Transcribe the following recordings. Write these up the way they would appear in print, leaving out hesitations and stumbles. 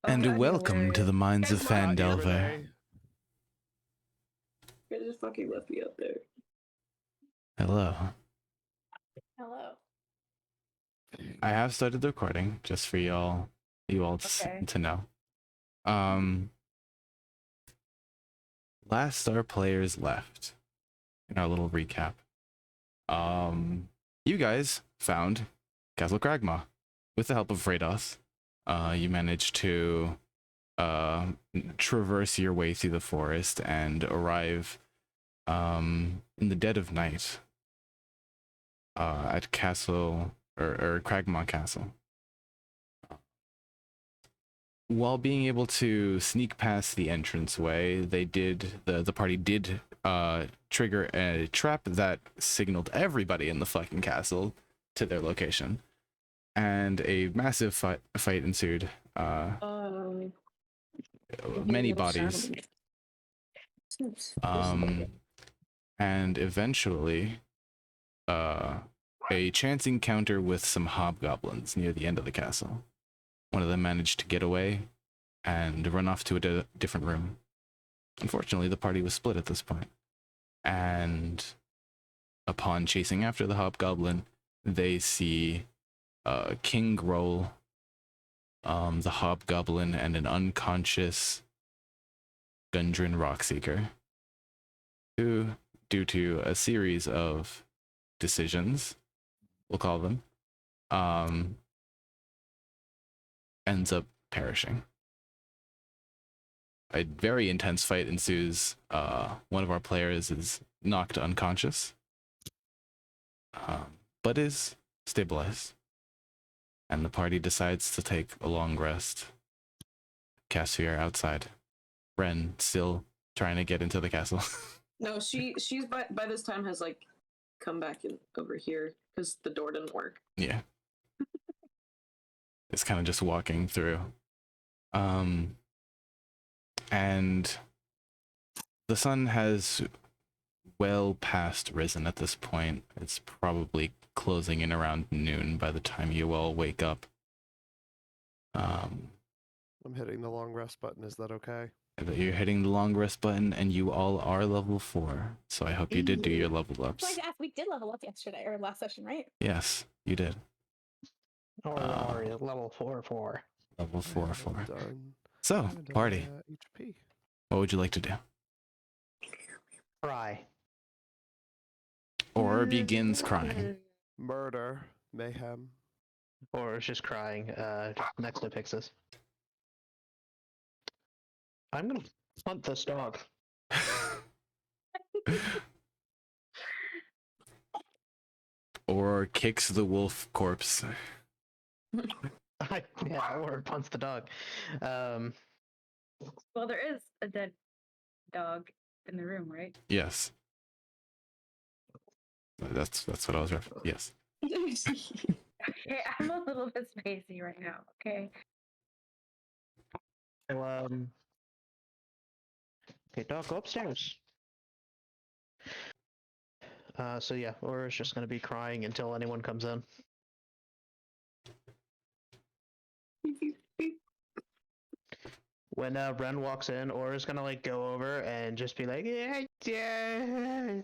And welcome to the Mines of Guys, why not Phandelver. You guys just fucking left me up there. Hello. Hello. I have started the recording just for you all to know. Last our players left in our little recap. You guys found Castle Kragma with the help of Rados. You managed to traverse your way through the forest and arrive in the dead of night at Castle or Kragma Castle. While being able to sneak past the entranceway, the party did trigger a trap that signaled everybody in the fucking castle to their location, and a massive fight ensued. Many bodies. And eventually, a chance encounter with some hobgoblins near the end of the castle. One of them managed to get away and run off to a different room. Unfortunately, the party was split at this point. And upon chasing after the hobgoblin, they see King Grohl, the hobgoblin, and an unconscious Gundren Rockseeker, who, due to a series of decisions, we'll call them, ends up perishing. A very intense fight ensues. One of our players is knocked unconscious, but is stabilized, and the party decides to take a long rest. Cassier outside. Ren still trying to get into the castle. No, she's by this time has like come back in over here because the door didn't work. Yeah. It's kind of just walking through. And the sun has well past risen at this point. It's probably closing in around noon by the time you all wake up. I'm hitting the long rest button. Is that okay? You're hitting the long rest button, and you all are level 4. So I hope you did do your level ups. I'd like to ask, we did level up yesterday or last session, right? Yes, you did. Or level 4. Level 4. Done. So, party. HP. What would you like to do? Cry. Or begins crying. Murder. Mayhem. Or it's just crying next to Pixis. I'm gonna hunt this dog. Or kicks the wolf corpse. Or punts the dog. Well, there is a dead dog in the room, right? Yes. That's what I was referring. Yes. Okay, I'm a little bit spacey right now. Okay. So, okay, dog, go upstairs. So yeah, Aura's just gonna be crying until anyone comes in. When Ren walks in, Aura's gonna like go over and just be like, yeah.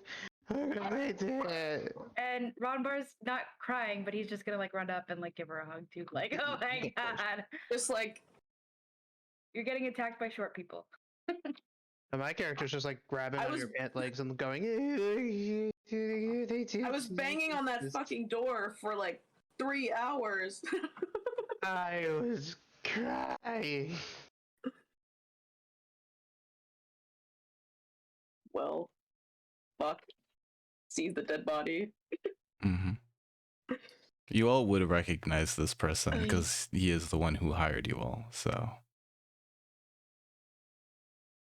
And Ron Bar's not crying, but he's just gonna like run up and like give her a hug too. Like, oh my god. Just like You're getting attacked by short people. And my character's just like grabbing on your pant legs and going. I was banging on that fucking door for like 3 hours. I was crying. Well, fuck. Sees the dead body. Mm-hmm. You all would recognize this person because he is the one who hired you all, so.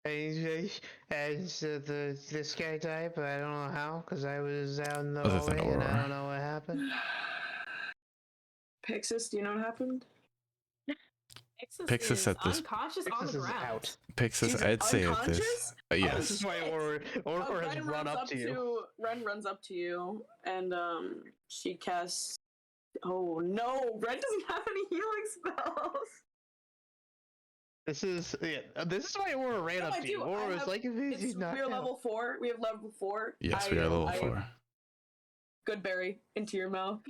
As the sky type, I don't know how, because I was out in the Other than hallway and I Aurora. don't know what happened. Pixis, do you know what happened? Pixis is at this- unconscious on Pixis the is ground. out. Pixis, She's I'd say at this. unconscious? Yes. This is why Aurora has run up to you. Ren runs up to you, and she casts. Oh no, Ren doesn't have any healing spells. This is why Aurora ran No, up I to you. do. Aurora was like, he's not we're down. level 4. We have level 4. Yes, we are level 4. Good berry into your mouth.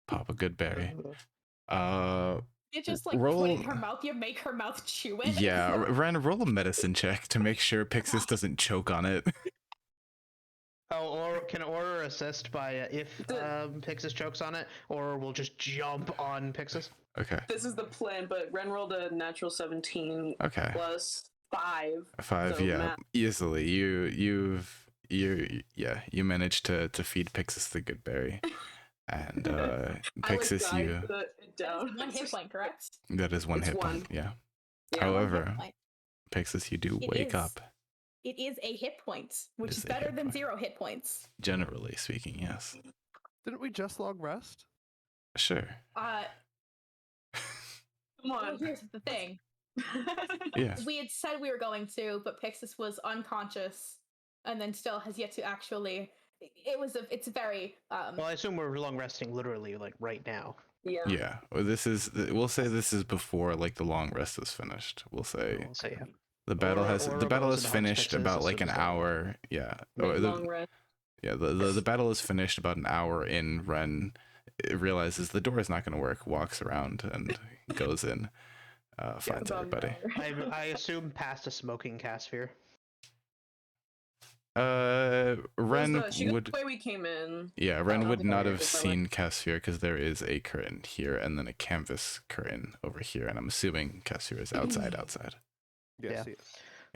Pop a good berry. You just like roll... put it in her mouth. You make her mouth chew it. Yeah, Ren, roll a medicine check to make sure Pixis doesn't choke on it. Oh, or can Aurora assist by if Pixis chokes on it, or we'll just jump on Pixis? Okay. This is the plan, but Ren rolled a natural 17 Okay. plus 5. 5, so yeah, math. easily. You managed to feed Pixis the good berry, and Pixis, I, like, you. put it down. 1 hit point, correct? That is 1 It's hit point. 1. Yeah. Yeah, 1 hit However, point. Pixis, you do It wake is. up. It is a hit point, which It is is a better hit than point. 0 hit points. Generally speaking, yes. Didn't we just long rest? Sure. Come Well, on. here's the thing. Yes. We had said we were going to, but Pixis was unconscious, and then still has yet to actually. It's very. Well, I assume we're long resting literally like right now. Yeah. Yeah. Well, we'll say this is before like the long rest is finished. We'll say We'll say yeah. the battle Aurora has goes and hugs finished Pixis about as like soon an as possible. hour. Yeah. Long rest. Yeah, the battle is finished about an hour in. Ren realizes the door is not going to work, walks around and goes in, finds about everybody. I assume past a smoking casphere. Ren She goes would. the way we came in. Yeah, Ren Oh, would okay. not have If I seen Casphere because there is a curtain here and then a canvas curtain over here, and I'm assuming Casphere is outside. Yeah. Yeah. See it.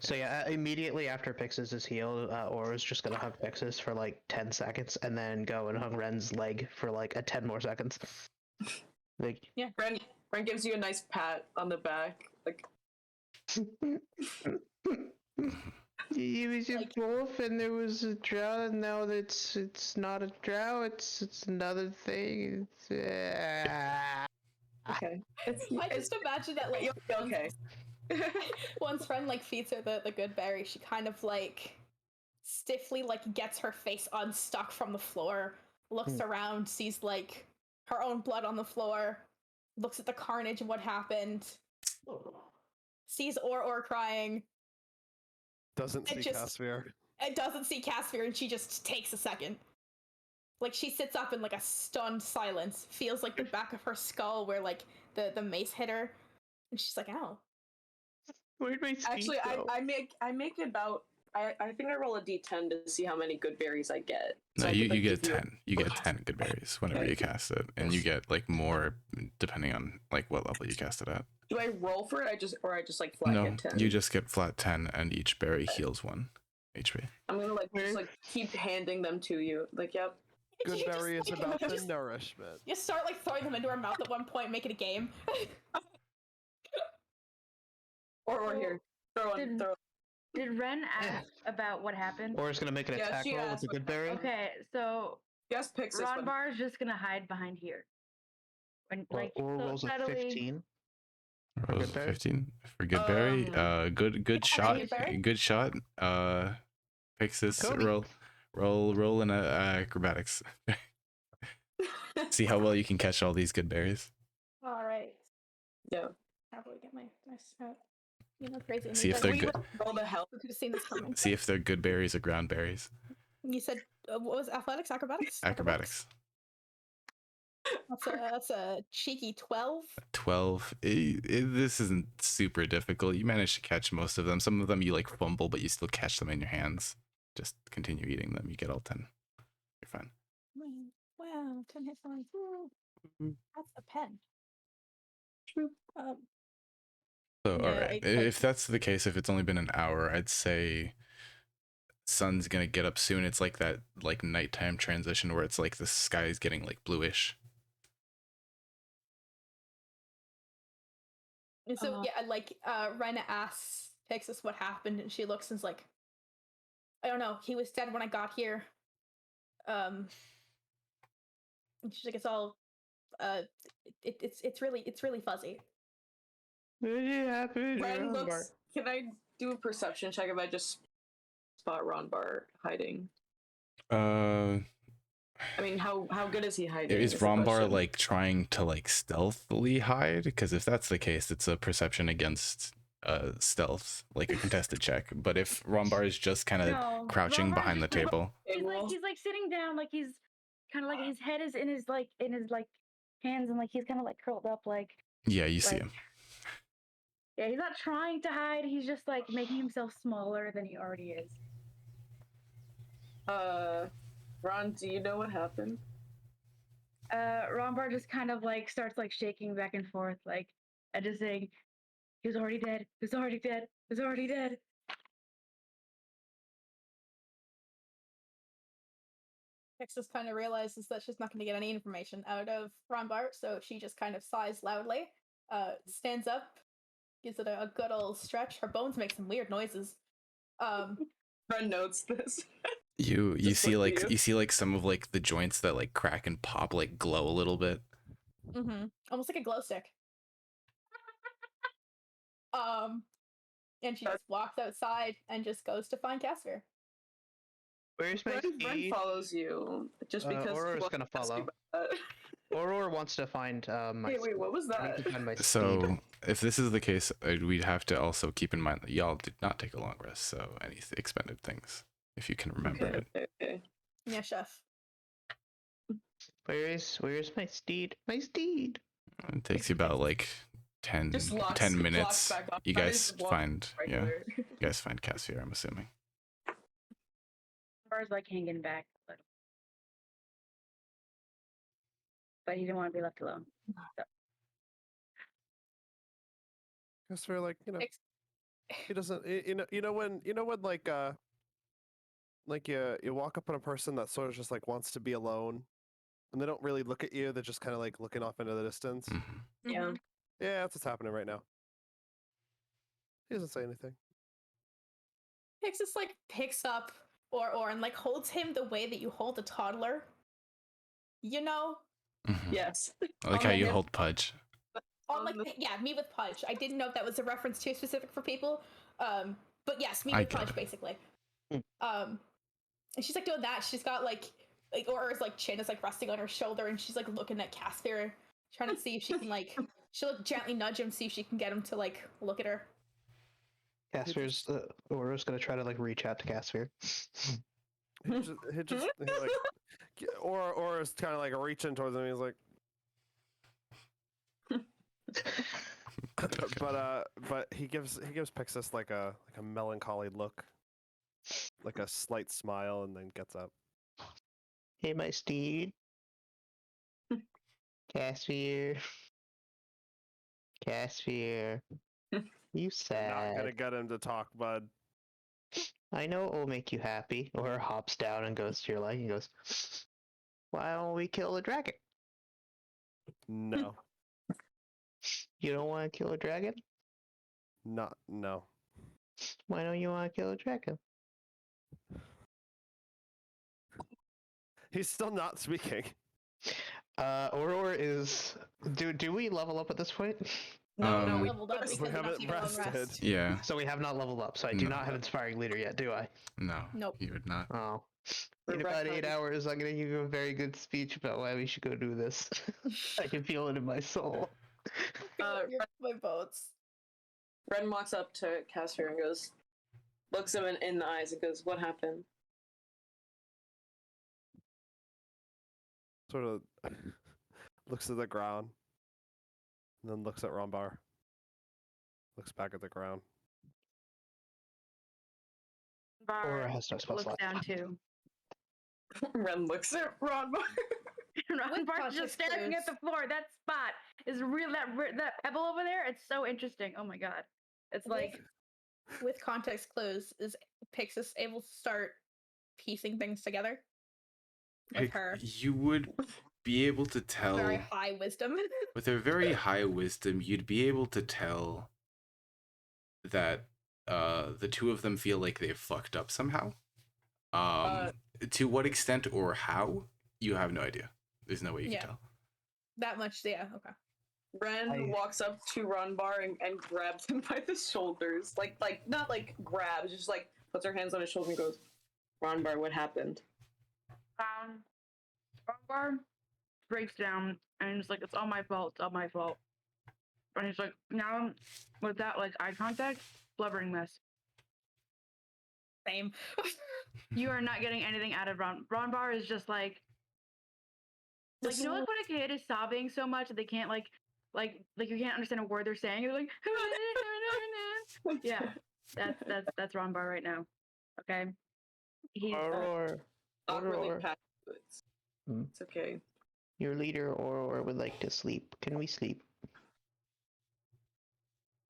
So yeah, immediately after Pixis is healed, Aura's just gonna hug Pixis for like 10 seconds and then go and hug Ren's leg for like 10 more seconds. Like, Ren gives you a nice pat on the back. Like, it was a Like- wolf and there was a drow, and now it's not a drow, it's another thing. okay. I just imagine that like Okay. once Ren like feeds her the good berry, she kind of like stiffly like gets her face unstuck from the floor, looks around, sees like her own blood on the floor, looks at the carnage of what happened, sees Or crying, Doesn't It see just- Casphere. and doesn't see Casphere, and she just takes a second. Like she sits up in like a stunned silence, feels like the back of her skull where like the mace hit her, and she's like, "Ow." Where'd my Actually, speed go? I make about. I think I roll a d10 to see how many good berries I get. No, So I you could, like, get give 10. You get 10 good berries whenever Okay. you cast it, and you get like more depending on like what level you cast it at. Do I roll for it? I just like flat No, get 10. you just get flat 10, and each berry heals 1 HP. I'm gonna just keep handing them to you. Like, yep. Good You just, berry is like, about the just- nourishment. You start like throwing them into her mouth at one point, make it a game. Or here. Throw one. Throw. Did Ren ask about what happened? Aura's gonna make an Yeah, attack she roll with asked the good berry. Okay, so Yes, Pixis. Ron Bar is just gonna hide behind here. When like Aura so rolls a subtly- 15. For Rolls good berry? 15 for good berry. Good shot. good berry? Good shot. Pixis, Kobe. roll in acrobatics. See how well you can catch all these good berries. All right. Yeah. How do I get my stat? Crazy. See if You they're said- good. Roll the help. Who could have seen this coming? See if they're good berries or ground berries. You said what was it, athletics, acrobatics? Acrobatics. That's a cheeky 12. 12. This isn't super difficult. You manage to catch most of them. Some of them you like fumble, but you still catch them in your hands. Just continue eating them. You get all 10. You're fine. Wow, 10 hit points. Woo. Mhm. That's a pen. Um, So, Yeah, all right. If that's the case, if it's only been an hour, I'd say sun's gonna get up soon. It's like that like nighttime transition where it's like the sky is getting like bluish. and so Uh-huh. yeah, like Rena asks Pixis what happened, and she looks and's like, I don't know. He was dead when I got here. And she's like, it's all, it's really fuzzy. What did happen? Ren looks. Can I do a perception check if I just spot Ron Bar hiding? I mean, how good is he hiding? Is the Rombar question. like trying to like stealthily hide? Because if that's the case, it's a perception against stealth, like a contested check. But if Rombar is just kind of No, crouching Rombar's behind the just, like, table, He's like sitting down, like he's kind of like his head is in his hands, and like he's kind of like curled up, like yeah, you see like him. yeah, he's not trying to hide. He's just like making himself smaller than he already is. Ron, do you know what happened? Rombar just kind of like starts like shaking back and forth, like and just saying, "He was already dead. He was already dead. He was already dead." Texas kind of realizes that she's not going to get any information out of Ronbart, so she just kind of sighs loudly, stands up, gives it a good old stretch. Her bones make some weird noises. Ren notes this. You Just see look at like you. you see like some of like the joints that like crack and pop, like glow a little bit. Almost like a glow stick. And she just walks outside and just goes to find Casper. Where's my Ren steed? follows you just because. Aurora's gonna follow. Aurora wants to find my. Hey, wait, what was I need that? to find my steed. So if this is the case, we'd have to also keep in mind that y'all did not take a long rest, so any expended things, if you can remember it. Okay. Yeah, chef. Where's my steed? My steed. It takes you about like 10 Just locks 10 minutes. back on. You I guys just walk find regular. you guys find Cassier, I'm assuming. Rombar's like hanging back a little, but he didn't want to be left alone. So. Because we're like, he doesn't. You know when like you walk up on a person that sort of just like wants to be alone, and they don't really look at you. They're just kind of like looking off into the distance. Mhm. Yeah. Yeah, that's what's happening right now. He doesn't say anything. Texas like picks up or and like holds him the way that you hold a toddler. You know? Mhm. Yes. I like On how the you hip. hold Pudge. On like yeah, me with Pudge. I didn't know if that was a reference too specific for people. But yes, me I with get Pudge it. basically. And she's like doing that. She's got like Aura's like chin is like resting on her shoulder, and she's like looking at Casper, trying to see if she can like she'll like gently nudge him, see if she can get him to like look at her. Casper's Aurora's gonna try to like reach out to Casper. He just like, or is kind of like reaching towards him. He's like, but he gives Pixis like a melancholy look, like a slight smile, and then gets up. Hey, my steed. Caspier. Caspier. You Not sad. gonna get him to talk, bud. I know it will make you happy. Or hops down and goes to your leg and goes, why don't we kill the dragon? No, You don't want to kill a dragon? no. Why don't you want to kill a dragon? He's still not speaking. Aurora is. Do we level up at this point? No, we Leveled up because we we haven't taken a long rested. rest. Yeah. So we have not leveled up. So I do No. not have inspiring leader yet, do I? No. Nope. You would not. Oh. We're In about 8 retconning. hours, I'm gonna give you a very good speech about why we should go do this. I can feel it in my soul. My boats. Ren walks up to Casper and goes, looks him in the eyes and goes, "What happened?" Sort of looks at the ground, and then looks at Rombar. Looks back at the ground. Aurora Bar has no spell looks slot. down too. Ren looks at Ron. Ron Bart's just context staring at clues. the floor. That spot is real. That pebble over there. It's so interesting. Oh my god. It's like With context clues, is Pixis able to start piecing things together? With her You would be able to tell very high wisdom. with her very high wisdom, you'd be able to tell that the two of them feel like they've fucked up somehow. To what extent or how, you have no idea. There's no way you Yeah. can tell. That much, yeah, okay. Ren walks up to Ronbar and grabs him by the shoulders. Like not like grabs, just like puts her hands on his shoulder and goes, "Ronbar, what happened?" Bar breaks down and it's like, it's all my fault. It's all my fault. And he's like, now with that like eye contact, blubbering mess. Same. You are not getting anything out of Ron Bar is just like you know, like when a kid is sobbing so much that they can't like you can't understand a word they're saying. You're like, yeah, that's Ron Bar right now. Okay, he's awkwardly Aurora. packed. Hmm. It's okay. Your leader Aurora would like to sleep. Can we sleep?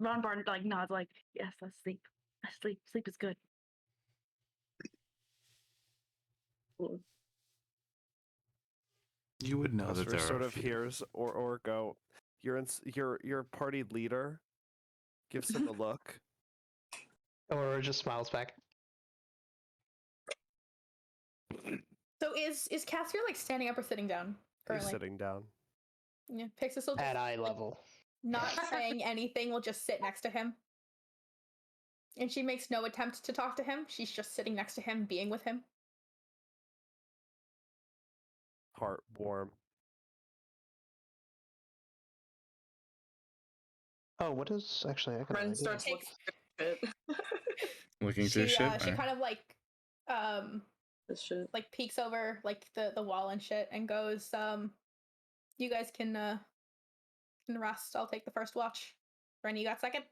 Ron Bar like nods like, yes, let's sleep. Let's sleep. Sleep is good. You would know that Custer there sort are a of few. hears or go. Your party leader gives him a look. Aurora just smiles back. So is Cassier like standing up or sitting down He's currently? sitting down. Yeah, Pixis will just At eye level. not saying anything, will just sit next to him. And she makes no attempt to talk to him. She's just sitting next to him, being with him. Heart warm. Oh, what is actually? I got an Ren idea. starts looking for shit. Looking through She shit. she Alright. kind of This shit. like peeks over like the wall and shit and goes, you guys can rest. I'll take the first watch. Ren, you got second?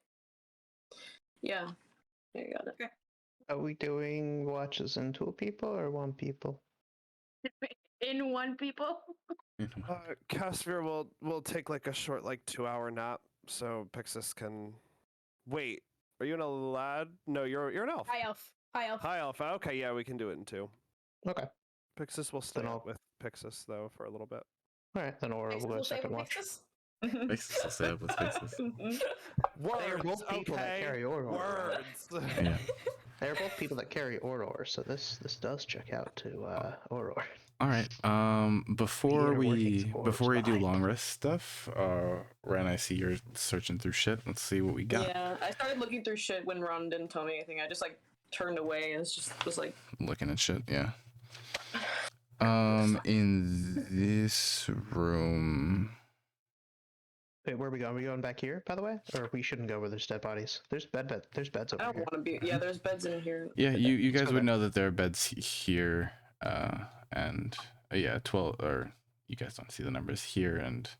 Yeah. Yeah, you got it. Are we doing watches in 2 people or 1 people? In one people. Casimir will take like a short 2-hour nap so Pixis can wait. Are you an lad? No, you're an elf. High elf. High elf. Hi elf. Okay, yeah, we can do it in 2. Okay. Pixis will stay Then up with Pixis though for a little bit. All right, then Aurora Pixis will go will save second with watch. Pixis? Pixis will stay up with Pixis. They are both people that okay? carry Aurora. Words. Yeah. They are both people that carry Aurora, so this does check out to Aurora. All right. Before Theater working we towards do behind. long rest stuff, Ren, I see you're searching through shit. Let's see what we got. Yeah, I started looking through shit when Ron didn't tell me anything. I just turned away and was like, Looking at shit. Yeah. In this room. Wait, where are we going? Are we going back here, by the way? Or we shouldn't go where there's dead bodies. There's there's beds I over don't here. want to be. Yeah, there's beds in here. Yeah, you guys go would back. know that there are beds here, and yeah, 12. Or you guys don't see the numbers here and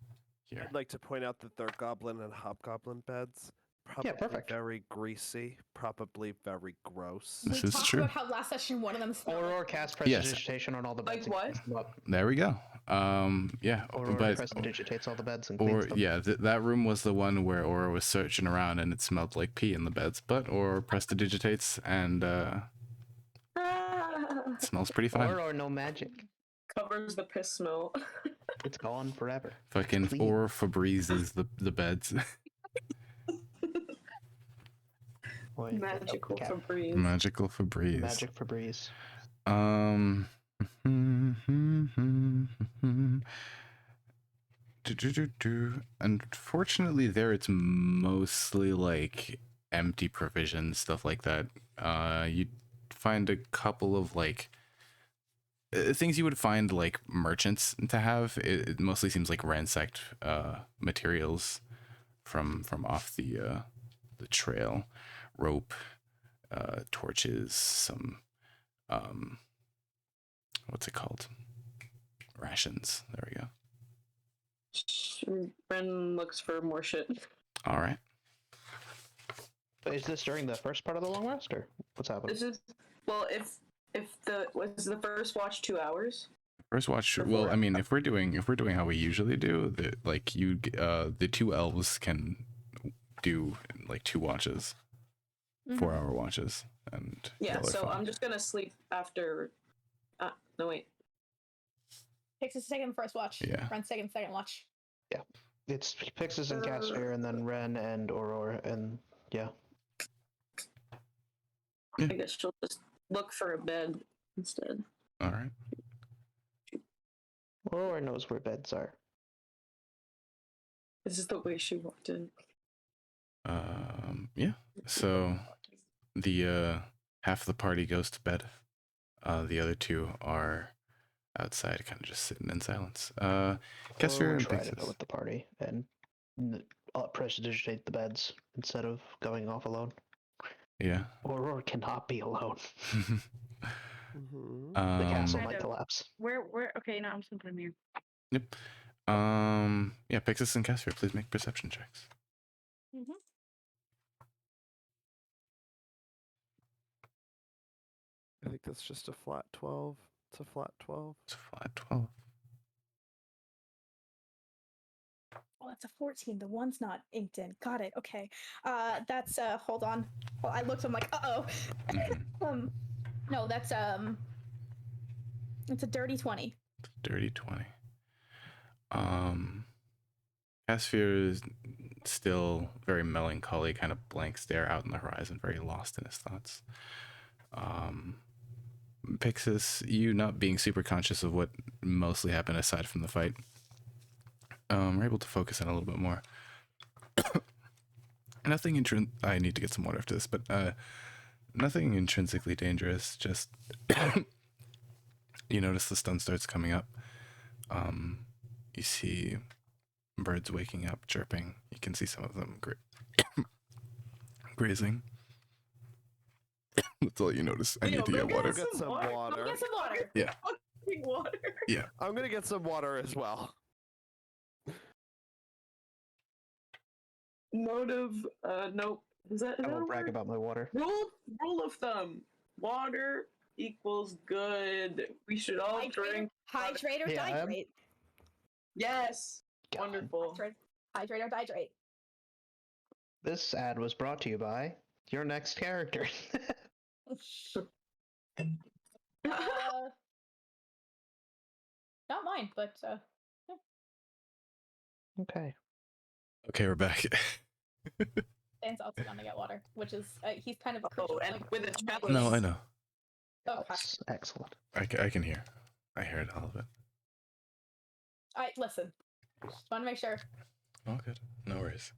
here. I'd like to point out that they're goblin and hobgoblin beds. Probably perfect. very greasy, probably very gross. This We is talked true. about how last session one of them smelled Aurora like cast Yes. prestidigitation on all the beds. Like and what? cleans them up. There we go. Yeah, Aurora but prestidigitates all the beds and cleans or them. yeah, that room was the one where Aura was searching around and it smelled like pee in the beds. But Aura prestidigitates and it smells pretty fine. Aurora, no magic. Covers the piss smell. It's gone forever. Fucking Clean. Aura Febrezes the beds. Boy, Magical cat. Febreze. Magical Febreze. Magic Febreze. Unfortunately, there it's mostly like empty provisions, stuff like that. You find a couple of things you would find like merchants to have. It mostly seems like ransacked materials from off the trail, rope, torches, some what's it called? Rations. There we go. Ren looks for more shit. All right. But is this during the first part of the long rest, or what's happening? This is if was the first watch 2 hours? First watch. Or Well, 4 I mean, if we're doing how we usually do, the 2 elves can do like 2 watches, 4-hour watches, and Yeah, y'all are so fine. I'm just gonna sleep after. No wait. Pixis second first watch. Yeah. Ren second watch. It's Pixis and Caster, and then Ren and Aurora, and yeah. I guess she'll just look for a bed instead. All right. Aurora knows where beds are. This is the way she walked in. Yeah. So the half the party goes to bed. The other 2 are outside, kind of just sitting in silence. Caster Aurora and will try to go Pixis. with the party, and prestidigitate the beds instead of going off alone. Yeah. Aurora cannot be alone. Mm-hmm. The castle Kind might of. collapse. Where? Okay, no, I'm just gonna put him here. Yep. Yeah, Pixis and Casphere, please make perception checks. Mm-hmm. I think that's just a flat 12. It's a flat 12. It's a flat 12. Oh, that's a 14. The one's not inked in. Got it. Okay. That's hold on. Well, I looked, I'm like, uh-oh. Mhm. No, that's it's a dirty 20. Dirty 20. Casphere is still very melancholy, kind of blank stare out in the horizon, very lost in his thoughts. Pixis, you not being super conscious of what mostly happened aside from the fight, are able to focus in a little bit more. Nothing I need to get some water after this, but nothing intrinsically dangerous. Just you notice the sun starts coming up. You see birds waking up, chirping. You can see some of them grazing. That's all you notice. I need to get water. Get some water. Get some water. Yeah. Fucking water. Yeah. I'm gonna get some water as well. Motive. Nope. Is that? Is I that a won't brag word? about my water. Rule of thumb. Water equals good. We should all drink. Hydrate or Yeah, dihydrate. Yes. God. Wonderful. Hydrate or dihydrate. This ad was brought to you by your next character. Not mine, but Okay. Okay, we're back. Dan's also gonna get water, which is he's kind of a Oh, creature. and like, with a might- challenge. No, I know. Okay. That's excellent. I can hear. I heard all of it. I listen. Just want to make sure. Oh, good. No worries.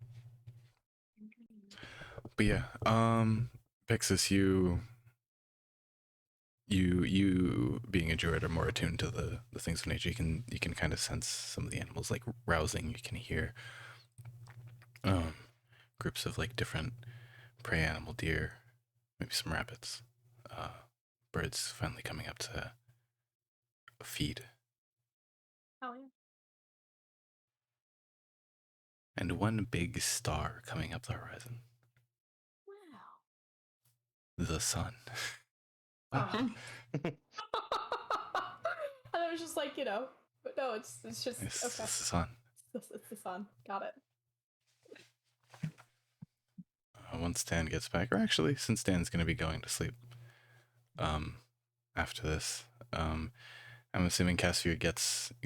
But yeah, Pixis, you being a druid are more attuned to the things of nature. You can kind of sense some of the animals like rousing. You can hear groups of like different prey animal, deer, maybe some rabbits, birds finally coming up to feed, Oh yeah. and one big star coming up the horizon, Wow. the sun. Uh-huh. And I was just like, but no, it's just It's okay. the sun. It's the sun. Got it. Once Dan gets back, or actually, since Dan's going to be going to sleep, after this, I'm assuming Casphere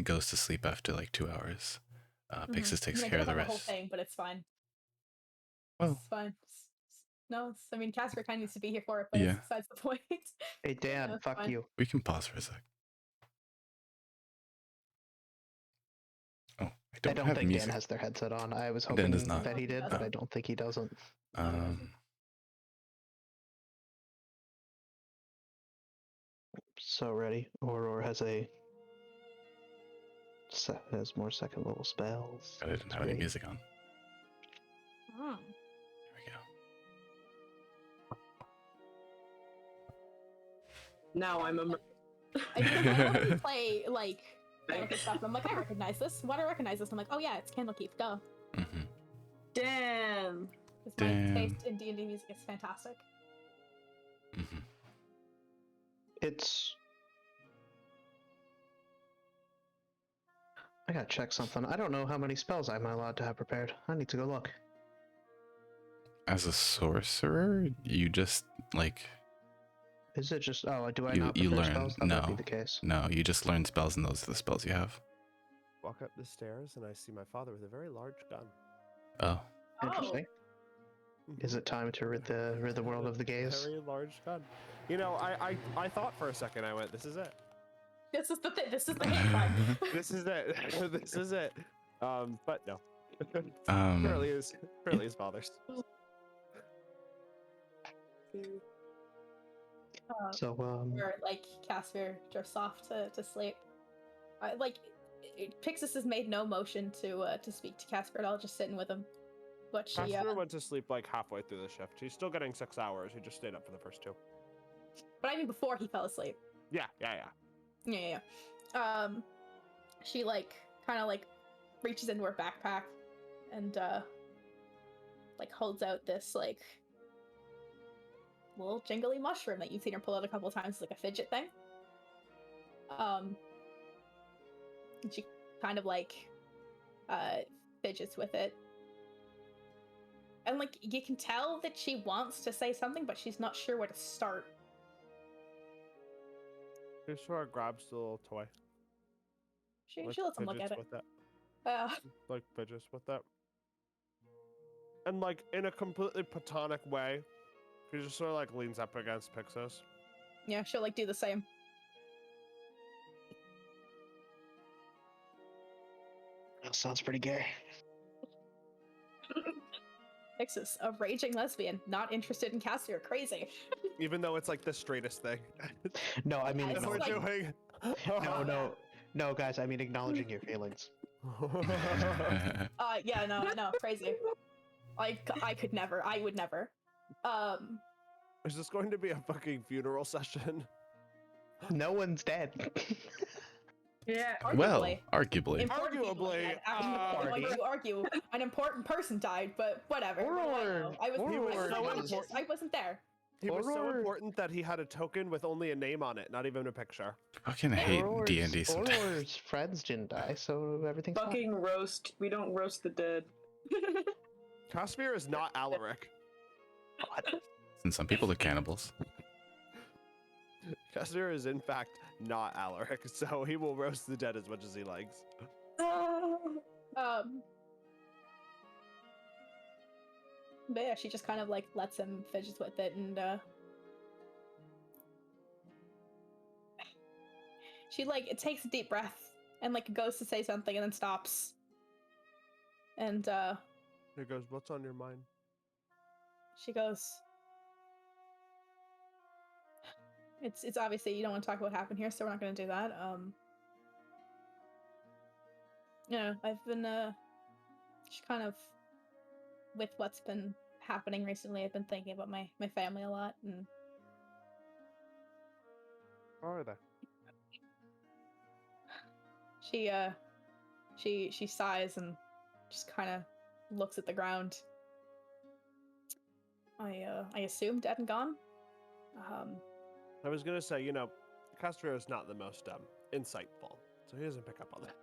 goes to sleep after like 2 hours. Pixis takes care of the The whole rest. thing, but it's fine. Well, It's fine. I mean, Casper kind of needs to be here for it, but Yeah. it's besides the point. Hey Dan, it's fuck fine. you. we can pause for a sec. Oh, I don't have think music. Dan has their headset on. I was Dan hoping does not. that he did, but I don't think he doesn't. So ready. Aurora has more second level spells. I didn't have any music on. Hmm. Here we go. Now I'm a. I wanted to play like Candlekeep stuff, and I'm like, I recognize this. Why do I recognize this? I'm like, oh yeah, it's Candlekeep. Duh. Mm-hmm. Damn. Because my Damn. taste in D&D music is fantastic. Mm-hmm. I gotta check something. I don't know how many spells I'm allowed to have prepared. I need to go look. As a sorcerer, you just like Is it just do I you not you prepare learn. spells? That might be No, the case. no, you just learn spells, and those are the spells you have. Walk up the stairs and I see my father with a very large gun. Oh, Interesting. Is it time to rid the world of the gays? Very large gun. I thought for a second. I went, this is it. This is the thing. This is the hate crime. This is it. This is it. But no. um, Apparently his father's. So Where like Casper drifts off to sleep. Pixis has made no motion to speak to Casper at all, just sitting with him. but she Casimir went to sleep like halfway through the shift. He's still getting 6 hours. He just stayed up for the first 2. but I mean before he fell asleep. Yeah. Yeah. She like kind of like reaches into her backpack and like holds out this like little jingly mushroom that you've seen her pull out a couple of times, like a fidget thing. And she kind of like fidgets with it. And like you can tell that she wants to say something, but she's not sure where to start. He sort of grabs the little toy. She like, lets him look at fidgets it. with it. Like fidgets with it. And like in a completely platonic way, he just sort of like leans up against Pixis. Yeah, she'll like do the same. That sounds pretty gay. Pixis, a raging lesbian, not interested in Cassie, or crazy. Even though it's like the straightest thing. No, I mean, It's That we're like- doing. no, guys. I mean, acknowledging your feelings. Yeah, no, crazy. I could never. I would never. Is this going to be a fucking funeral session? No one's dead. Yeah. Well, Arguably. arguably. Important people Arguably, died. Actually, I'm going to argue an important person died, but whatever. What do I know? I wasn't there. He was so Aurora. important that he had a token with only a name on it, not even a picture. Fucking hate D&D sometimes. Aurora's friends didn't die, so everything's fine. Fucking roast. We don't roast the dead. Casimir is not Alaric. And some people are cannibals. Casimir is in fact not Alaric, so he will roast the dead as much as he likes. But yeah, she just kind of like lets him fidget with it, and she like it takes a deep breath and like goes to say something and then stops. And He goes, "What's on your mind?" she goes, It's obviously you don't want to talk about what happened here, so we're not going to do that. I've been just kind of with what's been happening recently. I've been thinking about my family a lot, and How are they? she sighs and just kind of looks at the ground. I assume dead and gone. I was gonna say, Castro is not the most insightful, so he doesn't pick up on that.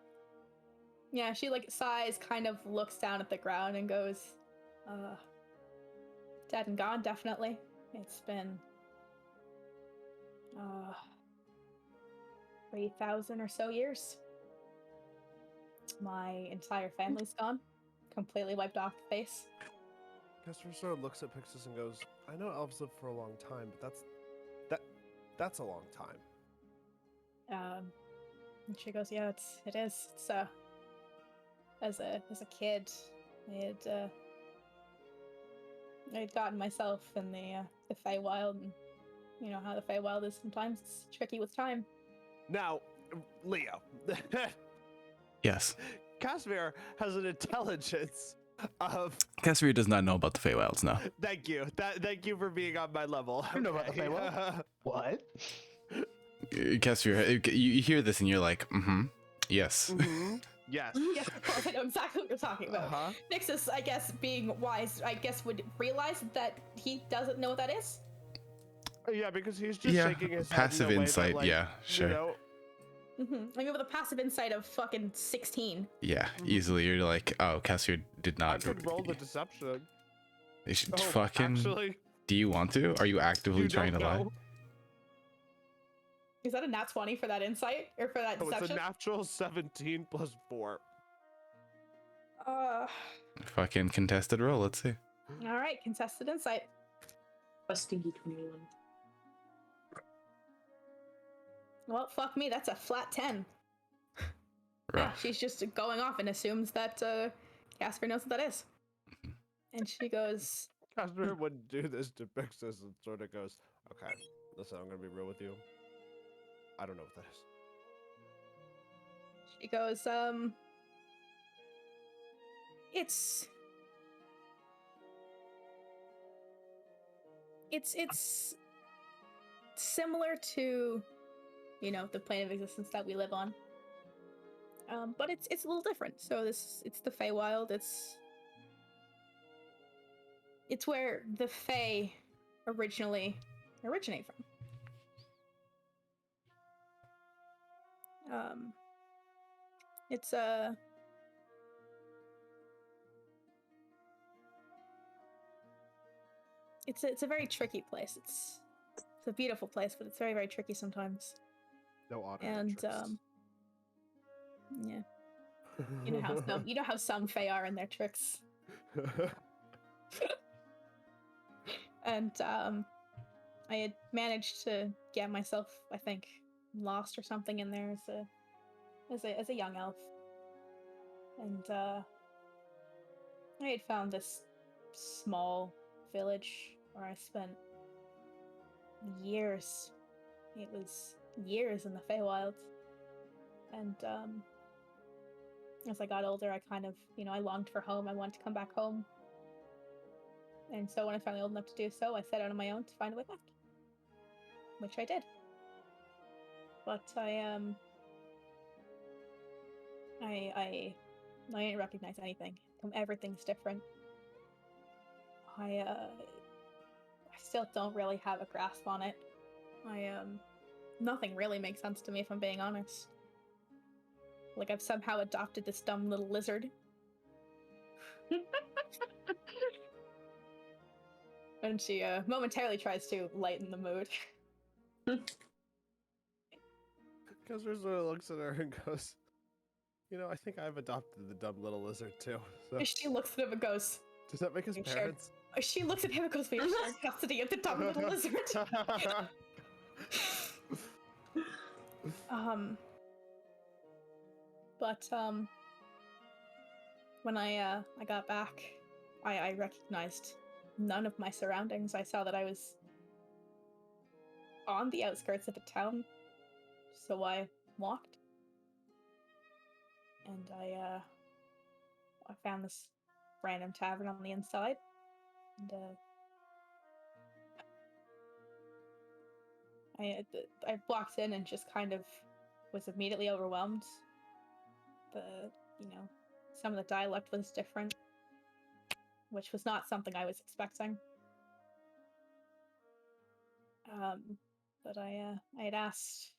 Yeah, she like sighs, kind of looks down at the ground and goes, dead and gone, definitely. It's been 3,000 or so years. My entire family's gone, completely wiped off the face. Castro sort of looks at Pixis and goes, "I know elves live for a long time, but that's a long time." And she goes, "Yeah, it is. It's as a kid, I had gotten myself in the Feywild, and you know how the Feywild is sometimes. It's tricky with time." Now, Leo, Yes. Casimir has an intelligence of. Casimir does not know about the Feywilds, no. Thank you. Thank you for being on my level. I know about the okay? Feywild. What? Casimir, you hear this and you're like, yes. Mhm. Yes. Yes, of course, I know exactly what you're talking about. Uh-huh. Nixus, I guess, being wise, I guess would realize that he doesn't know what that is. Yeah, because he's just Yeah, shaking his passive head in a way insight, that, like, yeah, sure. I mean, with a passive insight of fucking 16. Yeah, easily. You're like, oh, Casimir did I not. could roll the deception. You should Oh, fucking. actually, Do you want to? Are you actively you trying don't to lie? know. Is that a nat 20 for that insight? Or for that Oh, it's a deception? natural 17 plus 4. Fucking contested roll. Let's see. Alright, contested insight. A stinky 21. Well, fuck me, that's a flat 10. Yeah, Rough. she's just going off and assumes that Casper knows what that is. And she goes, Casimir wouldn't do this to Pixis and sort of goes, "Okay, listen, I'm gonna be real with you. I don't know what that is." she goes, it's it's similar to, you know, the plane of existence that we live on. But it's a little different. So it's the Feywild. It's where the Fey originate from. It's a it's a very tricky place. It's a beautiful place, but it's very, very tricky sometimes. No auto And yeah, you know how some Fae are in their tricks. And I had managed to get myself, I think, lost or something in there as a young elf. And I had found this small village where I spent years. It was years in the Feywild. And as I got older, I kind of, you know, I longed for home. I wanted to come back home. And so when I was finally old enough to do so, I set out on my own to find a way back. Which I did. But I didn't recognize anything. Everything's different. I still don't really have a grasp on it. Nothing really makes sense to me, if I'm being honest. Like, I've somehow adopted this dumb little lizard. And she momentarily tries to lighten the mood. Kessler sort of looks at her and goes, you know, I think I've adopted the dumb little lizard too. So. She looks at him and goes, Does that make us "You're parents? She looks at him and goes, "We are sharing custody of the dumb little lizard." But when I got back, I recognized none of my surroundings. I saw that I was on the outskirts of a town, so I walked, and I found this random tavern on the inside, and I walked in and just kind of was immediately overwhelmed. Some of the dialect was different, which was not something I was expecting. But I had asked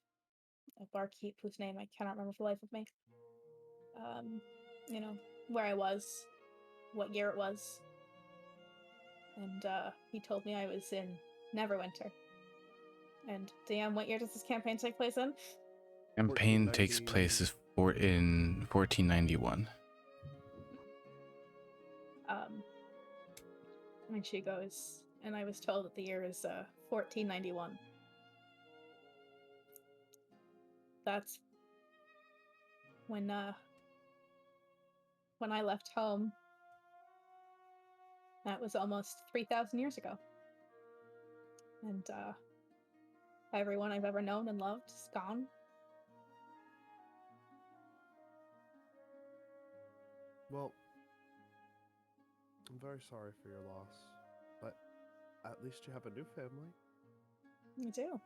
a barkeep whose name I cannot remember for the life of me, where I was, what year it was, and he told me I was in Neverwinter. And DM, what year does this campaign take place in? Campaign takes place in 1491. And she goes, and I was told that the year is 1491. That's when I left home. That was almost 3,000 years ago. And everyone I've ever known and loved is gone. Well, I'm very sorry for your loss, but at least you have a new family. You do.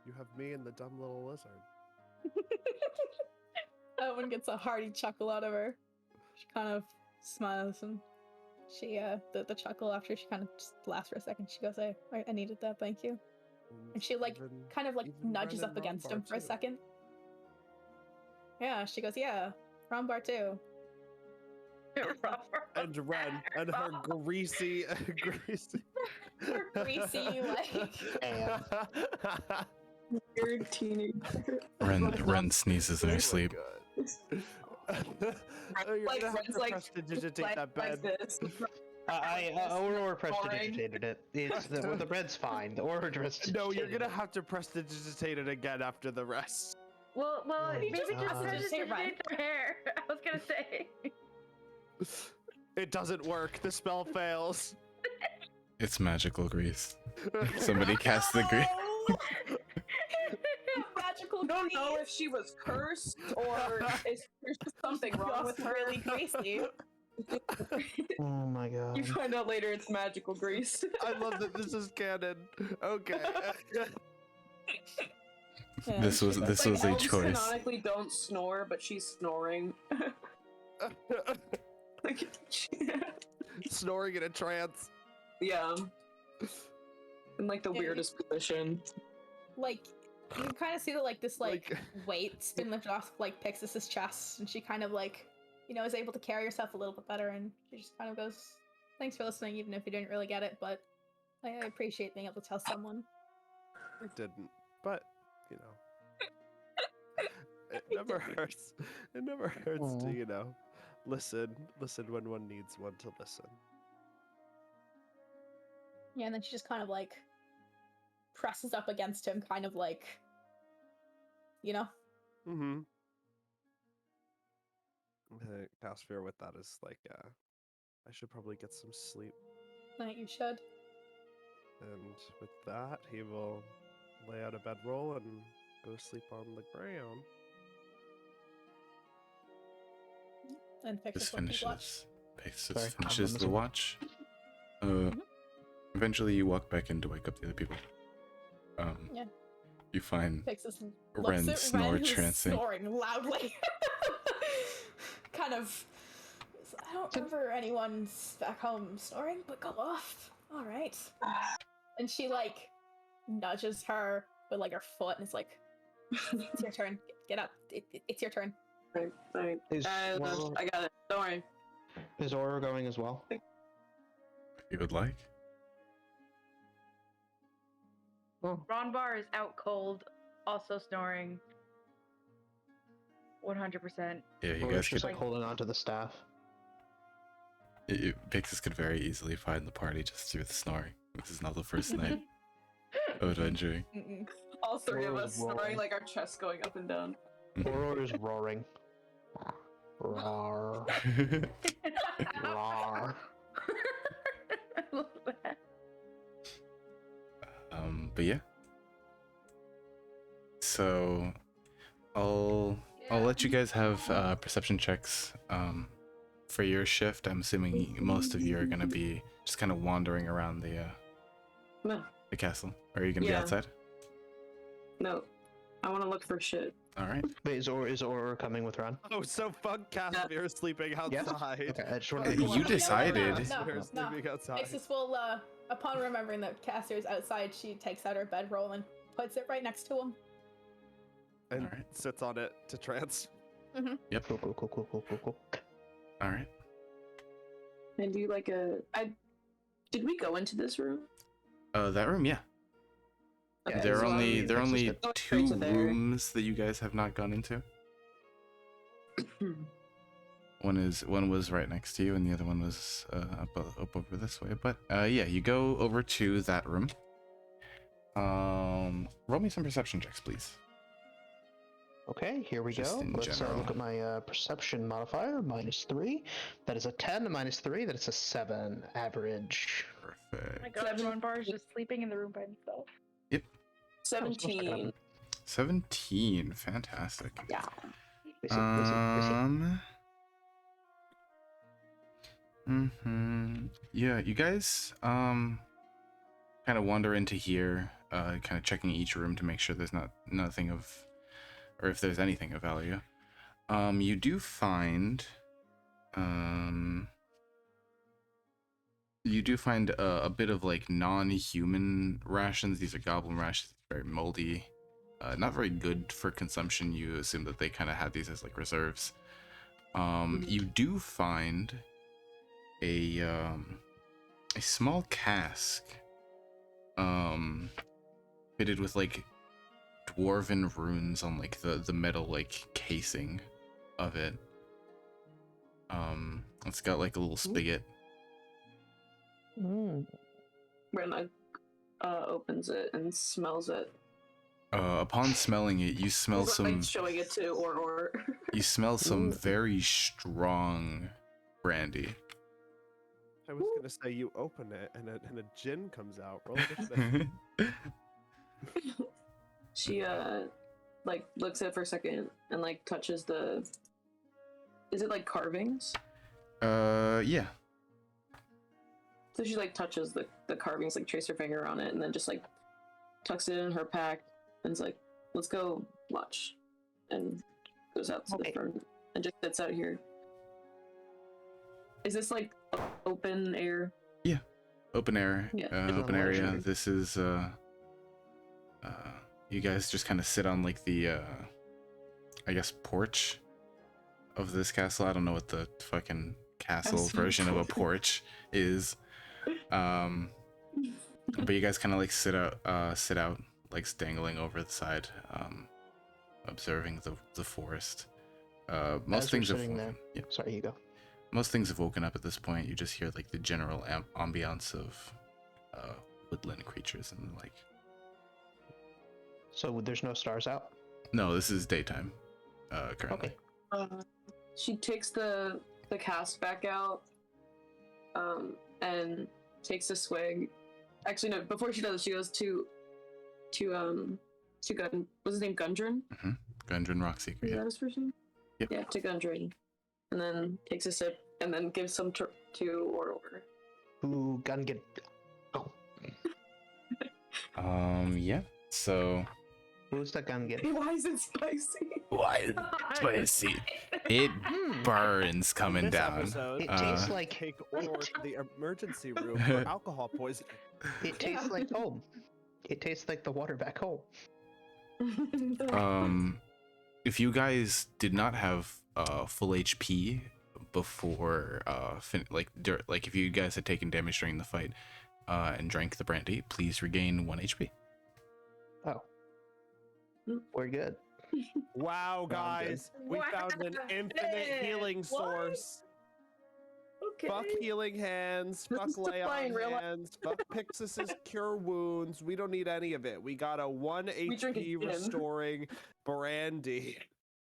You have me and the dumb little lizard. Owen gets a hearty chuckle out of her. She kind of smiles, and she the chuckle after she kind of just laughs for a second. She goes, I needed that, thank you. And she kind of nudges up against him for a second. Yeah, she goes, yeah, Rombar too. And Ren and her greasy Her greasy, Weird teenager. Ren sneezes in her sleep. Prestidigitate that bed. Aurora prestidigitated it. The bread's fine. The Aurora prestidigitated. No, you're gonna have to prestidigitate it again after the rest. Well, maybe just prestidigitate their hair. I was gonna say. It doesn't work. The spell fails. It's magical grease. Somebody cast the grease. Magical I don't know if she was cursed or is there's just something wrong with her. Really greasy. Oh my god. You find out later it's magical grease. I love that this is canon. Okay. Yeah, This was Like, a elves choice. canonically don't snore, but she's snoring. Like, Snoring in a trance. yeah. In like the Yeah, weirdest position. like you kind of see that like this weight's been lifted off like Pixis's chest, and she kind of like is able to carry herself a little bit better, and she just kind of goes, "Thanks for listening, even if you didn't really get it, but I appreciate being able to tell someone." I didn't, but you know, it never hurts. It never hurts Aw. to listen when one needs one to listen. Yeah, and then she just kind of like presses up against him, kind of like, Mm-hmm. Casphere with that is like, I should probably get some sleep. that you should. And with that, he will lay out a bedroll and go sleep on the ground. And This Pixis will keep watch. Sorry, I'm finishes the listening. watch. Mhm. Eventually you walk back in to wake up the other people. Yeah. You find Pixis Ren looks at snore Ren, who's trancing. snoring loudly. Kind of. I don't remember anyone back home snoring, but go off. All right. And she like nudges her with like her foot, and it's like, "It's your turn. Get up. It's your turn." Right. Is I got it. Don't worry. Aura going as well? If you would like. Ronbar is out cold, also snoring. 100%. Yeah, you Or guys it's just could. like holding on to the staff. Pixis could very easily find the party just through the snoring. This is not the first night of adventuring. Mm-mm. All three of Roar, us roar. snoring, like our chests going up and down. Aurora is roaring. Roar. Roar. I love that. But yeah. So I'll let you guys have perception checks for your shift. I'm assuming most of you are gonna be just kind of wandering around No. the castle. Or are you gonna be Yeah. outside? No. I want to look for shit. All right. Wait, is Aurora coming with Ron? Oh, so fuck Casphere sleeping Yes? outside. Okay, I just Oh, wanted You to no, no, decided. Casphere No. sleeping outside. Pixis will, upon remembering that Cassier's outside, she takes out her bedroll and puts it right next to him. And Alright. sits on it to trance. Yep. Cool. All right. And do like a. Did we go into this room? That room, yeah. Okay, There are so only I'm- there are only Go straight two to there. rooms that you guys have not gone into. One was right next to you, and the other one was up over this way. But yeah, you go over to that room. Roll me some perception checks, please. Okay, here we Just go. in Let's general. look at my perception modifier. -3. That is a 10. -3. That is a 7. Average. Oh my Perfect. god, Ronbar is just sleeping in the room by himself. 17. 17. Fantastic. Yeah. Is he? Yeah, you guys kind of wander into here, kind of checking each room to make sure there's nothing of, or if there's anything of value. You do find a bit of like non-human rations. These are goblin rations, very moldy, not very good for consumption. You assume that they kind of had these as like reserves. You do find a small cask, fitted with like dwarven runes on like the metal like casing of it. It's got like a little spigot. Brenna opens it and smells it. Upon smelling it, you smell He's, some. like, showing it to or. You smell some very strong brandy. I was gonna say you open it and a gin comes out. Roll initiative. She like looks at it for a second and like touches the. Is it like carvings? Yeah. So she like touches the carvings, like trace her finger on it, and then just like tucks it in her pack, and is like, "Let's go watch," and goes out to the front and just sits out here. Is this like open air? Yeah, open air. Yeah. Open area. This is you guys just kind of sit on like the I guess porch of this castle. I don't know what the fucking castle version of a porch is. But you guys kind of like sit out like dangling over the side, observing the forest. Most things have there. Sorry, you go. Most things have woken up at this point. You just hear like the general ambiance of woodland creatures and like. So there's no stars out? No, this is daytime. Currently. Okay. She takes the cask back out, and takes a swig. Actually, no. Before she does, she goes to Gun. What's his name? Gundren. Mm-hmm. Gundren Rockseeker. Is Yeah. that his first name? Yep. Yeah, to Gundren, and then takes a sip, and then gives some to Oror. Ooh, gun get. Oh. Yeah. So. Who's the gun get? Why is it spicy? Why is it spicy? It burns coming This down. episode, It tastes like take Oror to the emergency room for alcohol poisoning. it tastes like home. It tastes like the water back home. If you guys did not have full HP before like if you guys had taken damage during the fight and drank the brandy, please regain 1 HP. Oh. We're good. Wow, guys, we found an infinite healing source. Okay. Fuck healing hands, This fuck is lay defying on real life. hands, fuck Pixis's cure wounds. We don't need any of it. We got a 1 We drink HP it in. restoring brandy.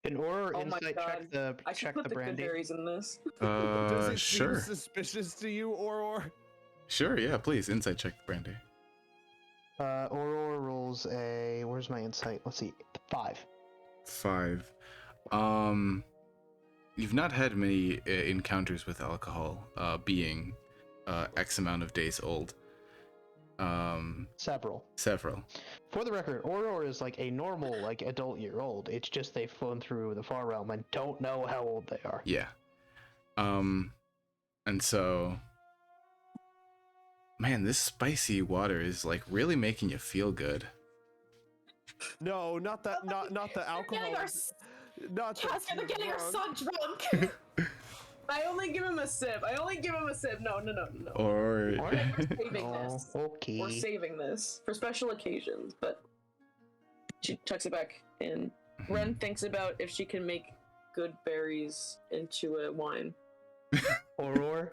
Can Aurora Oh my insight God. I should check put the the good brandy? berries in this. Does it Sure. seem suspicious to you, Oror? Sure, yeah, please insight check the brandy. Aurora rolls a. Where's my insight? Let's see. 5. 5. You've not had many encounters with alcohol, being X amount of days old. Several. Several. For the record, Aurora is like a normal, like adult year old. It's just they've flown through the far realm and don't know how old they are. Yeah. And so, man, this spicy water is like really making you feel good. No, not that. Not the alcohol. Not the Casper, they're getting our drug. son drunk. I only give him a sip. No. Or We're saving this. Okay. We're saving this for special occasions, but she tucks it back in. Ren thinks about if she can make good berries into a wine. Aurora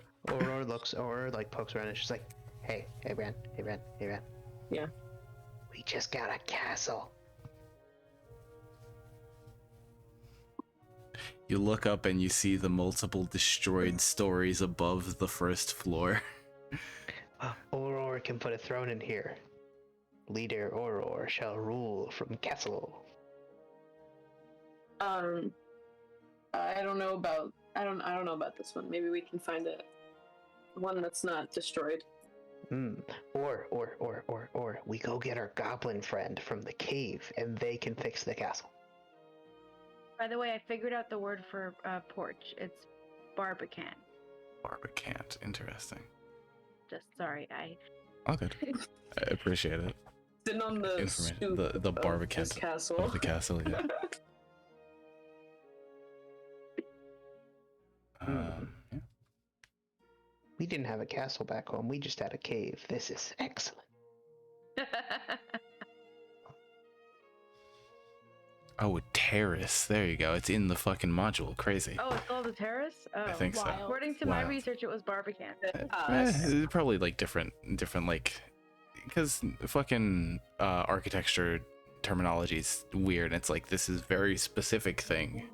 looks, Aurora like pokes around and she's like, hey Ren. Yeah. We just got a castle. you look up and you see the multiple destroyed stories above the first floor. Aurora can put a throne in here. Leader Aurora shall rule from castle. I don't know about this one. Maybe we can find one that's not destroyed. Or we go get our goblin friend from the cave and they can fix the castle. By the way, I figured out the word for porch. It's barbican. Barbicant, interesting. Just sorry, I. All good. I appreciate it. Sitting on the Information. stoop The of this barbicant castle. of the castle, yeah. Yeah. We didn't have a castle back home, we just had a cave. This is excellent. Oh, a terrace. There you go. It's in the fucking module. Crazy. Oh, it's called a terrace? Oh, I think so. wild. According to my Wow. research, it was barbican. Probably like different like, because fucking architecture terminology is weird. It's like this is very specific thing,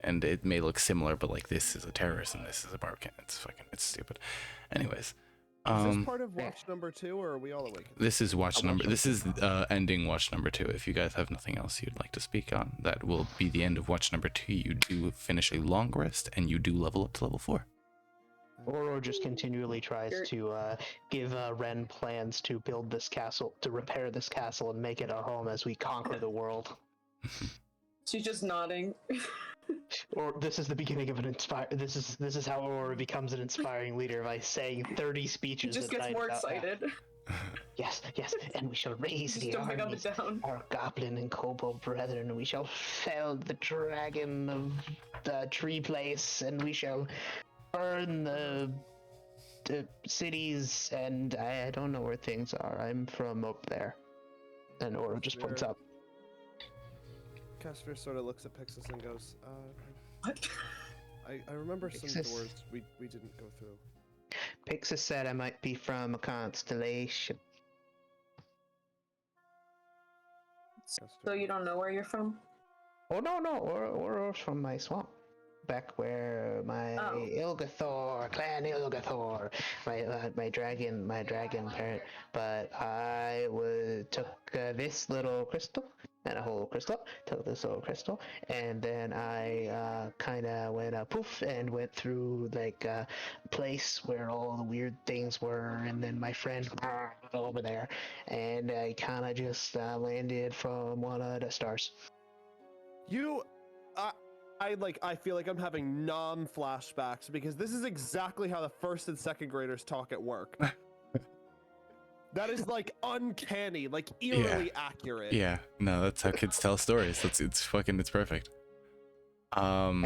and it may look similar, but like this is a terrace and this is a barbican. It's stupid. Anyways, Is this part of watch number 2, or are we all awake? this is watch number. This is ending watch number 2. If you guys have nothing else you'd like to speak on, that will be the end of watch number 2. You do finish a long rest, and you do level up to level 4. Oro just continually tries to give Ren plans to build this castle, to repair this castle, and make it our home as we conquer the world. She's just nodding. Or this is the beginning of an inspire. This is how Aurora becomes an inspiring leader by saying 30 She speeches. just at gets night more about, excited. Yes, yes, and we shall raise Just the jumping up armies, and down. our goblin and kobold brethren, and we shall fell the dragon of the tree place, and we shall burn the cities, and I don't know where things are. I'm from up there. And Aura just points Sure. up. Casimir sort of looks at Pixis and goes, What? I remember some Pixis. doors we didn't go through. Pixis said I might be from a constellation. So you don't know where you're from? Oh no, Aurora's from my swamp. Back where my Ilgathor, clan Ilgathor, my dragon parent. But I took this little crystal and a whole crystal, took this little crystal, and then I kind of went poof and went through like a place where all the weird things were, and then my friend over there, and I kind of just landed from one of the stars. I feel like I'm having flashbacks because this is exactly how the first and second graders talk at work. That is like uncanny, like eerily accurate. Yeah, no, that's how kids tell stories. It's perfect. And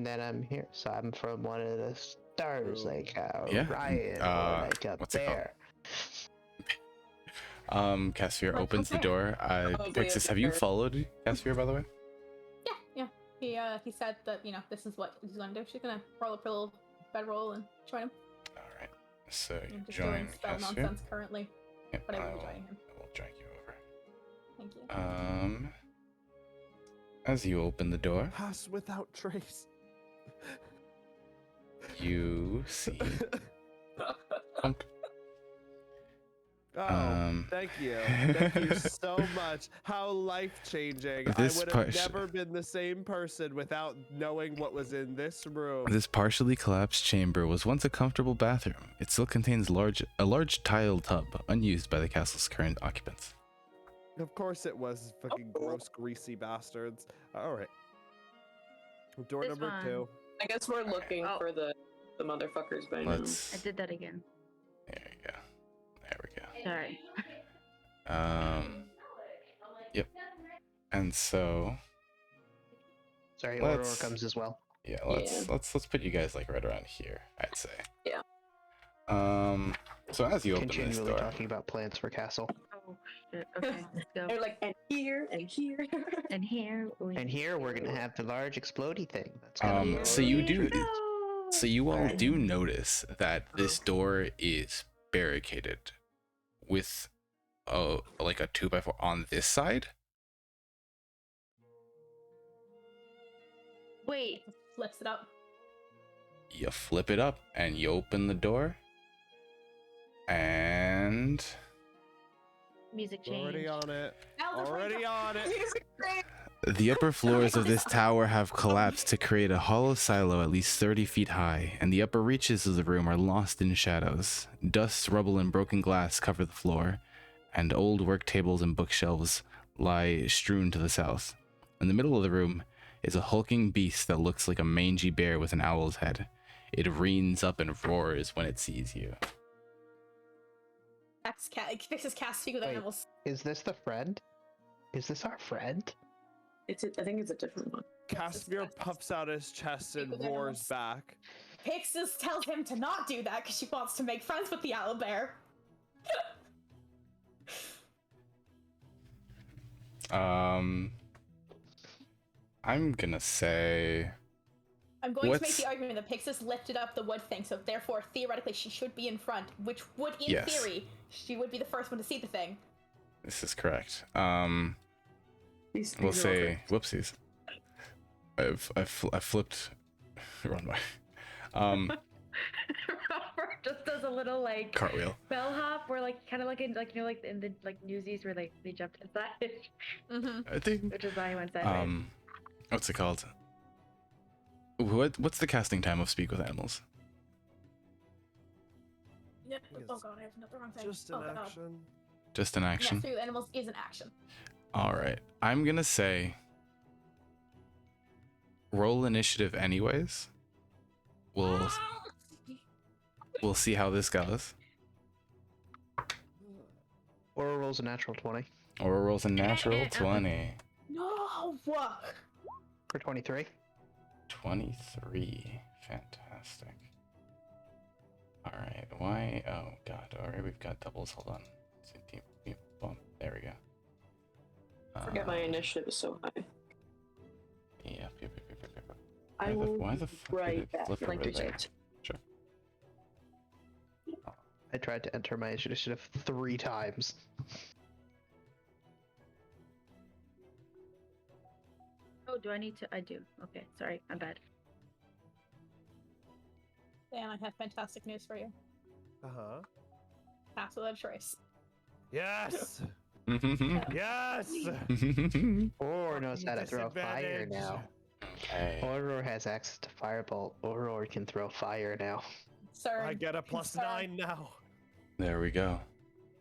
then I'm here, so I'm from one of the stars, like Yeah, Orion, or like a what's it called? bear. Casphere Like opens the a door. Probably Pixis, a have you bear. followed Casphere, by the way? Yeah. He said that this is what he's gonna do. She's gonna roll up her little bedroll and join him. All right. So you I'm just join doing spell Casphere. nonsense currently, Yep, but I will be will joining him. drag you over. Thank you. As you open the door, Pass without trace. you see Punk. Thank you so much. How life-changing. I This would part- have never been the same person without knowing what was in this room. This partially collapsed chamber was once a comfortable bathroom. It still contains a large tile tub, unused by the castle's current occupants. Of course it was, fucking gross, greasy bastards. Alright. Door This number one. 2. I guess we're looking Oh. for the motherfuckers by now. I Let's. did that again. There you go. There we go. Sorry. Yep. And so, Sorry, Aurora let's- comes as well. yeah, let's put you guys like right around here, I'd say. Yeah. So as you open this Continually door, talking about plans for castle. Oh shit. Okay, let's go. They're like, and here, and here. And here we And here we're gonna have the large explodey thing. That's gonna so you do, go. so you all do notice that this door is barricaded with like a 2x4 on this side. Wait. Flips it up. You flip it up and you open the door, and Music change. Already on it. Elder Already Friend- on it. the upper floors of this tower have collapsed to create a hollow silo at least 30 feet high, and the upper reaches of the room are lost in shadows. Dust, rubble, and broken glass cover the floor, and old work tables and bookshelves lie strewn to the south. In the middle of the room is a hulking beast that looks like a mangy bear with an owl's head. It rears up and roars when it sees you. Fixes cast speak with Wait. animals. Is this the friend? Is this our friend? I think it's a different one. Casimir puffs out his chest and Speak with roars animals. back. Pixis tells him to not do that because she wants to make friends with the owlbear. I'm gonna say I'm going to make What's- the argument that Pixis lifted up the wood thing, so therefore, theoretically, she should be in front, which would, in Yes. theory, she would be the first one to see the thing. this is correct. These We'll are say whoopsies. I flipped wrong way. Robert just does a little like Cartwheel. bell hop, where like kind of like in like like in the like newsies where like they jumped inside, Mm-hmm. I think. which is why he went sideways. What's it called? What's the casting time of Speak with Animals? Yeah. Yes. Oh god, I have the wrong thing. Just oh an god. action. Just an Yeah, action. speak with animals is an action. All right. I'm going to say roll initiative anyways. We'll see how this goes. Aura rolls a natural 20 Or rolls a natural 20. No. for 23. 23. Fantastic. All right. Why? Oh, God. All right. We've got doubles. Hold on. Boom. There we go. Forget my initiative is so high. Yep. I will Why the fuck did right it back flip in like over 3 there? seconds. Sure. I tried to enter my initiative 3 times. Oh, do I need to? I do. Okay, sorry, I'm bad. Dan, I have fantastic news for you. Uh-huh. Pass without a trace. Yes! Mm-hmm. Yes! Aurora knows how to throw fire Disadvantage. now. Okay. Aurora has access to Firebolt. Aurora can throw fire now. Sir. I get a +9 now. There we go.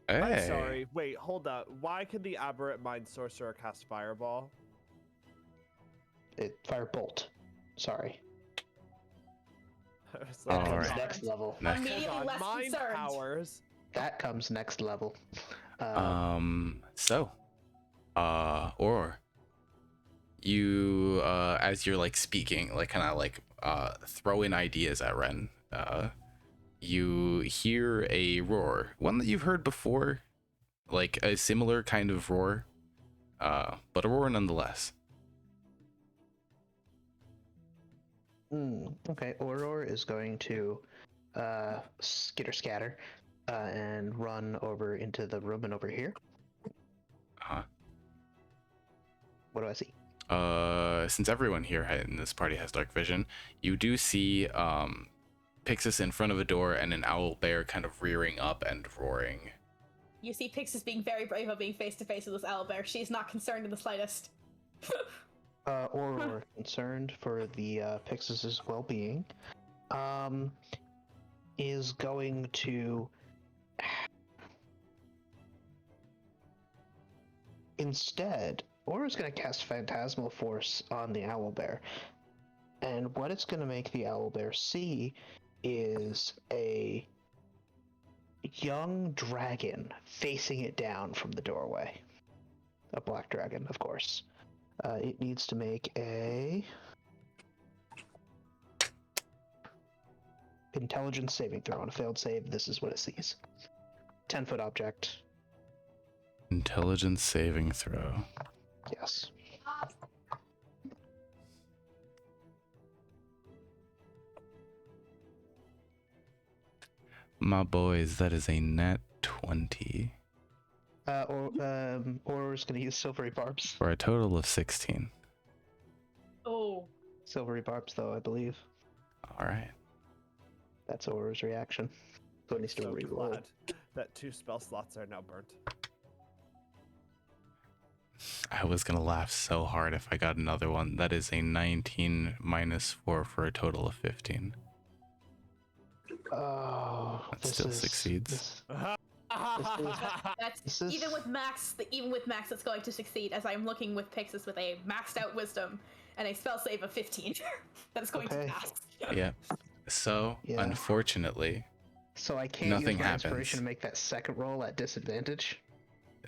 I'm Hey. sorry. Wait, hold up. Why can the Aberrant Mind Sorcerer cast Fireball? Firebolt. Sorry. It's That All comes right. next level. Next. Immediately hold on, less Mind concerned. powers. That comes next level. So, or you, as you're like speaking, like kind of like throwing ideas at Ren, you hear a roar, one that you've heard before, like a similar kind of roar, but a roar nonetheless. Okay, Aurora is going to skitter scatter and run over into the room and over here. What do I see? Since everyone here in this party has dark vision, you do see Pixis in front of a door and an owl bear kind of rearing up and roaring. You see Pixis being very brave of being face to face with this owlbear. She's not concerned in the slightest. Aurora, concerned for the Pixis' well-being, is going to instead. Aurora's going to cast Phantasmal Force on the owlbear, and what it's going to make the owlbear see is a young dragon facing it down from the doorway. A black dragon, of course. It needs to make a intelligence saving throw. On a failed save, this is what it sees. 10-foot object. Intelligence saving throw. Yes. My boys, that is a nat 20 Auror's gonna use silvery barbs. for a total of 16. Oh. Silvery barbs, though, I believe. All right. That's Aurora's reaction. So it needs to So reroll. glad that 2 spell slots are now burnt. I was gonna laugh so hard if I got another one. That is a 19 minus 4 for a total of 15. Oh, That still succeeds. That's This is- even with max. Even with max, it's going to succeed. As I'm looking with Pixis with a maxed out wisdom and a spell save of 15. That's going to Okay. pass. Yeah. So, Yeah. unfortunately, So I can't Nothing use my happens. inspiration to make that second roll at disadvantage?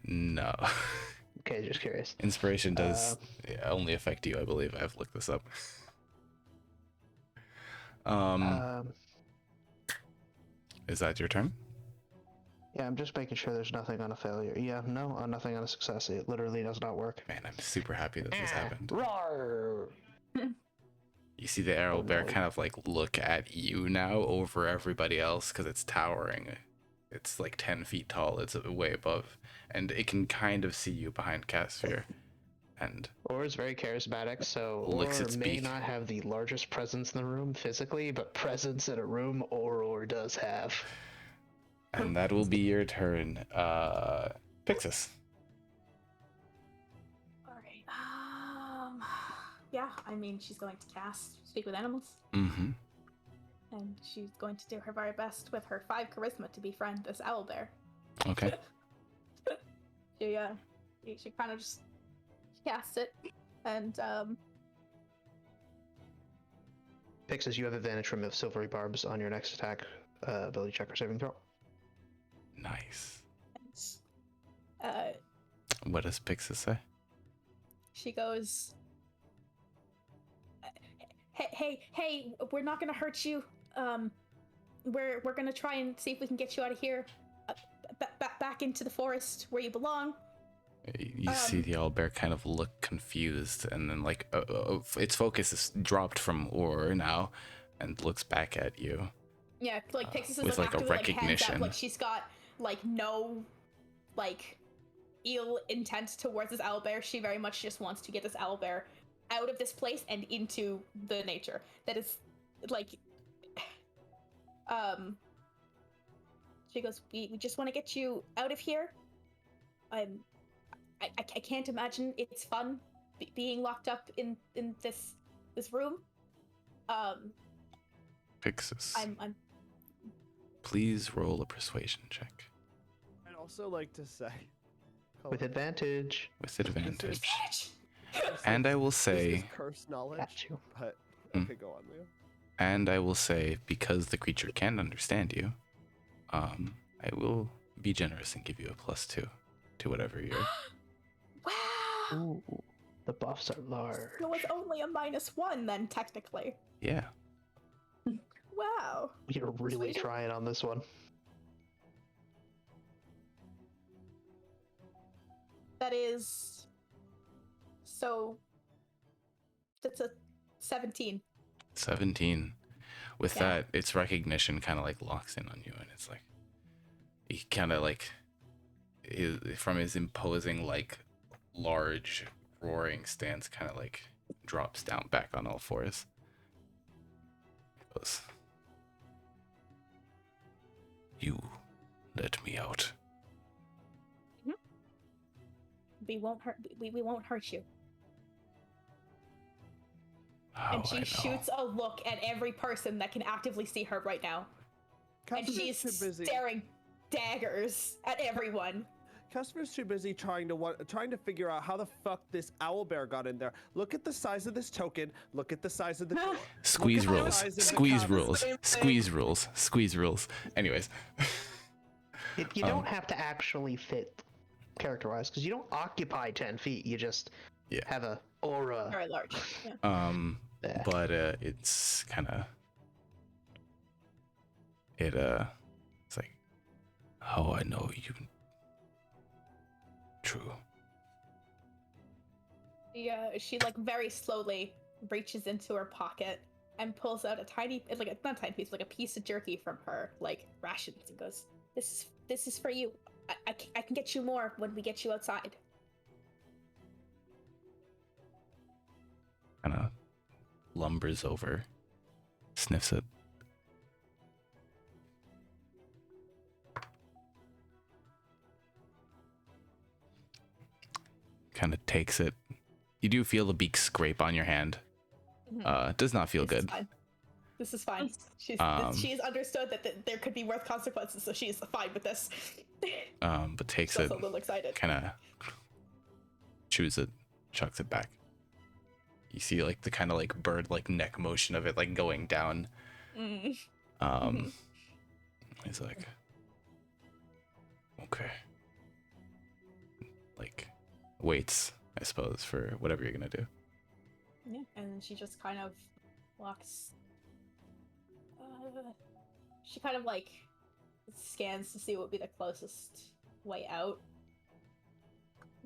no. Okay, just curious. Inspiration does only affect you, I believe. I've looked this up. Is that your turn? Yeah, I'm just making sure there's nothing on a failure. Yeah, no, nothing on a success. It literally does not work. Man, I'm super happy that this happened. Roar! You see the arrow Oh, bear no. kind of like look at you now over everybody else because it's towering. It's like 10 feet tall. It's way above. And it can kind of see you behind Casphere. And Aura's very charismatic, so Licks Aura its may beak. not have the largest presence in the room physically, but presence in a room Aurora does have. that will be your turn. Pixis. Alright. Yeah, I mean, she's going to cast Speak with Animals. Mm-hmm. and she's going to do her very best with her 5 charisma to befriend this owlbear. Okay. She kind of just casts it, and Pixis, you have advantage from the silvery barbs on your next attack, ability check or saving throw. Nice. and What does Pixis say? she goes, hey, we're not gonna hurt you. We're gonna try and see if we can get you out of here, back into the forest where you belong. You see the owlbear kind of look confused, and then like its focus is dropped from Or now, and looks back at you. Yeah, like Pixis is with, like, a actively, hands recognition. up, like she's got like no like ill intent towards this owlbear. She very much just wants to get this owlbear out of this place and into the nature. That is like she goes, we just want to get you out of here. I can't imagine it's fun being locked up in this room. Pixis, I'm please roll a persuasion check I'd also like to say, With advantage. with advantage. Bitch! And I will this say, is cursed knowledge, Got you. but Mm. okay, go on, Leo. and I will say, because the creature can understand you, I will be generous and give you a +2 to whatever you're. Wow! Ooh, the buffs are large. It was only a -1 then, technically. Yeah. Wow. You're really Persuasion? trying on this one. That is. So. That's a 17. 17. With Yeah. that, its recognition kind of like locks in on you, and it's like he kind of like from his imposing like large roaring stance kind of like drops down back on all fours. Goes, you let me out. We won't hurt. We won't hurt you. How And she I know. shoots a look at every person that can actively see her right now, and Customer's she's too busy. staring daggers at everyone. Customer's too busy trying to figure out how the fuck this owlbear got in there. Look at the size of this token. Look at the size of the door. Squeeze Look at the rules. size of the Squeeze cup. rules. Same thing. Squeeze rules. Squeeze rules. Anyways. You don't have to actually fit character-wise, because you don't occupy 10 feet. You just Yeah. have a aura. Very large. Yeah. there. But it's kind of it's like, how I know you. True. Yeah, she like very slowly reaches into her pocket and pulls out a tiny, like a not a tiny piece, like a piece of jerky from her like rations and goes, "This is for you. I can get you more when we get you outside." Kind of lumbers over, sniffs it. Kind of takes it. You do feel the beak scrape on your hand. Does not feel This is good. fine. This is fine. She's understood that there could be worse consequences, so she's fine with this. But takes She's it, also a little excited. kind of chews it, chucks it back. You see like the kind of like bird like neck motion of it like going down. Mm. He's like, okay. Like, waits, I suppose, for whatever you're gonna do. Yeah, and then she just kind of walks. She kind of like scans to see what would be the closest way out.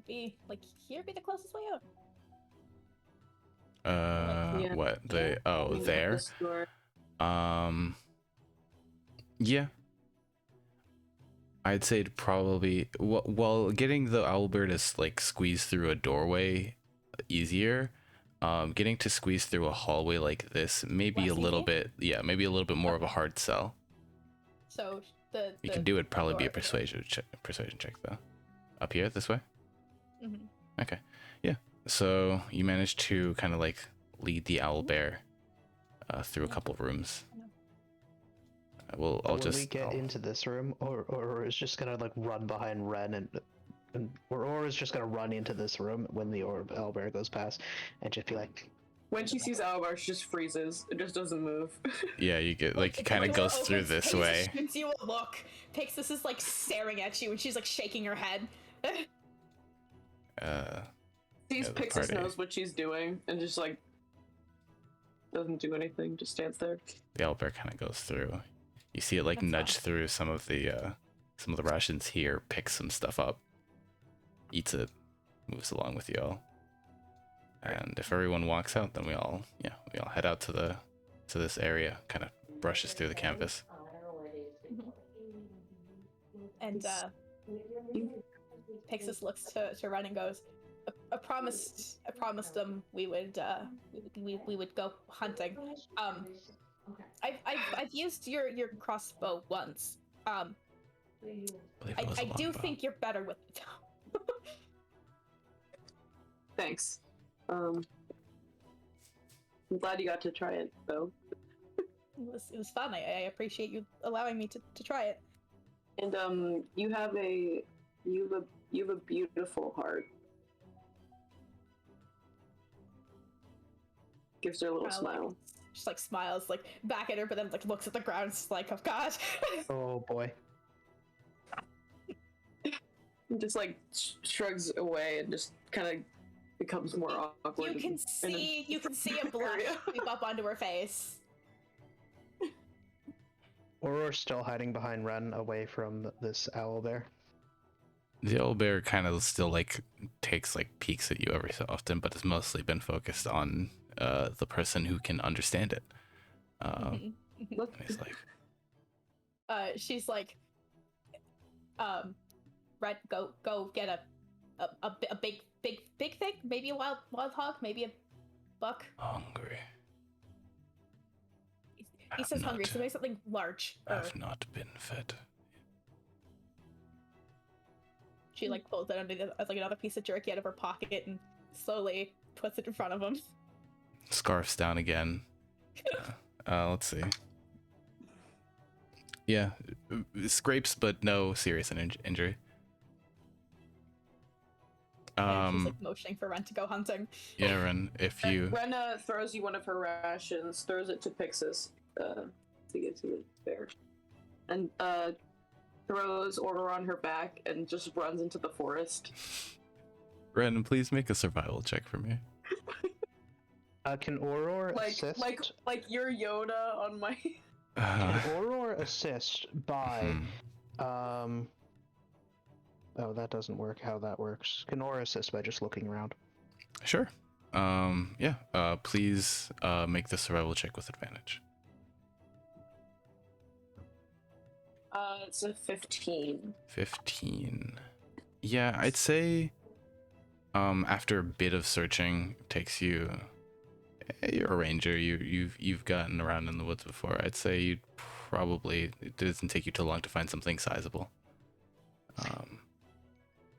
Be like here, be the closest way out. Yeah. What? Yeah. There? This door. Yeah. I'd say it'd probably, well, getting the owlbear to like squeeze through a doorway easier. Getting to squeeze through a hallway like this, maybe Less a little easy? bit, yeah, maybe a little bit more of a hard sell. So the You can do it, probably be a door- persuasion check though. Up here, this way? Mhm. Okay, yeah. So you managed to kind of like lead the owlbear through a couple rooms. I'll when just. we get into this room, or is just gonna like run behind Ren or is just gonna run into this room when the owlbear goes past, and just be like. When she sees Alvar, she just freezes. It just doesn't move. Yeah, you get like it The kind of door goes through opens, this Pixis way. shoots you a look. Pixis is like staring at you, and she's like shaking her head. Sees the Pixis party. knows what she's doing and just like doesn't do anything, just stands there. The owlbear kind of goes through. You see it like That's nudge fine. through some of the rations here, picks some stuff up, eats it, moves along with you all. And if everyone walks out, then we all head out to this area, kind of brushes through the canvas. And Pixis looks to Ren and goes, I promised them we would go hunting. I've used your crossbow once. I believe it was a I do longbow. think you're better with it. Thanks. I'm glad you got to try it though. It was fun. I appreciate you allowing me to try it. And you have a beautiful heart. Gives her a little Kinda smile. Like, just like smiles like back at her, but then like looks at the ground, just like, oh god. Oh boy. Just like shrugs away and just kind of becomes more awkward. You can see a blush area. creep up onto her face. Auror's still hiding behind Ren, away from this owlbear. The owlbear kind of still like takes like peeks at you every so often, but has mostly been focused on the person who can understand it. And he's like, She's like, Red, go get a big thing, maybe a wild hog, maybe a buck. hungry. He says hungry, so maybe something large. I've not been fed. She like pulls it under like another piece of jerky out of her pocket and slowly puts it in front of him. Scarfs down again. Let's see. Yeah, scrapes, but no serious injury. And she's like motioning for Ren to go hunting. Yeah, Ren, if you... Rena throws you one of her rations, throws it to Pixis to get to the bear. And throws Order on her back and just runs into the forest. Ren, please make a survival check for me. Can Auror assist? Like you're Yoda on my... Can Auror assist by... Oh, that doesn't work how that works. Can Auror assist by just looking around? Sure. Yeah. Please make the survival check with advantage. It's a 15. 15. Yeah, I'd say after a bit of searching takes you... You're a ranger. You've gotten around in the woods before. I'd say you'd probably... It doesn't take you too long to find something sizable.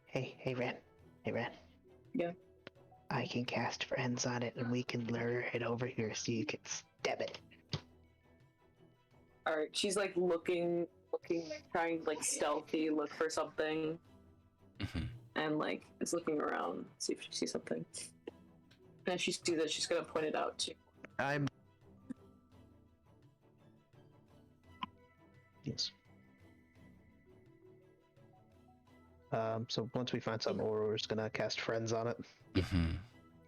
Hey, Ren. Hey, Ren. Yeah? I can cast friends on it, and we can lure it over here so you can stab it. Alright, she's like looking, trying like stealthy, look for something. And like is looking around, see if she sees something. And if she sees it, she's gonna point it out too. Yes. So once we find something, Auror's gonna cast friends on it.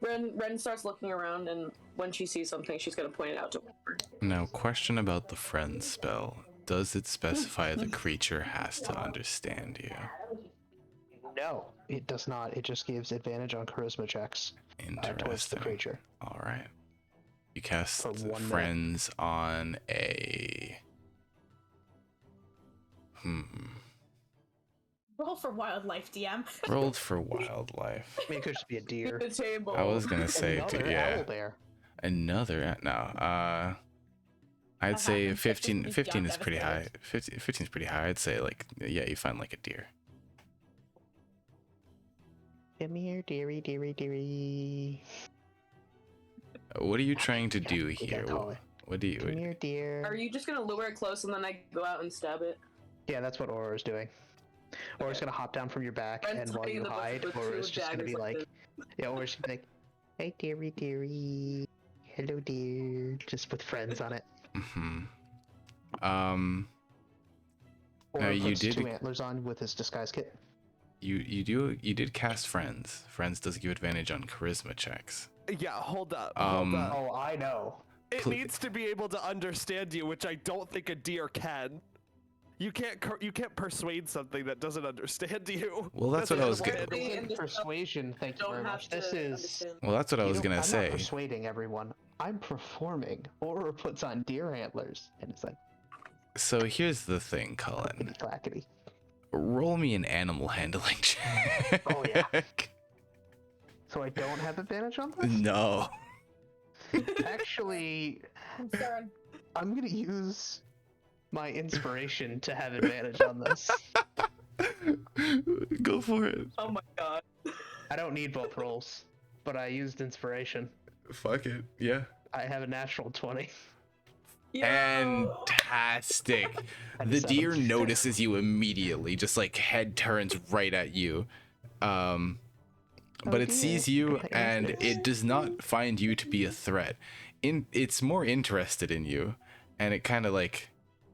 Ren starts looking around, and when she sees something, she's gonna point it out to her. Now, question about the friend spell. Does it specify the creature has to understand you? No, it does not. It just gives advantage on charisma checks towards the Interesting. creature. All right. You cast For 1 minute. friends on a... Roll for wildlife, DM. Rolled for wildlife. I mean, it could just be a deer. The table. I was gonna say, Another yeah. owlbear. Another, no. I'd say happens. 15 He's 15 young, is pretty high. devastated. 15 is pretty high. I'd say, like, yeah, you find, like, a deer. Come here, dearie. What are you trying to do We here? got taller. What do you? Come here, dear. Are you just gonna lure it close and then I go out and stab it? Yeah, that's what Auror's doing. Auror's gonna hop down from your back, Brent's and while hiding you in the bush hide, with Auror's two just gonna be daggers like like, yeah, Auror's gonna be like, hey, dearie, dearie, hello, dear, just with friends on it. Mm-hmm. Or you puts did- 2 antlers on with his disguise kit. You did cast friends. Friends does give advantage on charisma checks. Yeah, hold up. Um, Oh, I know. It Pl- needs to be able to understand you, which I don't think a deer can. You can't persuade something that doesn't understand you. Well, that's what I was why gonna- it- And this Persuasion, thank you don't very have much. to This is. understand. Well, that's what I was gonna I'm say. not persuading everyone. I'm performing. Aurora puts on deer antlers, and it's like, So here's the thing, Cullen. clackety clackety. Roll me an animal handling check. Oh, yeah. So I don't have advantage on this? No. Actually, Concern. I'm gonna use my inspiration to have advantage on this. Go for it. Oh my god. I don't need both rolls, but I used inspiration. Fuck it. Yeah. I have a natural 20. Fantastic. And The 7. deer notices you immediately, just like head turns right at you. But it dear. sees you Thank and you. it does not find you to be a threat. It's more interested in you, and it kind of like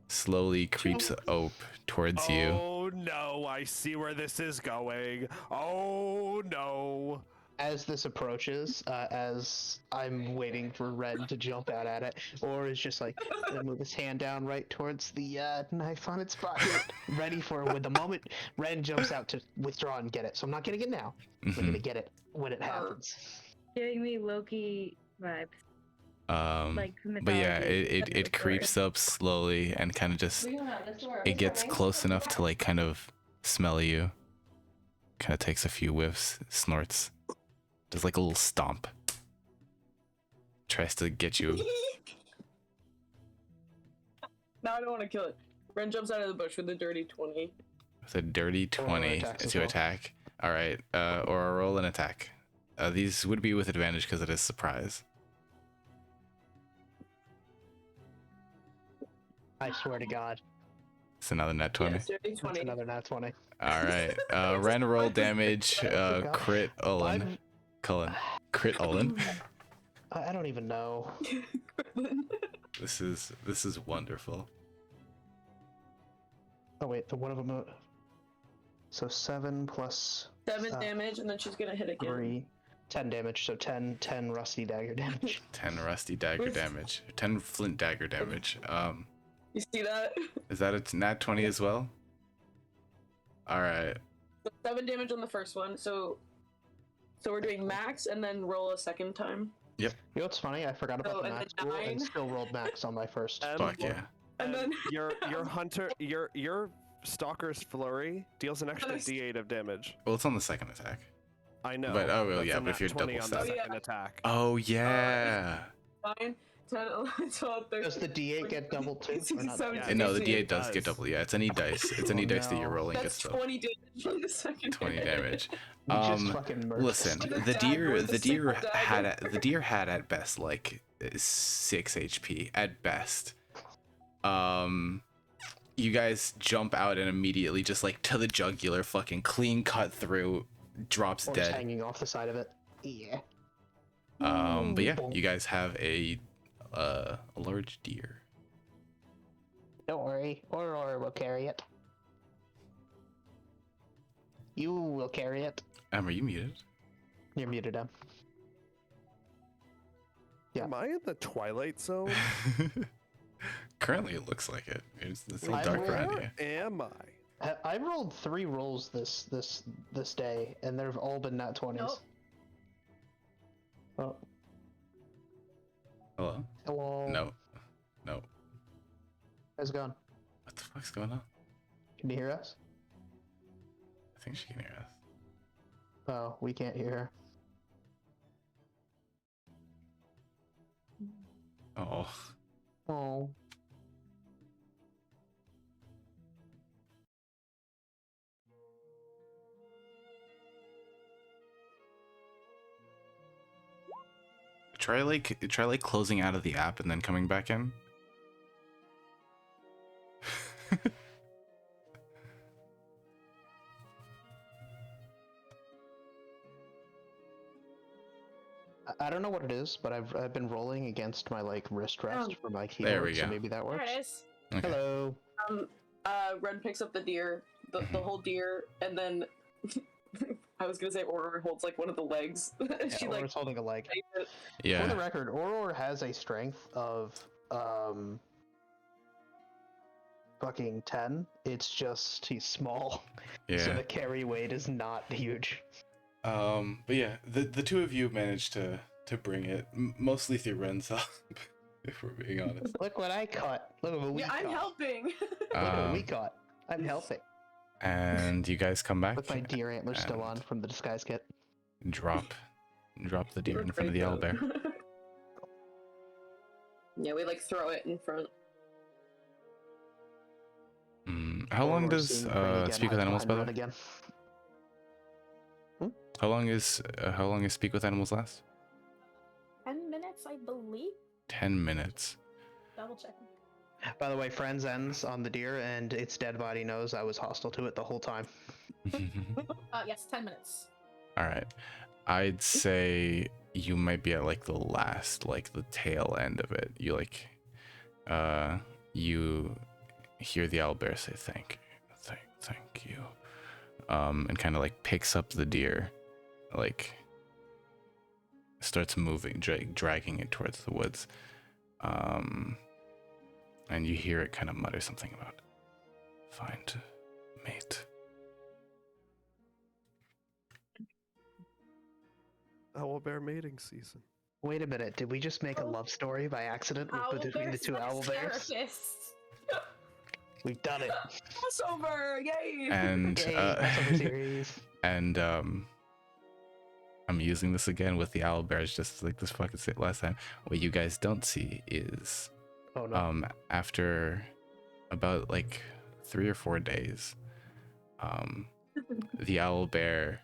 slowly creeps up towards you. Oh no, I see where this is going. Oh no. As this approaches, as I'm waiting for Ren to jump out at it, or is just like gonna move his hand down right towards the knife on its pocket, ready for when the moment Ren jumps out to withdraw and get it. So I'm not getting it now. I'm Mhm. gonna get it when it happens. Giving me Loki vibes. Like But yeah, mythology. it creeps up slowly and kind of just it gets close enough to like kind of smell you. Kind of takes a few whiffs, snorts, does like a little stomp. Tries to get you. Now I don't want to kill it. Ren jumps out of the bush with a dirty 20. With a dirty 20 attacks as to well. attack. All right, or roll an attack. These would be with advantage because it is surprise. I swear to God, It's another net 20. Yes, dirty that's 20. another nat 20. All right, Ren roll damage. Crit Olin. Cullen. Crit Olin. I don't even know. This is wonderful. Oh wait, the one of them. So 7 plus 7 damage, and then she's gonna hit again. 3, 10 damage. So 10 rusty dagger damage. 10 rusty dagger Oof. damage. 10 flint dagger damage. You see that? Is that a nat 20 as well? All right. 7 damage on the first one, so we're doing max and then roll a second time. You know what's funny? I forgot about Oh, the and max then rule and 9. still rolled max on my first. Fuck yeah. And then your hunter, your stalker's flurry deals an extra Nice. D8 of damage. Well, it's on the second attack. I know. But- oh, well, that's yeah, a but if nat you're 20 double on the stacked. second attack. Oh yeah. 9, 10, 11, 12, 13. Does the D8 get doubled too? Or not? 17, Yeah, No, the 18. D8 does get double. Yeah, it's any dice. It's any Oh, dice that you're no. rolling That's gets double. 20 damage on the second 20 hit. damage. You just fucking murked Listen, us. the deer With the single had at best like 6 HP at best. You guys jump out and immediately just like to the jugular, fucking clean cut through, drops Or just dead. hanging off the side of it. Yeah. But yeah, you guys have a large deer. Don't worry, Aurora will carry it. You will carry it. Are you muted? You're muted, Em. Yeah. Am I in the Twilight Zone? Currently, it looks like it. It's all I'm dark aware. around here. Am I? I've rolled 3 rolls this day, and they've all been nat 20s. Nope. Oh, Hello? hello. No. No. How's it going? What the fuck's going on? Can you hear us? I think she can hear us. Oh, we can't hear her. Oh. Oh. try like closing out of the app and then coming back in. I don't know what it is, but I've been rolling against my like wrist rest for my keyboard, There we so go. maybe that There works. it is. Okay. Hello. Ren picks up the deer, the whole deer, and then I was gonna say Aurora holds like one of the legs. She Yeah, like Aurora's holding a leg. takes it. For the Yeah. record, Aurora has a strength of fucking 10. It's just he's small, so Yeah. the carry weight is not huge. But yeah, the two of you managed to bring it mostly through Ren's help, if we're being honest. Look what I caught. Look what we Yeah, I'm caught. helping. Look what we caught. I'm helping. And you guys come back With my deer antlers still on and from the disguise kit. drop the deer Look in front of great, the though. owlbear. Yeah, we like throw it in front. How long Aurora's does seeing prey again, Speak with hides Animals behind by the Ren way? again. How long is Speak with Animals last? 10 minutes, I believe. 10 minutes. Double checking. By the way, friends ends on the deer, and its dead body knows I was hostile to it the whole time. Yes, 10 minutes. All right. I'd say you might be at like the last, like the tail end of it. You like, you hear the owlbear say thank you, and kind of like picks up the deer, like starts moving, dragging it towards the woods, and you hear it kind of mutter something about find mate. Owlbear mating season. Wait a minute, did we just make a love story by accident between the two owl bears? Therapist. We've done it. Crossover! Yay! And Yay, crossover series. and I'm using this again with the owl bears, just like this fucking last time. What you guys don't see is Oh no. after about like 3 or 4 days, the owl bear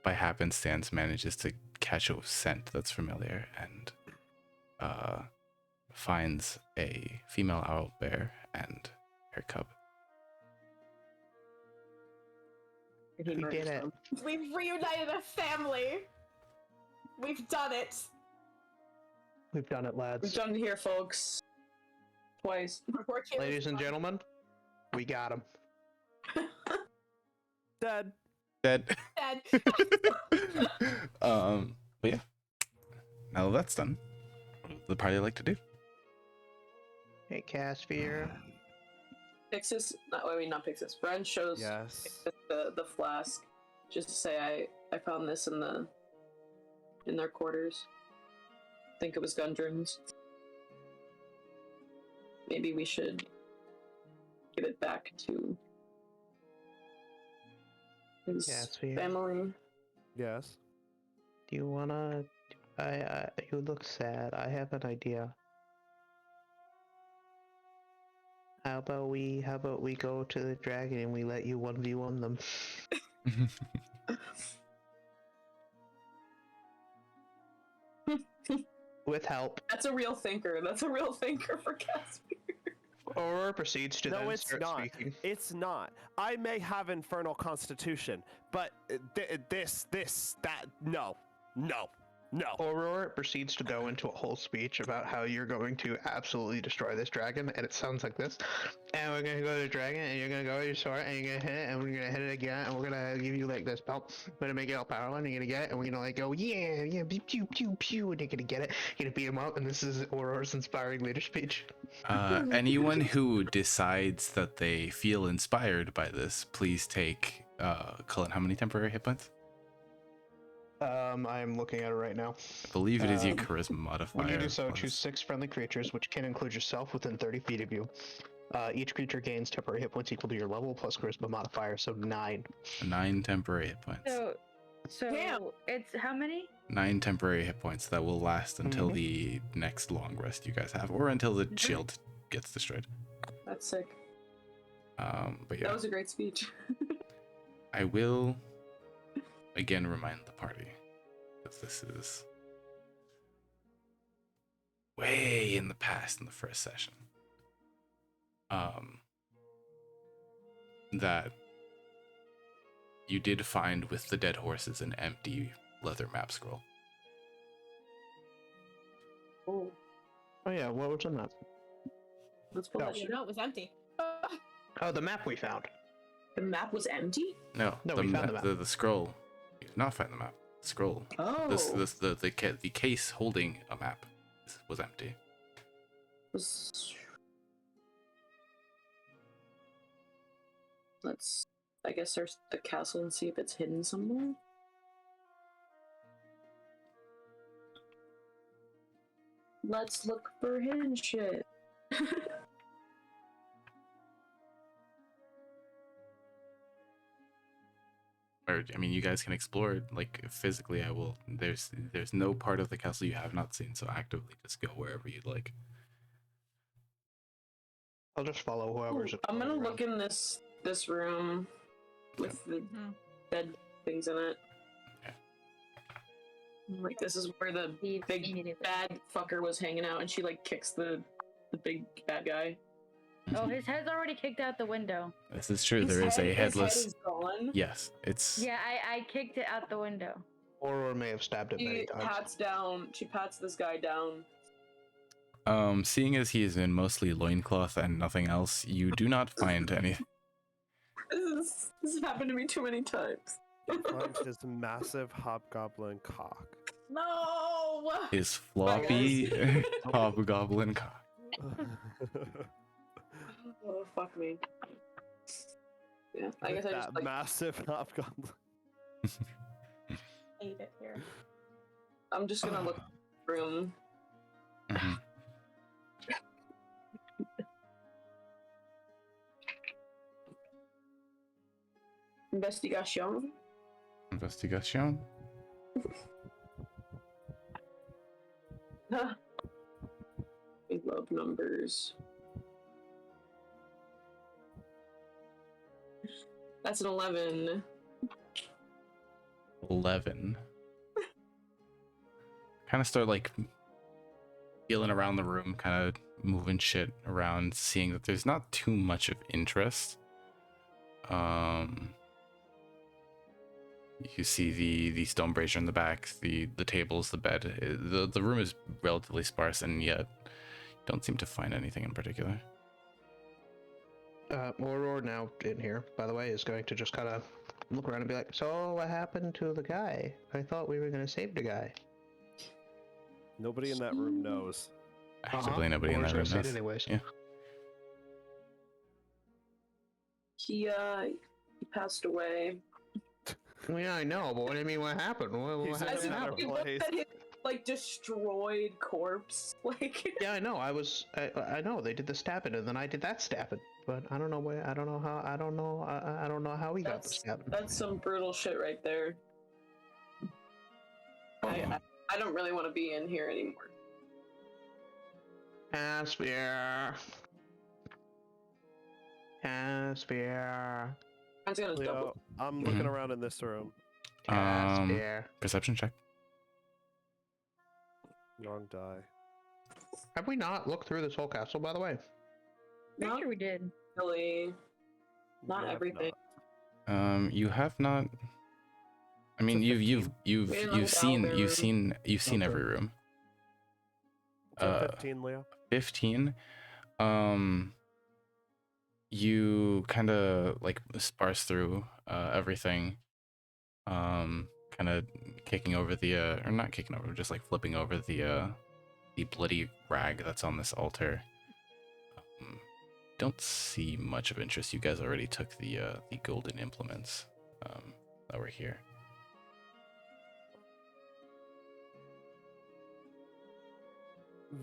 by happenstance manages to catch a scent that's familiar and finds a female owl bear and her cub. He We murders did it. them. We've reunited a family. We've done it. We've done it, We've lads. done it here, folks. Twice. We're killing Ladies and someone. gentlemen, we got him. Dead. Dead. Dead. But yeah, now that that's done, what does the party like to do? Hey, Casphere. Pixis, not Pixis. Ren shows Yes. the flask, just to say I found this in their quarters. Think it was Gundren's. Maybe we should give it back to his Casphere. family. Yes. Do you wanna? You look sad. I have an idea. How about we go to the dragon and we let you 1v1 them? With help. That's a real thinker. That's a real thinker for Casper. Aurora proceeds to No, then it's start not. speaking. It's not. I may have infernal constitution, but no. Aurora proceeds to go into a whole speech about how you're going to absolutely destroy this dragon, and it sounds like this. And we're gonna go to the dragon, and you're gonna go with your sword, and you're gonna hit it, and we're gonna hit it again, and we're gonna give you like this belt. We're gonna make it all powerful, and you're gonna get it, and we're gonna like go, yeah, pew, pew, pew, pew, and you're gonna get it. You're gonna beat him up, and this is Aurora's inspiring leader speech. Anyone who decides that they feel inspired by this, please take Cullen, how many temporary hit points? I'm looking at it right now. I believe it is your charisma modifier. When you do so, plus- choose 6 friendly creatures, which can include yourself within 30 feet of you. Each creature gains temporary hit points equal to your level plus charisma modifier, so 9. 9 temporary hit points. So Damn. it's how many? 9 temporary hit points that will last until the next long rest you guys have, or until the shield gets destroyed. That's sick. But yeah, That was a great speech. I will again remind the party that this is way in the past in the first session, that you did find with the dead horses an empty leather map scroll. Oh, Oh yeah, what was in that? let's pull No. that You shit. know, it was empty. Oh, the map we found. The map was empty. No, No, we found the map. The scroll. You did not find the map. The scroll. Oh, The case holding a map was empty. Let's, I guess, search the castle and see if it's hidden somewhere. Let's look for hidden shit. Or I mean, you guys can explore it. Like physically, I will. There's no part of the castle you have not seen. So actively, just go wherever you'd like. I'll just follow whoever's. I'm gonna look in this room with the dead things in it. Like, this is where the big bad fucker was hanging out, and she like kicks the big bad guy. Oh, his head's already kicked out the window. This is true. There is His a head headless. is gone. Yes, it's. Yeah, I kicked it out the window. Or may have stabbed it many times. She pats this guy down. Seeing as he is in mostly loincloth and nothing else, you do not find any. This has happened to me too many times. Find his massive hobgoblin cock. No! His floppy hobgoblin cock. Oh, fuck me. Yeah, I guess I that just like. massive hobgoblin. Ate it here. I'm just gonna look in the room. Mhm. Investigation. Investigation. I love numbers. That's an 11. 11. Kind of start like feeling around the room, kind of moving shit around, seeing that there's not too much of interest. You see the stone brazier in the back, the tables, the bed. The room is relatively sparse, and yet don't seem to find anything in particular. Aurora now in here, by the way, is going to just kind of look around and be like, "So what happened to the guy? I thought we were going to save the guy." Nobody in that room knows. Actively, nobody in that room Aurora's gonna say knows. it anyways. Yeah. He passed away. Well, yeah, I know, but what do you mean? What happened? What He's happened? in As another if you looked place. at his like destroyed corpse, like. Yeah, I know. I know they did the stabbing, and then I did that stabbing. But I don't know where. I don't know how. I don't know how we got the stabbing. That's some brutal shit right there. I don't really want to be in here anymore. Caspier. Caspier. I'm gonna Leo, double. I'm looking around in this room. Caspier. Perception check. Wrong die. Have we not looked through this whole castle, by the way? Pretty Not sure we did. really. Not We have everything. You have not. I mean, It's a you've 15. you've seen Okay. every room. So 15, Leo. 15. You kind of like sparse through everything. Kind of kicking over the or not kicking over, just like flipping over the bloody rag that's on this altar. Don't see much of interest. You guys already took the golden implements that were here.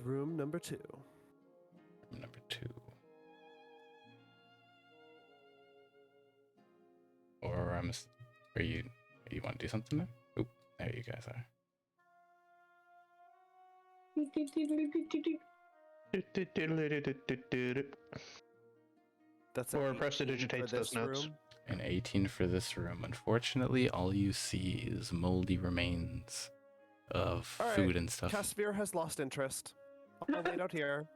Room number 2. Number 2. Or are you want to do something there? Oop, there you guys are. That's Or an press 18 digitates for those this notes. room. An 18 for this room. Unfortunately, all you see is moldy remains of All right, food and stuff. Caspier has lost interest. I'll wait out here.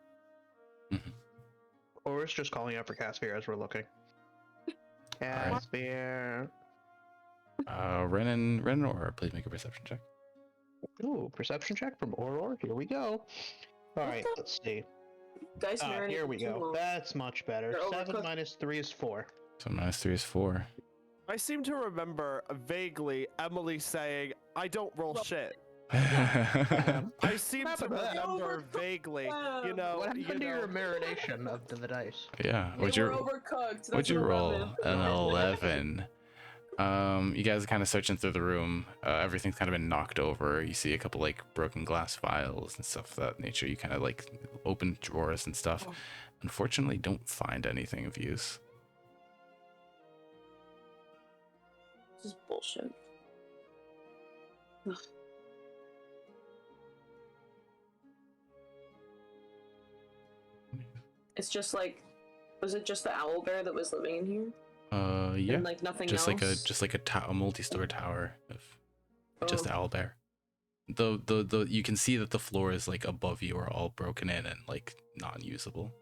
Or it's just calling out for Caspier as we're looking. Alright. Caspier. Ren and Aurora, please make a perception check. Ooh, perception check from Aurora. Here we go. All right, let's see. Guys, Here we go. That's much better. They're 7 overcooked. minus 3 is 4. So -3 is 4. I seem to remember vaguely Emily saying, "I don't roll shit." I seem to remember vaguely, you know. What happened to your know. marination of the dice? Yeah. They were overcooked. What'd you That's roll? 11. An 11. You guys are kind of searching through the room. Everything's kind of been knocked over. You see a couple like broken glass vials and stuff of that nature. You kind of like open drawers and stuff. Unfortunately, don't find anything of use. This is bullshit. Ugh. It's just like, was it just the owl bear that was living in here? Yeah. And like nothing Just else? like a multi-story tower of just Oh. owlbear. The you can see that the floor is like above you are all broken in and like non-usable.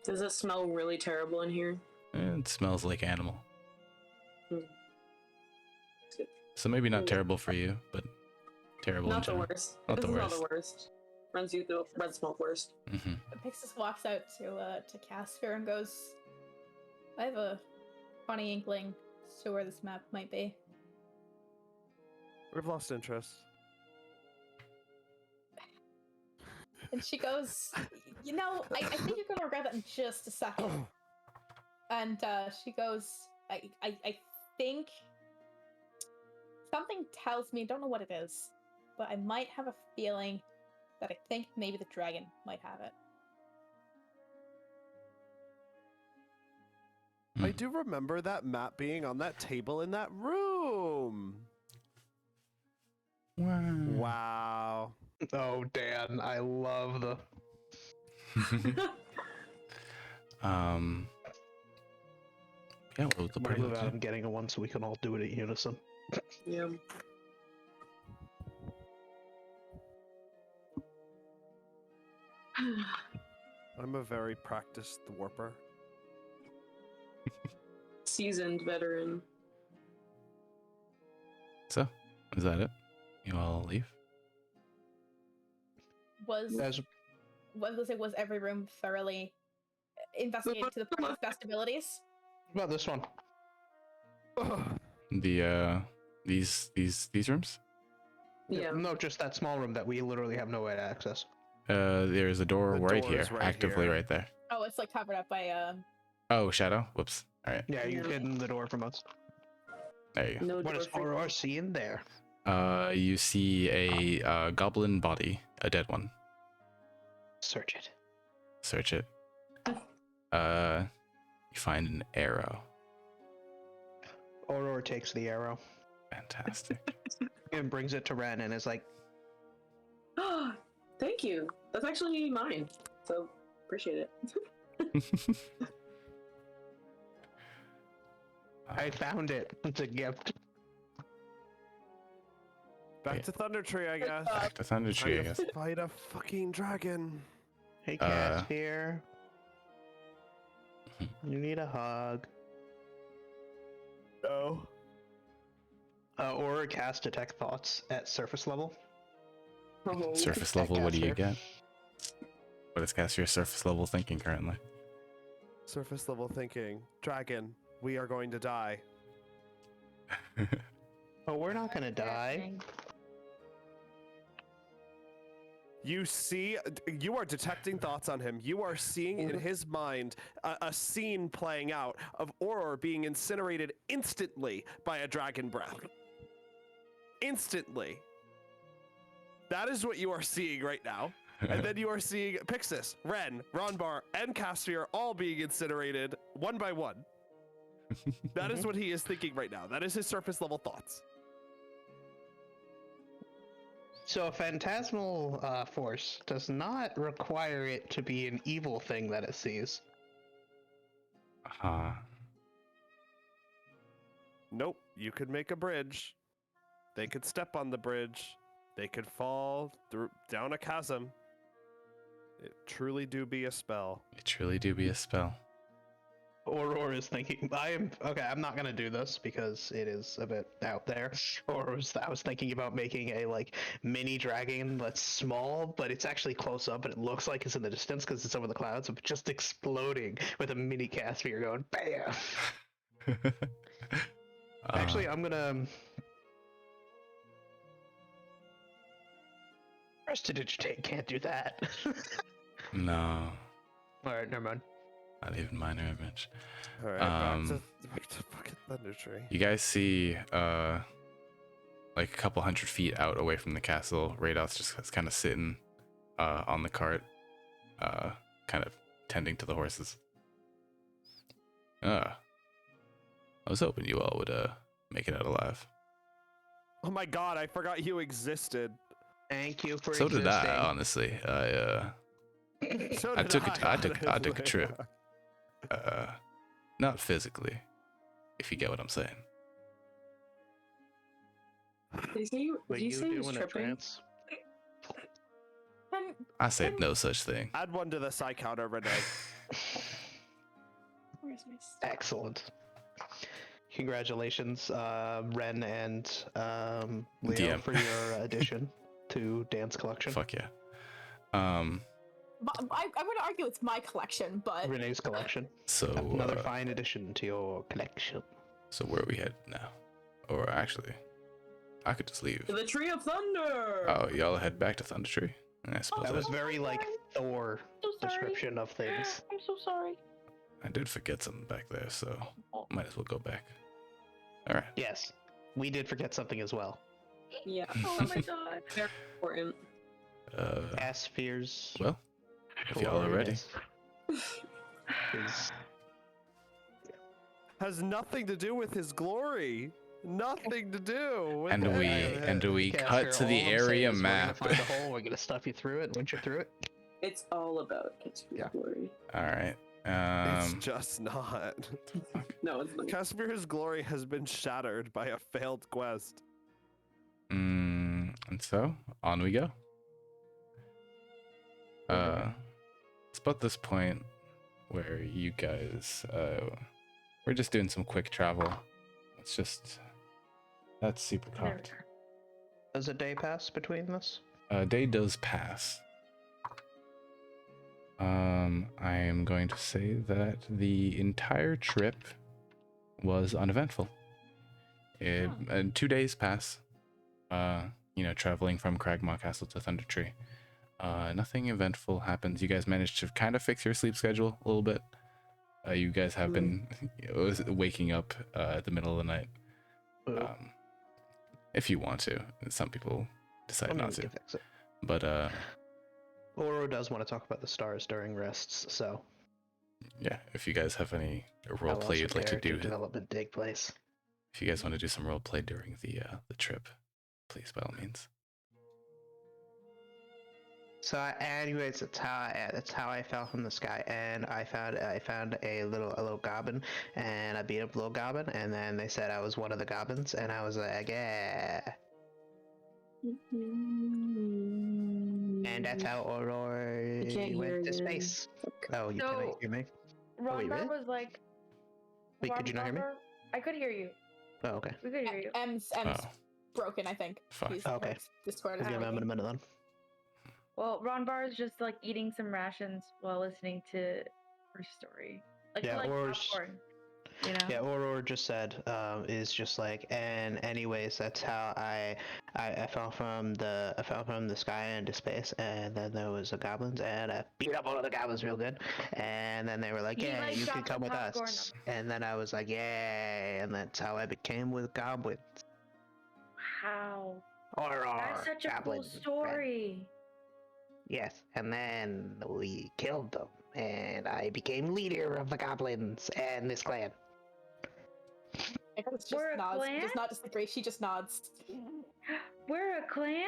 Does it smell really terrible in here? It smells like animal. Hmm. So maybe not terrible for you, but terrible in Not the general. worst. Not This the is not worst. the worst. Runs you through red smoke worst. Mm-hmm. Pixis walks out to Caspier and goes, I have a funny inkling as to where this map might be. We've lost interest. And she goes, you know, I think you're gonna regret that in just a second. And she goes, I think something tells me, don't know what it is, but I might have a feeling that I think maybe the dragon might have it. I do remember that map being on that table in that room. Wow. Oh, Dan, I love the. Yeah, what was the party Move look out. like? I'm getting a one so we can all do it at unison. Yeah. I'm a very practiced warper. Seasoned veteran. So, is that it? You all leave? As Was every room thoroughly investigated to the party's best abilities? what about this one? The these rooms? Yeah. No, just that small room that we literally have no way to access. There's a door The right door here, is right actively here. right there. Oh, it's like covered up by Oh, shadow. Whoops. All right, Yeah, you've Yeah. hidden the door from us. there you go. No What door does for- Aurora see in there? You see a goblin body, a dead one. Search it. Search it. You find an arrow. Aurora takes the arrow Fantastic. and brings it to Ren and is like, Thank you. That's actually mine. So appreciate it. I found it. It's a gift. Back Yeah. to Thunder Tree, I guess. Back to Thunder Time Tree, I to guess. fight a fucking dragon. Hey, Cat's here. You need a hug. No. Aurora casts Detect Thoughts at surface level. Oh. Surface That level, what do you Caspier. get? What is Caspier's surface level thinking currently? Surface level thinking. Dragon, we are going to die. Oh, we're not gonna die. You see, you are detecting thoughts on him. You are seeing in his mind a scene playing out of Auror being incinerated instantly by a dragon breath. Instantly. That is what you are seeing right now. And then you are seeing Pixis, Ren, Ronbar, and Caspier all being incinerated one by one. That is what he is thinking right now. That is his surface level thoughts. So a phantasmal force does not require it to be an evil thing that it sees. Nope, you could make a bridge. They could step on the bridge. They could fall through down a chasm. It truly do be a spell. It truly do be a spell. Aurora is thinking, I'm not gonna do this because it is a bit out there. I was thinking about making a like mini dragon that's small, but it's actually close up and it looks like it's in the distance because it's over the clouds, of just exploding with a mini Casphere going bam. Actually, I'm gonna Prestidigitate can't do that. No, Alright, never mind. not even minor image. All right, back to fucking Thunder Tree. You guys see, like a couple 100 feet out away from the castle, Radoth's just kind of sitting, on the cart, kind of tending to the horses. I was hoping you all would, make it out alive. Oh my god, I forgot you existed. Thank you for So existing. did I, honestly. So I did took a honestly. trip. Not physically, if you get what I'm saying. Did you Were you say he was doing a tripping? trance? I said no such thing. Add one to the psi counter, Renee. Where's my stuff? Excellent. Congratulations, Ren and Leo, DM. for your addition to Dan's collection. Fuck yeah. But I would argue it's my collection, but Renee's collection. So Another fine addition to your collection. So where are we headed now? Or actually, I could just leave. To the Tree of Thunder! Oh, y'all head back to Thunder Tree? I suppose That was I, very like Thor So sorry. description of things. I'm so sorry. I did forget something back there, so might as well go back. All right. Yes, we did forget something as well. Yeah. Oh my god. Very important. Aspheres. Well, if y'all are ready. Is Has nothing to do with his glory. Nothing to do. With And that. we Casphere, cut to the all I'm saying area is map. We're gonna find a hole. We're gonna stuff you through it. Once you're through it, It's all about Caspier's glory. All right. It's just not. No, it's not. Caspier's glory has been shattered by a failed quest. And so on we go. It's about this point where you guys, we're just doing some quick travel. It's just, that's super cocked. does a day pass between this? A day does pass. I am going to say that the entire trip was uneventful. And 2 days pass. Traveling from Cragmaw Castle to Thunder Tree. Nothing eventful happens. You guys managed to kind of fix your sleep schedule a little bit. You guys have been waking up at the middle of the night. If you want to. Some people decide not to. Fix it. But Oro does want to talk about the stars during rests, so yeah, if you guys have any role how else play would you'd like to character do, development take place. if you guys want to do some role play during the trip, please by all means. So, anyways, that's how I fell from the sky, and I found a little goblin, and I beat up the little goblin, and then they said I was one of the goblins, and I was like, yeah. And that's how Aurora I can't hear went to you. space. Oh, you cannot So- hear me? Ron wait, really? was like. Wait, could you not hear me? I could hear you. Oh, okay. We could hear you. M's Oh, broken, I think. fuck. He's- Okay. his Discord is I'll give him working. a minute then. Well, Ron Bar is just like eating some rations while listening to her story. Like, Yeah, like or popcorn, you know? Yeah, Aurora just said, is just like, and anyways, that's how I fell from the sky into space, and then there was the goblins, and I beat up one of the goblins real good, and then they were like, He, yeah, like, you can dropped come some with popcorn us, and then I was like, yeah, and that's how I became with goblins. Wow. Aurora, That's such a cool goblin friend. story. Yes, and then we killed them, and I became leader of the goblins and this clan. I think it's just We're a nods. clan? Does not disagree. She just nods. We're a clan?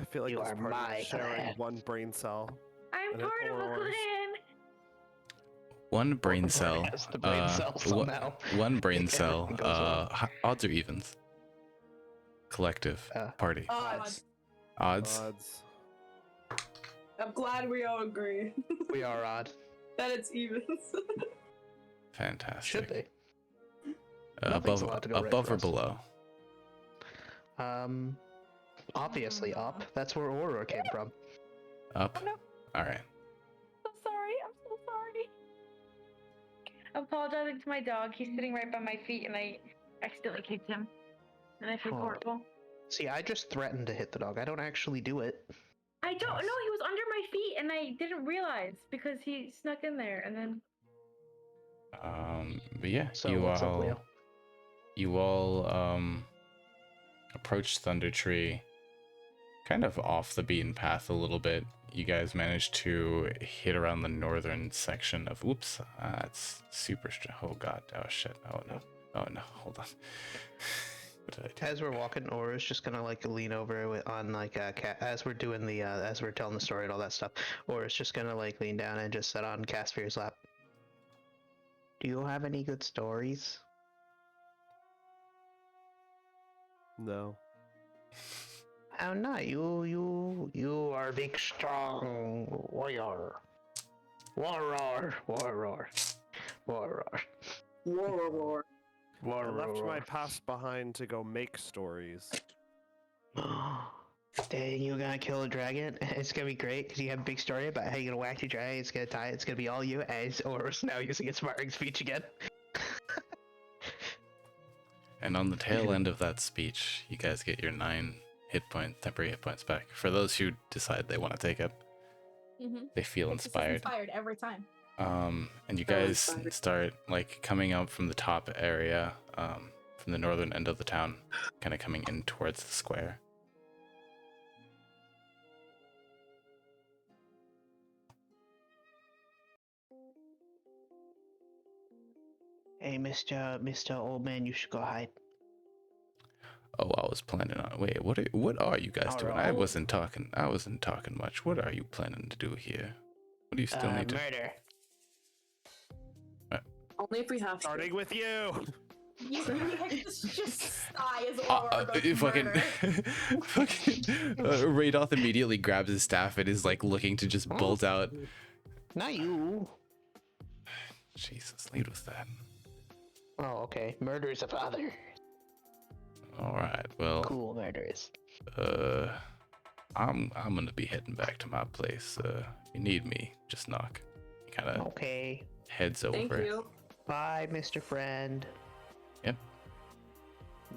I feel like You this are party my is sharing clan. one brain cell. I'm And part of a Aurora's. clan. One brain cell. Has the brain cell somehow. One brain Everything cell. goes well. Odds or evens? Collective. Party. Odds. Odds. Odds. I'm glad we all agree We are odd. that it's even. Fantastic. Should be. Above, Nothing's allowed to go right above for or us. below? Obviously up. That's where Aurora came from. Up. Oh, no. All right. So sorry. I'm so sorry. I'm apologizing to my dog. He's sitting right by my feet, and I accidentally kicked him, and I feel Oh. horrible. See, I just threatened to hit the dog. I don't actually do it. I don't know. He was under my feet, and I didn't realize because he snuck in there, and then. But yeah, So what's up, Leo? you all approach Thunder Tree kind of off the beaten path a little bit. You guys managed to hit around the northern section of whoops, that's super oh god, oh shit, oh no, hold on. What did I do? As we're walking, Aura's just gonna like lean over on like as we're doing the as we're telling the story and all that stuff. Aura's just gonna like lean down and just sit on Caspier's lap. Do you have any good stories? No. How not? You are big, strong warrior. Warrior. War. I left my past behind to go make stories. Then you're gonna kill a dragon. It's gonna be great because you have a big story about how you're gonna whack the dragon. It's gonna tie. It's gonna be all you. As Oros now using inspiring speech again. And on the tail end of that speech, you guys get your 9 temporary hit points back. For those who decide they want to take it, they feel inspired. Inspired every time. And you Feel guys inspired. start like coming up from the top area, from the northern end of the town, kind of coming in towards the square. Hey, Mr. Old Man, you should go hide. Oh, I was planning on. Wait, what are you guys doing? I Alright. wasn't talking much. What are you planning to do here? What do you still need to? Murder. Only if we have to. Starting with you. You just sigh as Aurora goes Fucking, murder. fucking, Radoth immediately grabs his staff and is like looking to just bolt out. Not you. Jesus, lead with that. Oh, okay. Murder is a father. All right, well, Cool murderers. I'm gonna be heading back to my place. If you need me, just knock. He kind of Okay. heads over. Thank you. Bye, Mr. Friend. Yep.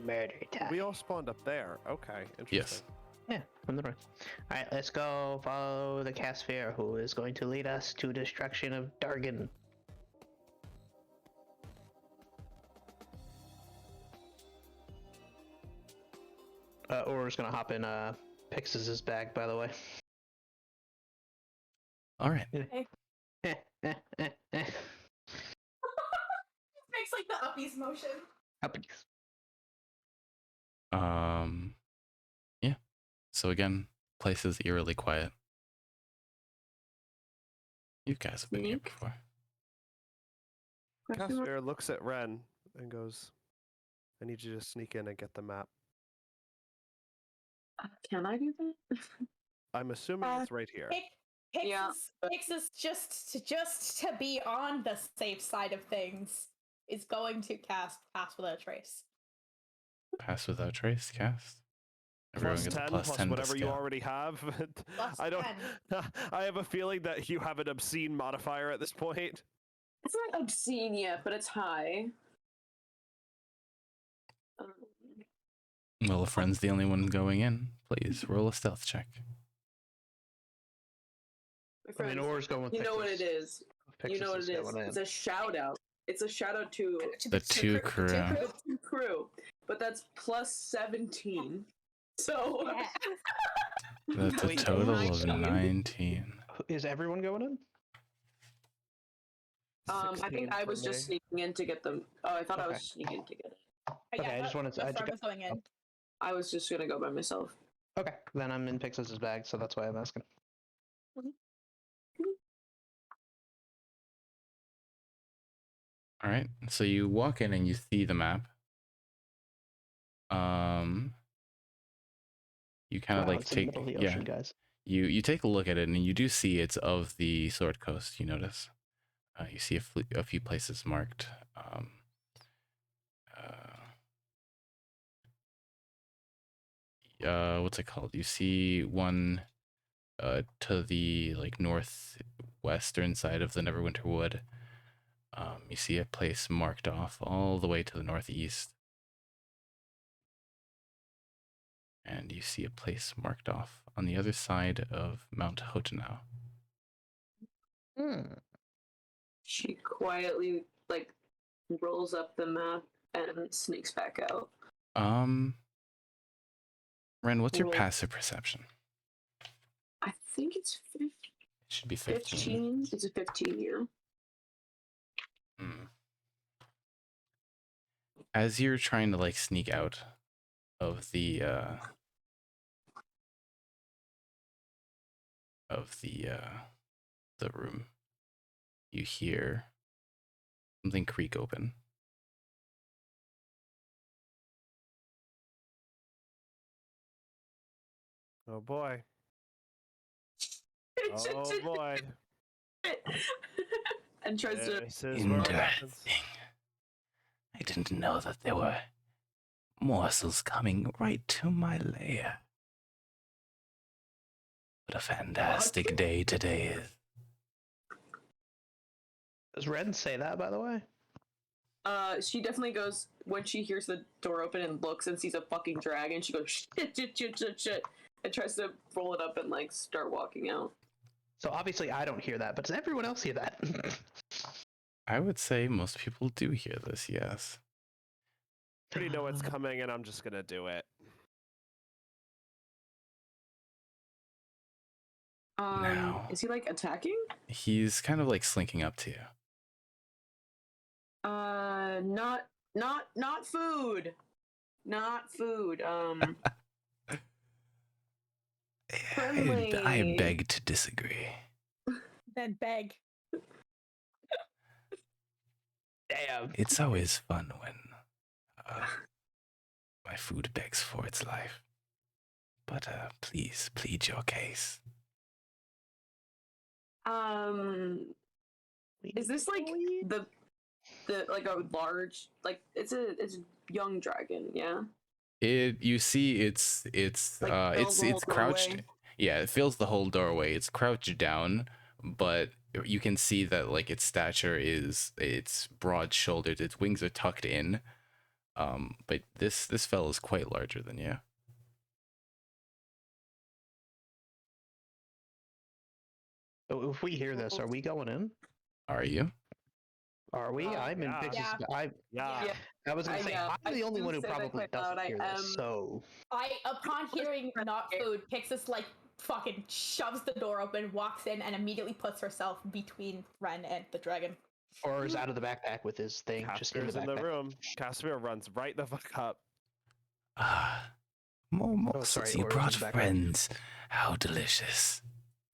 Murder time. We all spawned up there. Okay, interesting. Yes. Yeah, from the north. Alright, let's go follow the Casphere, who is going to lead us to destruction of Dargan. Aura's gonna hop in Pixis's bag, by the way. All right. Makes like the uppies motion. Uppies. Yeah. So again, place is eerily quiet. You guys have been here Sneak. before. Caspar looks at Ren and goes, I need you to sneak in and get the map. Can I do that? I'm assuming it's right here. Yeah, Pixis just to be on the safe side of things is going to cast Pass Without a Trace. Pass without trace, cast. Everyone Plus gets 10, a plus plus 10 to whatever you skill. already have. Plus I don't. 10. I have a feeling that you have an obscene modifier at this point. it's not obscene yet, but it's high. Well, if friend's the only one going in, please roll a stealth check. My I mean, friends, Aura's going with you know what it Pixis. is. Pixis You know what it is. going in. It's a shout out. It's a shout out to The two crew. the two crew, but that's plus 17. So Yeah. That's a Wait, total of actually- 19. Is everyone going in? I 16 think I for was just me. sneaking in to get them. Oh, I thought I was Okay. sneaking to get it. Okay, I just wanted to- I That's just where I was going in. I was just gonna go by myself. Okay, then I'm in Pixis's bag, so that's why I'm asking. All right. So you walk in and you see the map. You kind of Wow, like it's in the take middle of the ocean, guys. You take a look at it, and you do see it's of the Sword Coast. You notice, you see a few places marked. What's it called? You see one to the like northwestern side of the Neverwinter Wood. You see a place marked off all the way to the northeast. And you see a place marked off on the other side of Mount Hotenau. She quietly like rolls up the map and sneaks back out. Ren, what's your Roll. passive perception? I think it's It should be 15. 15. It's a 15, yeah. As you're trying to like sneak out of the room, you hear something creak open. Oh boy. Oh boy. And tries to. This is where it happens. Interesting. I didn't know that there were morsels coming right to my lair. What a fantastic day today is. Does Ren say that, by the way? She definitely goes when she hears the door open and looks and sees a fucking dragon. She goes shit, and tries to roll it up and like start walking out. So obviously I don't hear that, but does everyone else hear that? I would say most people do hear this, yes. I already know what's coming, and I'm just gonna do it. Now. Is he like attacking? He's kind of like slinking up to you. Not food. Not food. Friendly. I beg to disagree. Then beg. Damn. It's always fun when my food begs for its life. But please plead your case. Is this like the like a large like it's a young dragon, yeah? You see it's Like, fills the whole crouched. doorway? Yeah, it fills the whole doorway. It's crouched down, but you can see that like its stature it's broad shouldered, its wings are tucked in. But this fellow is quite larger than you. So if we hear this, are we going in? Are you? Are we? I'm in Yeah. Pix's. Yeah. Yeah. I was gonna say yeah, I'm the I only one who didn't say that probably quite loud. doesn't hear I this. am- So Upon hearing not food, Pixis like fucking shoves the door open, walks in, and immediately puts herself between Ren and the dragon. or is out of the backpack with his thing just in Casper's the in backpack. the room. Casper runs right the fuck up. More morsels. sorry, You Aura's brought back. friends. How delicious.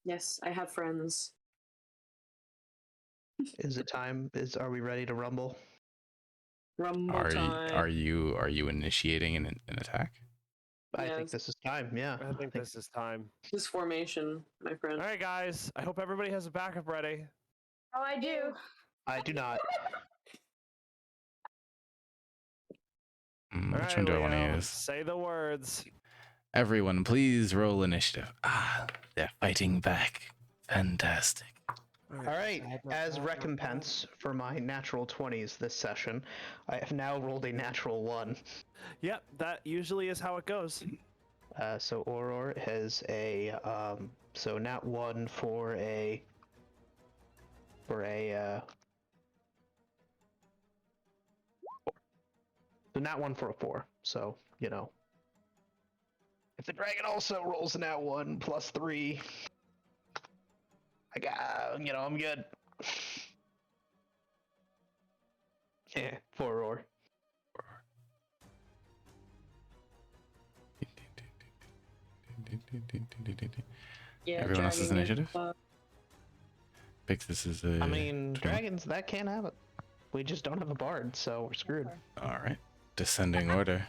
Yes, I have friends. Is it time? Are we ready to rumble? Rumble time. Are you initiating an attack? I think Yes. this is time. Yeah. I think this is time. This formation, my friend. All right, guys. I hope everybody has a backup ready. Oh, I do. I do not. All Which right, one do I want to Leo, use? say the words. Everyone, please roll initiative. They're fighting back. Fantastic. All right. As recompense for my natural 20s this session, I have now rolled a natural 1. Yep, that usually is how it goes. So Aurora has a so nat 1 for a so nat 1 for a 4. So, you know. If the dragon also rolls a nat 1 plus 3, I got, you know, I'm good. Yeah, 4 roar. Yeah, Everyone else's dragging it, initiative? Pix, this is a. I mean, 20. dragons, that can't have it. We just don't have a bard, so we're screwed. All right. Descending order.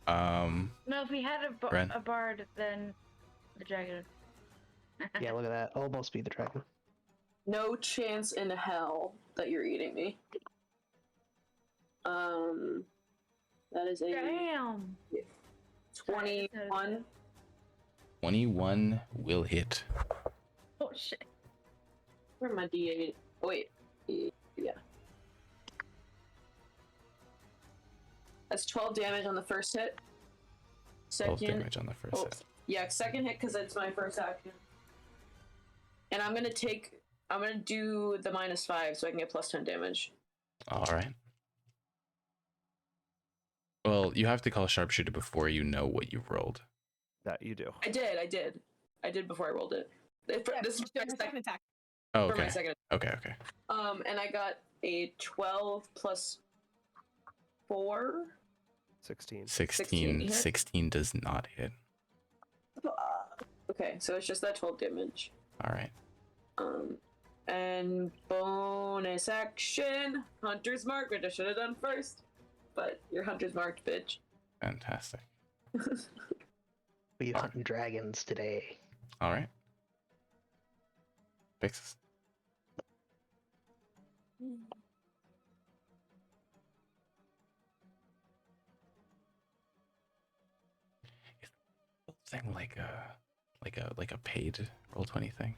No, if we had Ren. a bard, then the dragon. Yeah, look at that. Almost beat the dragon. No chance in hell that you're eating me. That is a Damn. 21. 21 will hit. Oh shit. Where my D8? Oh, wait. Yeah. That's 12 damage on the first hit. 12 Second. damage on the first hit. Yeah, second hit because it's my first action. And I'm gonna do the -5 so I can get +10 damage. All right. Well, you have to call sharpshooter before you know what you've rolled. That you do. I did before I rolled it. This is her my second attack. Oh, for my okay. second. Okay, okay. And I got a 12 plus 4. 16. 16. hit? 16 does not hit. Okay, so it's just that 12 damage. All right. And bonus action, Hunter's Mark, which I should have done first. But you're Hunter's Marked, bitch. Fantastic. We hunting dragons today. All right. Fixes. Thing like a paid roll 20 thing.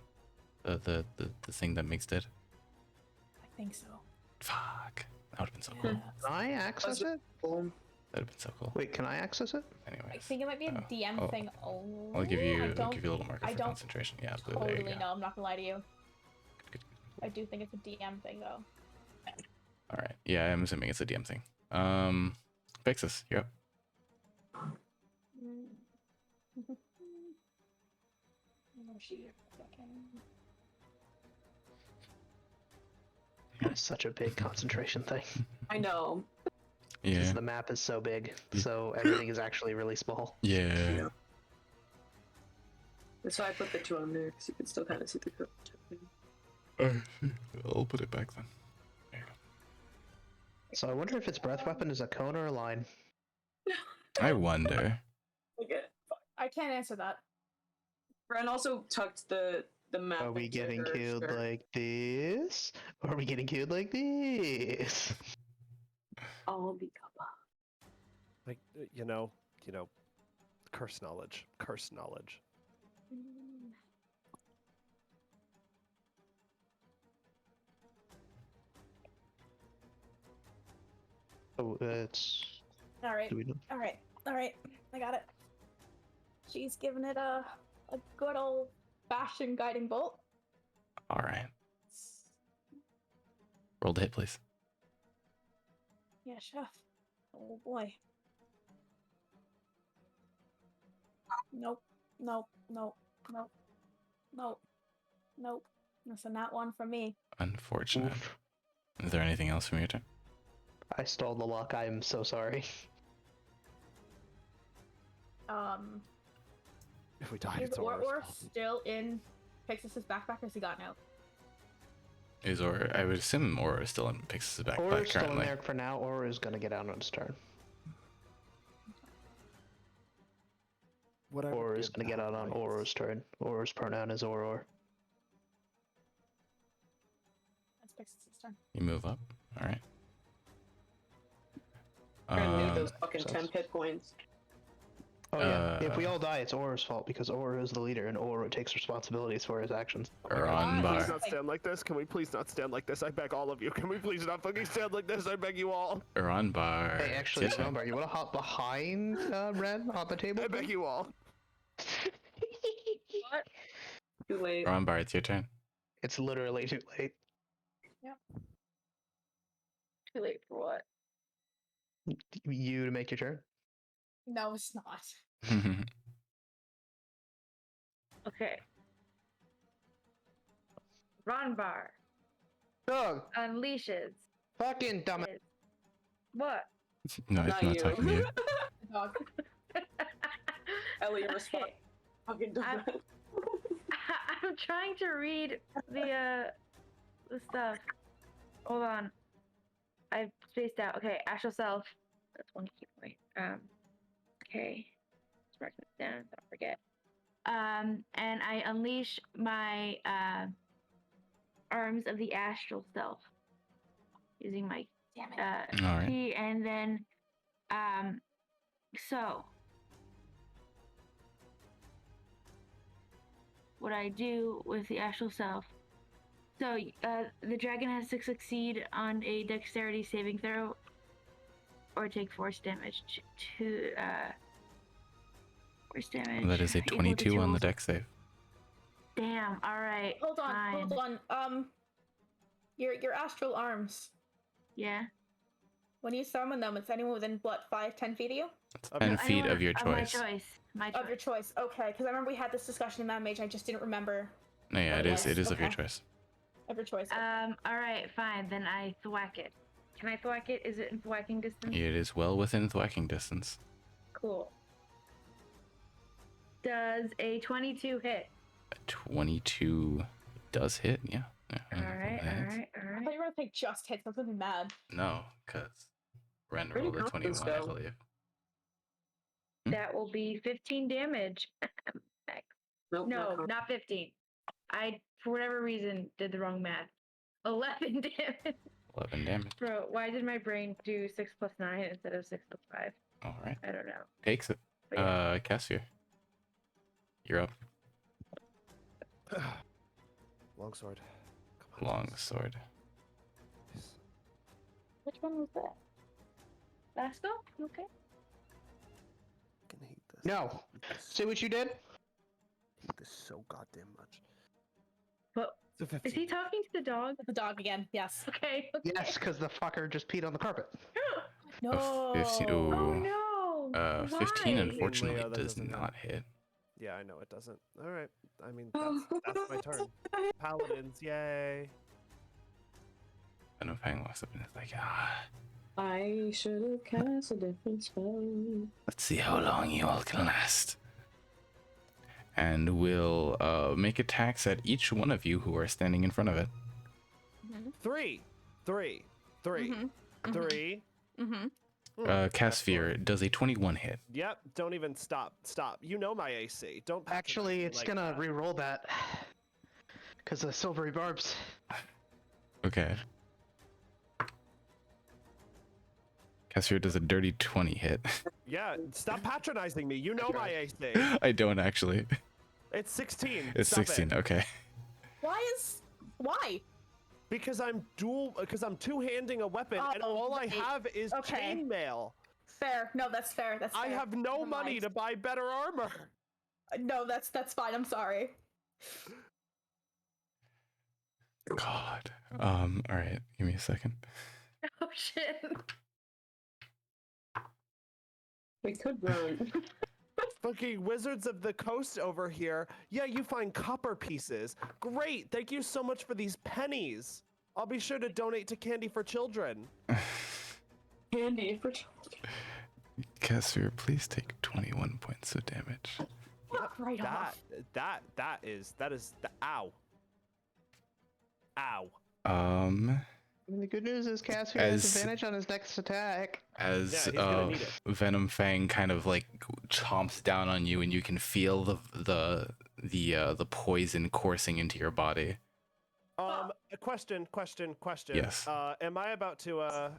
The thing that makes it. I think so. Fuck. That would have been so cool. Yeah. Can I access it? That would have been so cool. Wait, can I access it? I Anyways. think it might be a Oh, DM oh. thing only. I'll give I you don't a little marker I for don't concentration. Yeah, absolutely. There you totally go. know. I'm not gonna lie to you. Good. I do think it's a DM thing though. All right. Yeah, I'm assuming it's a DM thing. Fixes. You're up. It's such a big concentration thing. I know. Yeah. Because the map is so big, so everything is actually really small. Yeah. That's why I put the 2 on there, because you can still kind of see the curve. I'll put it back then. There you go. So I wonder if its breath weapon is a cone or a line. I wonder. Okay. I can't answer that. Ren also tucked the map. Are we into getting her killed skirt. like this? Or are we getting killed like this? I'll be Kappa. Like, curse knowledge. Curse knowledge. Oh, it's. All right. Do we know? All right. I got it. She's giving it a good old fashioned guiding bolt. All right. Roll the hit, please. Yeah, chef. Oh boy. Nope. That's a nat 1 from me. Unfortunate. Oof. Is there anything else from your turn? I stole the luck. I am so sorry. If we die, Is it's Aura's Or fault. still in Pixis's backpack, or has he gotten out? I would assume Aura is still in Pixis' backpack Aura's still in currently. there for now. Aura is gonna get out on its turn. What I would Aura is give gonna get that out on light- Aura's turn. Aura's pronoun is Auror. That's Pixis's turn. You move up. All right. I knew those fucking so- 10 hit points. Oh yeah. If we Uh, all die, it's Aura's fault because Aura is the leader and Aura takes responsibilities for his actions. Ron Please Bar. not stand like this. Can we please not stand like this? I beg all of you. Can we please not fucking stand like this? I beg you all. Ron Bar. Hey, actually, It's your turn. Rombar, you want to hop behind Ren on the table? I beg you all. What? Too late. Ron Bar, it's your turn. It's literally too late. Too late for what? You to make your turn. No, it's not. Okay. Ronbar Dog, unleashes fucking dumb. his... What? No, it's Not not you. talking to you. Dog. Ellie, respond. Okay. Fucking dumb. I'm trying to read the stuff. Hold on. I spaced out. Okay, Astral Self. That's one key point. Okay. Let's write this down. Don't forget. and I unleash my arms of the astral self using my Damn it. All right. key, and then so what I do with the astral self. So the dragon has to succeed on a dexterity saving throw or take force damage to force damage. That is a equal to 22 on the two. dex save. Damn. All right. Hold fine. on. Your astral arms. Yeah. When you summon them, it's anyone within what 5-10 feet of you? 10 feet anyone of your Of my choice. choice. My choice. Of your choice. Okay, because I remember we had this discussion in Mad Mage. I just didn't remember. No, yeah, what it is. was. It is of your Okay. choice. Of your choice. All right. Fine. Then I thwack it. Can I thwack it? Is it in thwacking distance? It is well within thwacking distance. Cool. Does a 22 hit? 22 does hit. Yeah. All right. I thought you were gonna think just hits. I was gonna be mad. No, because Ren Pretty rolled a 21, confident, I though. believe. That will be 15 damage. Nope, No, not not 15. I, for whatever reason, did the wrong math. 11 damage. 11 damage. Bro, why did my brain do 6 plus 9 instead of 6 plus 5? All right. I don't know. Takes it. But yeah. Cassier. You're up. Longsword. Come on. Long sword. Which one was that? Last go? Okay. I can hate this. No. See what you did? I hate this so goddamn much. But It's a 15. is he talking to the dog? The dog again. Yes. Okay. Yes, because the fucker just peed on the carpet. No. 15. Oh Ooh. no. 15 Why? unfortunately Leo, that does doesn't hit. not hit. Yeah, I know it doesn't. All right. I mean, that's my turn. Paladins, yay. And if Fang walks up and is like, ah, I should have cast a different spell. let's see how long you all can last. And we'll make attacks at each one of you who are standing in front of it. Three. Mm-hmm. Casphere does a 21 hit. Yep. Don't even stop. You know my AC. Don't. Actually, patronize me it's like gonna that. re-roll that. Because of silvery barbs. Okay. Casphere does a dirty 20 hit. Yeah. Stop patronizing me. You know my AC. I don't actually. It's 16. It's Stop 16. it. Okay. Why? Because I'm two-handing a weapon, and Oh, all I right. have is Okay. chainmail. Fair. No, that's fair. That's fair. I have no Never money mind. to buy better armor. No, that's fine. I'm sorry. God. All right. Give me a second. Oh shit. We could run. Fucking Wizards of the Coast over here. Yeah, you find copper pieces. Great. Thank you so much for these pennies. I'll be sure to donate to Candy for Children. Candy for children. Casphere, please take 21 points of damage. Right off. That is the ow. Ow. I mean, the good news is Cassier has As- advantage on his next attack. As Yeah, he's gonna need it. Venom Fang kind of like chomps down on you, and you can feel the poison coursing into your body. A question. Yes. Am I about to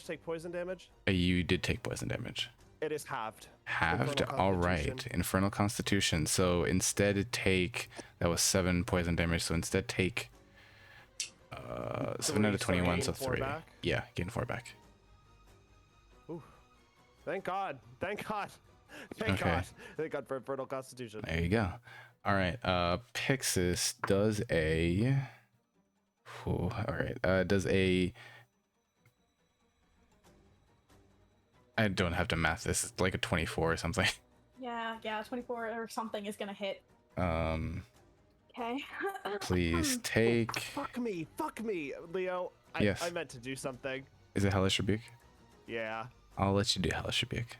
take poison damage? You did take poison damage. It is halved. Halved. Infernal All right. Constitution. Infernal Constitution. So instead take, that was 7 poison damage. So instead take 7 out of 21, so gain 4 3. back? Yeah, gain 4 back. Ooh. Thank God. Thank God for Infernal Constitution. There you go. All right. Pixis does a. All right. Does a. I don't have to math this. It's like a 24 or something. Yeah, 24 or something is gonna hit. Okay. Please take. Fuck me, Leo. Yes. I meant to do something. Is it Hellish Rebuke? Yeah. I'll let you do Hellish Rebuke.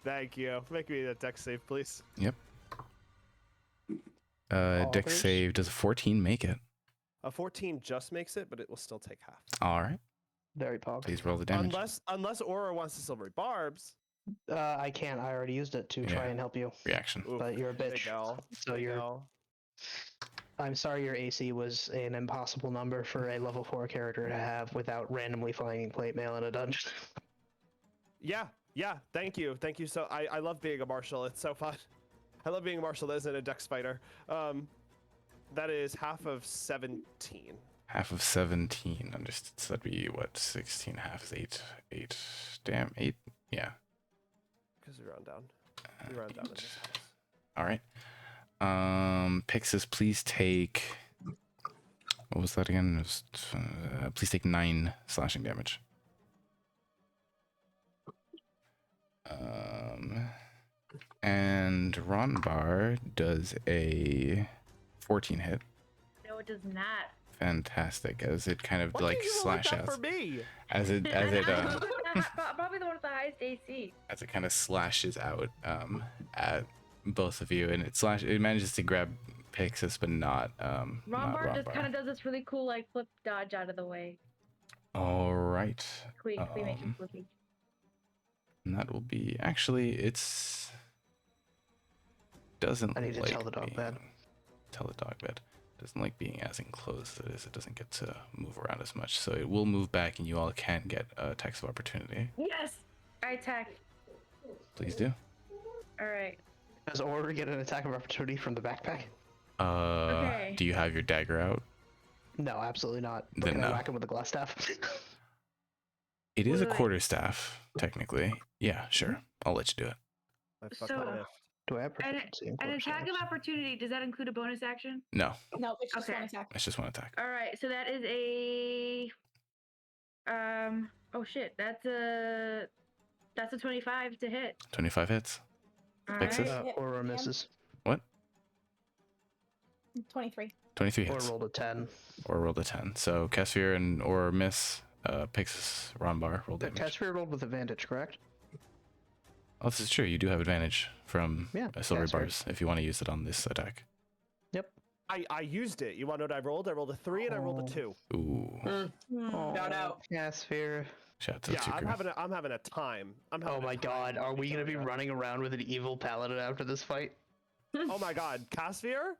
Thank you. Make me a dex save, please. Yep. Dex Authors? save. Does a 14 make it? A 14 just makes it, but it will still take half. All right. Very pog. Please roll the damage. Unless Aura wants the silvery barbs. I can't. I already used it to try Yeah. and help you, Reaction. Oof, but you're a big bitch. L. So big you're. L. I'm sorry your AC was an impossible number for a level 4 character to have without randomly finding plate mail in a dungeon. Yeah. Thank you. So I love being a marshal. It's so fun. I love being a marshal that isn't a dex fighter. That is half of 17. Half of 17. Understood. So that'd be what? 16 half is 8. 8. Damn, 8. Yeah. Because we round down. We round down in this house. All right. Pixis, please take. What was that again? It was, please take 9 slashing damage. And Ronbar does a 14 hit. No, it does not. Fantastic, as it kind of Why like did you roll slash that out. for me? As it Probably the one with the highest AC. as it kind of slashes out at both of you, and it manages to grab Pixis, but not Rombar just Ronbar. kind of does this really cool like flip dodge out of the way. All right. We make it flippy. And that will be it's doesn't I need to like tell the dog bed. Tell the dog bed. Doesn't like being as enclosed as it is. It doesn't get to move around as much, so it will move back, and you all can get attacks of opportunity. Yes, I attack. Please do. All right. Does Aurora get an attack of opportunity from the backpack? Okay. Do you have your dagger out? No, absolutely not. Then Can I no. whack him with a glass staff? It is a Wait. quarterstaff, technically. Yeah, sure. I'll let you do it. I fucked So- that lift. Do I have An, proficiency in an attack of quarterstaffs? opportunity, does that include a bonus action? No, No, it's just Okay. one attack. it's just one attack. All right, so that is a oh shit, that's a 25 to hit. 25 hits. All Pixis? right. Hit Aurora again. misses. What? 23. 23 Or hits. rolled a 10. Or rolled a 10. So Casphere or miss. Pixis, Ronbar, roll damage. Casphere rolled with advantage, correct? Oh, this is true. You do have advantage from Yeah, silver that's right. bars if you want to use it on this attack. Yep. I used it. You want to know what I rolled? I rolled a 3 and I rolled a 2. Ooh. Shout out. Casphere. Shout out to Yeah, the two I'm having a time. Oh my god, are we gonna be running around with an evil paladin after this fight? Oh my god, Casphere?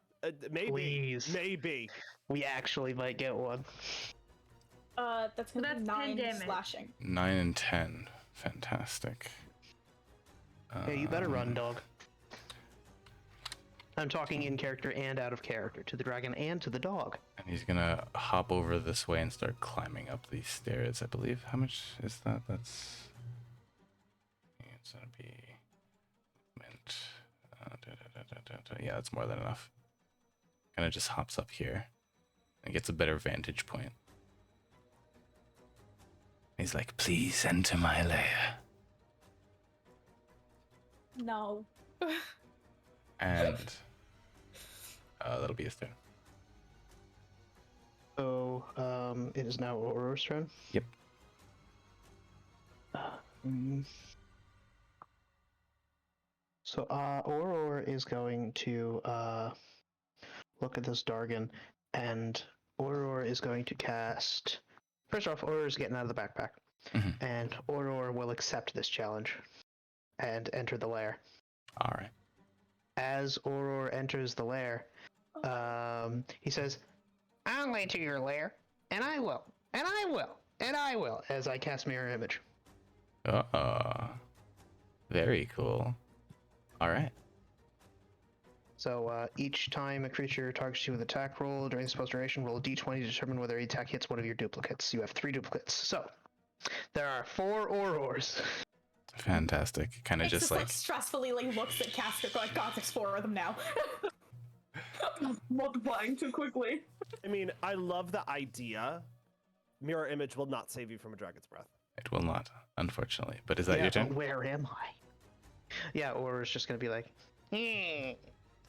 Maybe. Please. Maybe. We actually might get one. That's gonna That's be 10 9 damage. slashing. 9 and 10. Fantastic. Hey, you better run, dog. I'm talking in character and out of character, to the dragon and to the dog. And he's gonna hop over this way and start climbing up these stairs, I believe. How much is that? It's gonna be movement. Yeah, it's more than enough. Kind of just hops up here and gets a better vantage point. He's like, please enter my lair. No. And that'll be his turn. So, it is now Aurora's turn. Yep. So, Aurora is going to look at this Dargon, and Aurora is going to cast. First off, Aurora's getting out of the backpack, and Aurora will accept this challenge and enter the lair. All right. As Aurora enters the lair, he says, "I'll enter your lair, and I will, and I will, and I will," as I cast Mirror Image. Very cool. All right. So each time a creature targets you with an attack roll during the spell's duration, roll a d20 to determine whether the attack hits one of your duplicates. You have 3 duplicates. So there are 4 Aurors. Fantastic. Kind of It's just like stressfully looks at Castor like, God, there's 4 of them now. Multiplying too quickly. I mean, I love the idea. Mirror image will not save you from a dragon's breath. it will not, unfortunately. But is that Yeah, your turn? but where am I? Yeah, Aurora's just going to be like,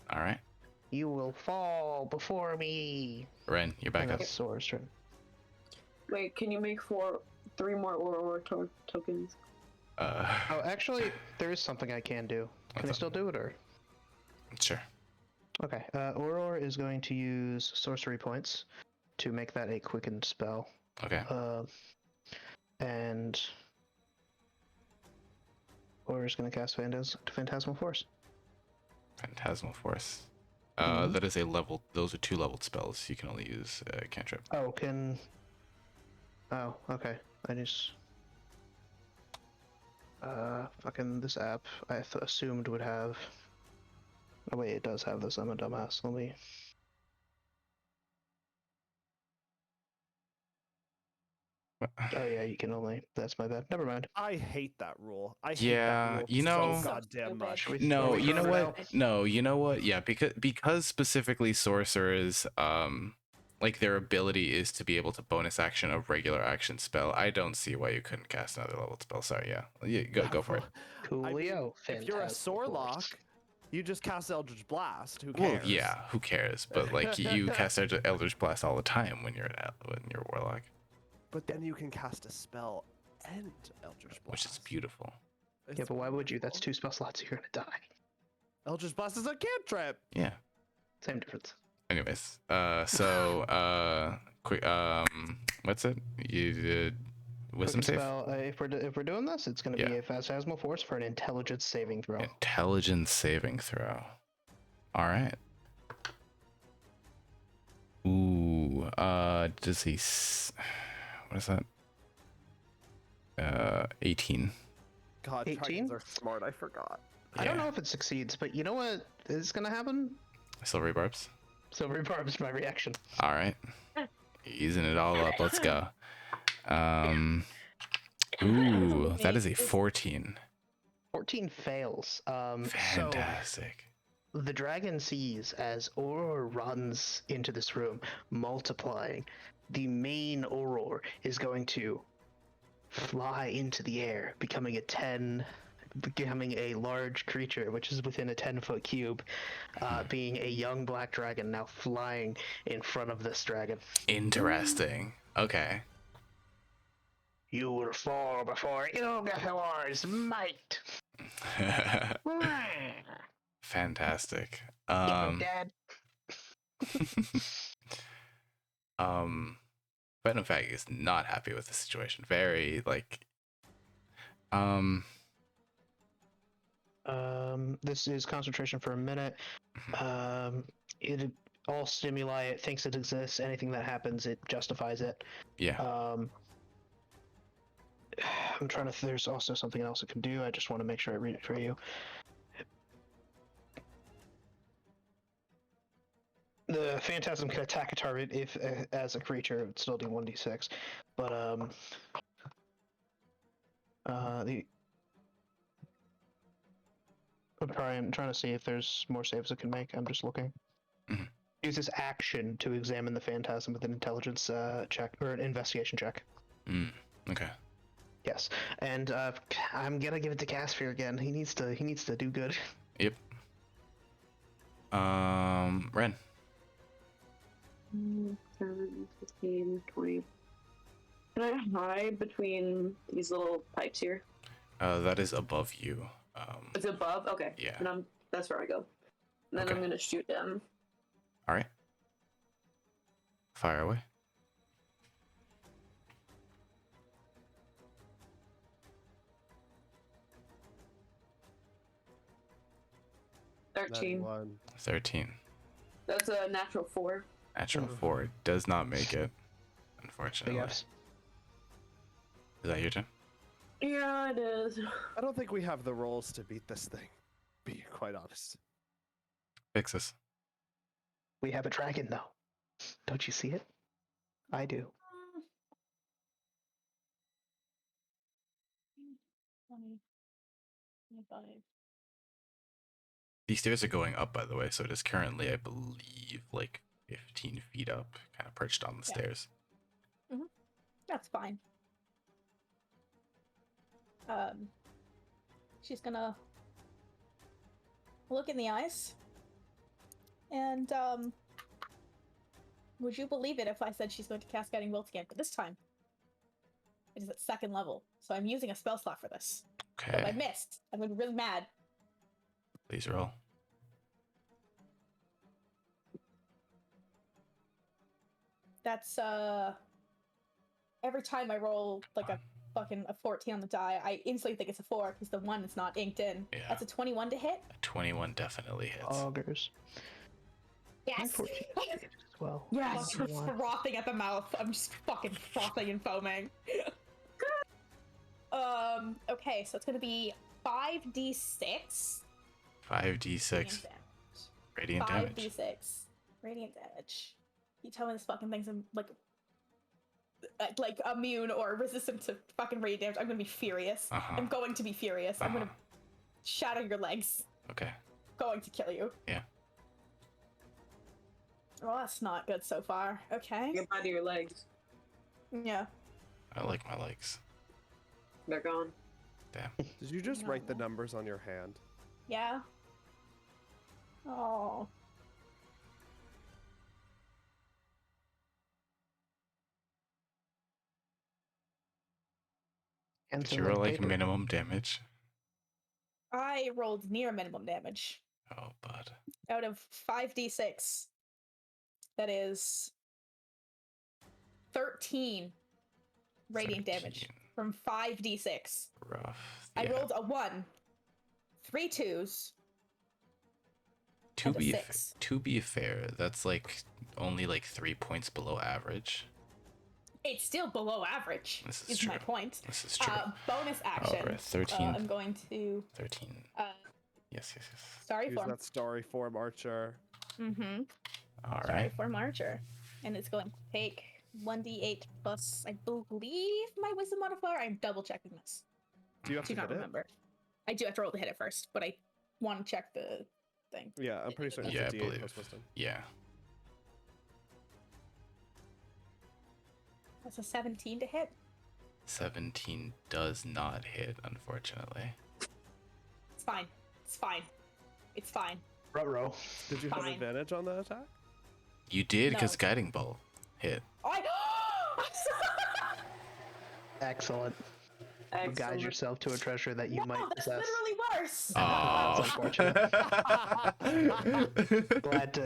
All right. you will fall before me. Ren, you're back And up. that's Aurora's turn. Wait, can you make 3 more Aurora tokens? Oh, actually, there is something I can do. Can I What's still do it, or? Sure. Okay, Aurora is going to use sorcery points to make that a quickened spell. Okay. And Or is going to cast Phantasmal Force. Phantasmal Force. Mhm. That is a level. Those are 2 leveled spells. You can only use cantrip. Oh, Oh, okay. I just. Fucking this app I assumed would have. Oh, wait, it does have this. I'm a dumbass. Let me. Oh, yeah, you can only. That's my bad. Never mind. I hate that rule. I hate Yeah, that rule you know- so So goddamn stupid. much. Should we- No, we you know throw it what? out? No, you know what? Yeah, because specifically sorcerers, like their ability is to be able to bonus action a regular action spell. I don't see why you couldn't cast another leveled spell. Sorry, yeah, go for it. I mean, Coolio. if you're a Phantasmal Force. Sorlock, you just cast Eldritch Blast. Who Well, cares? yeah, who cares? But like you cast Eldritch Blast all the time when you're a warlock, But then you can cast a spell and Eldritch Blast. which is beautiful. Yeah, It's but why would you? That's beautiful. 2 spell slots. You're gonna die. Eldritch Blast is a cantrip. Yeah. Same difference. Anyways, quick, what's it? You did wisdom Quicken save? spell. If we're doing this, it's gonna Yeah. be a Phantasmal Force for an Intelligence saving throw. Intelligence saving throw. All right. Ooh, does he? What is that? 18. God, 18? dragons are smart. I forgot. I don't know if it succeeds, but you know what is gonna happen? Silvery barbs. Silvery Barb's my reaction. All right. Easing it all up. Let's go. Ooh, that is a 14. 14 fails. Fantastic. So the dragon sees as Auror runs into this room, multiplying. The main Auror is going to fly into the air, becoming a large creature, which is within a 10-foot cube, being a young black dragon now flying in front of this dragon. Interesting. Okay. You will fall before Ilgathor's might. Fantastic. Dad. Venom Fag is not happy with the situation. Very like This is concentration for a minute. It all stimuli. It thinks it exists. Anything that happens, it justifies it. yeah. I'm trying to. There's also something else it can do. I just want to make sure I read it for you. The phantasm can attack a target if, as a creature, it would still do 1d6. But I'm trying to see if there's more saves it can make. I'm just looking. Mhm. Use this action to examine the phantasm with an intelligence check or an investigation check. Okay. Yes, and I'm gonna give it to Caspher again. He needs to do good. Yep. Ren. 10, 15, 20. Can I hide between these little pipes here? That is above you. It's above? Okay. Yeah. And that's where I go. And then Okay. I'm gonna shoot them. All right. Fire away. Thirteen. 91. 13. That's a natural 4. Natural 4 does not make it, Big unfortunately. F's. Is that your turn? Yeah, it is. I don't think we have the rolls to beat this thing. Be quite honest. Fix this. We have a dragon though. Don't you see it? I do. 20, 25. These stairs are going up, by the way, so it is currently, I believe, like 15 feet up, kind of perched on the Yeah. stairs. That's fine. She's gonna look in the eyes. And would you believe it if I said she's going to cast Guiding Bolt again? But this time, it is at 2nd level, so I'm using a spell slot for this. But if I Okay, missed, I'm gonna be really mad. please roll. That's every time I roll like a fucking a 14 on the die. I instantly think it's a 4 because the 1 is not inked in. Yeah. That's a 21 to hit. A 21 definitely hits. Augers. My Yes. 14 hits as well. Yes. Fucking one. Frothing at the mouth. I'm just fucking frothing and foaming. Okay, so it's gonna be 5d6. 5d6 radiant damage. 5d6 radiant damage. You tell me this fucking thing's like immune or resistant to fucking radiant damage, I'm gonna be furious. I'm going to be furious. I'm gonna shatter your legs. Okay. Going to kill you. Yeah. Well, that's not good so far. Okay. Get out of your legs. Yeah. I like my legs. They're gone. Damn. Did you just write the numbers on your hand? Yeah. Oh. And Did some you roll like paper. minimum damage? I rolled near minimum damage. Oh, bud. Out of 5d6, that is 13 radiant damage 13. from 5d6. Rough. I Yeah. rolled a 1, 3 2s, To and a be 6. to be fair, that's like only like 3 points below average. It's still below average, This is is true. my point. This is true. Bonus action. Alright, 13. I'm going to 13. Yes. sorry Use form. that story form, Archer. Mm-hmm. All Sorry right. form archer. And it's going to take 1d8 plus, I believe, my wisdom modifier. I'm double checking this. Do you have Do to not hit it? remember. I do have to roll to hit it first, but I want to check the thing. Yeah, I'm pretty certain Yeah, I it's a D8 believe. plus wisdom. Yeah. That's a 17 to hit. 17 does not hit, unfortunately. It's fine. It's fine. It's fine. Ruh-roh. Did you have Fine. advantage on that attack? You did No. because guiding bolt hit. I Excellent. You guide Excellent. yourself to a treasure that you no, might that's possess. literally worse. That's unfortunate.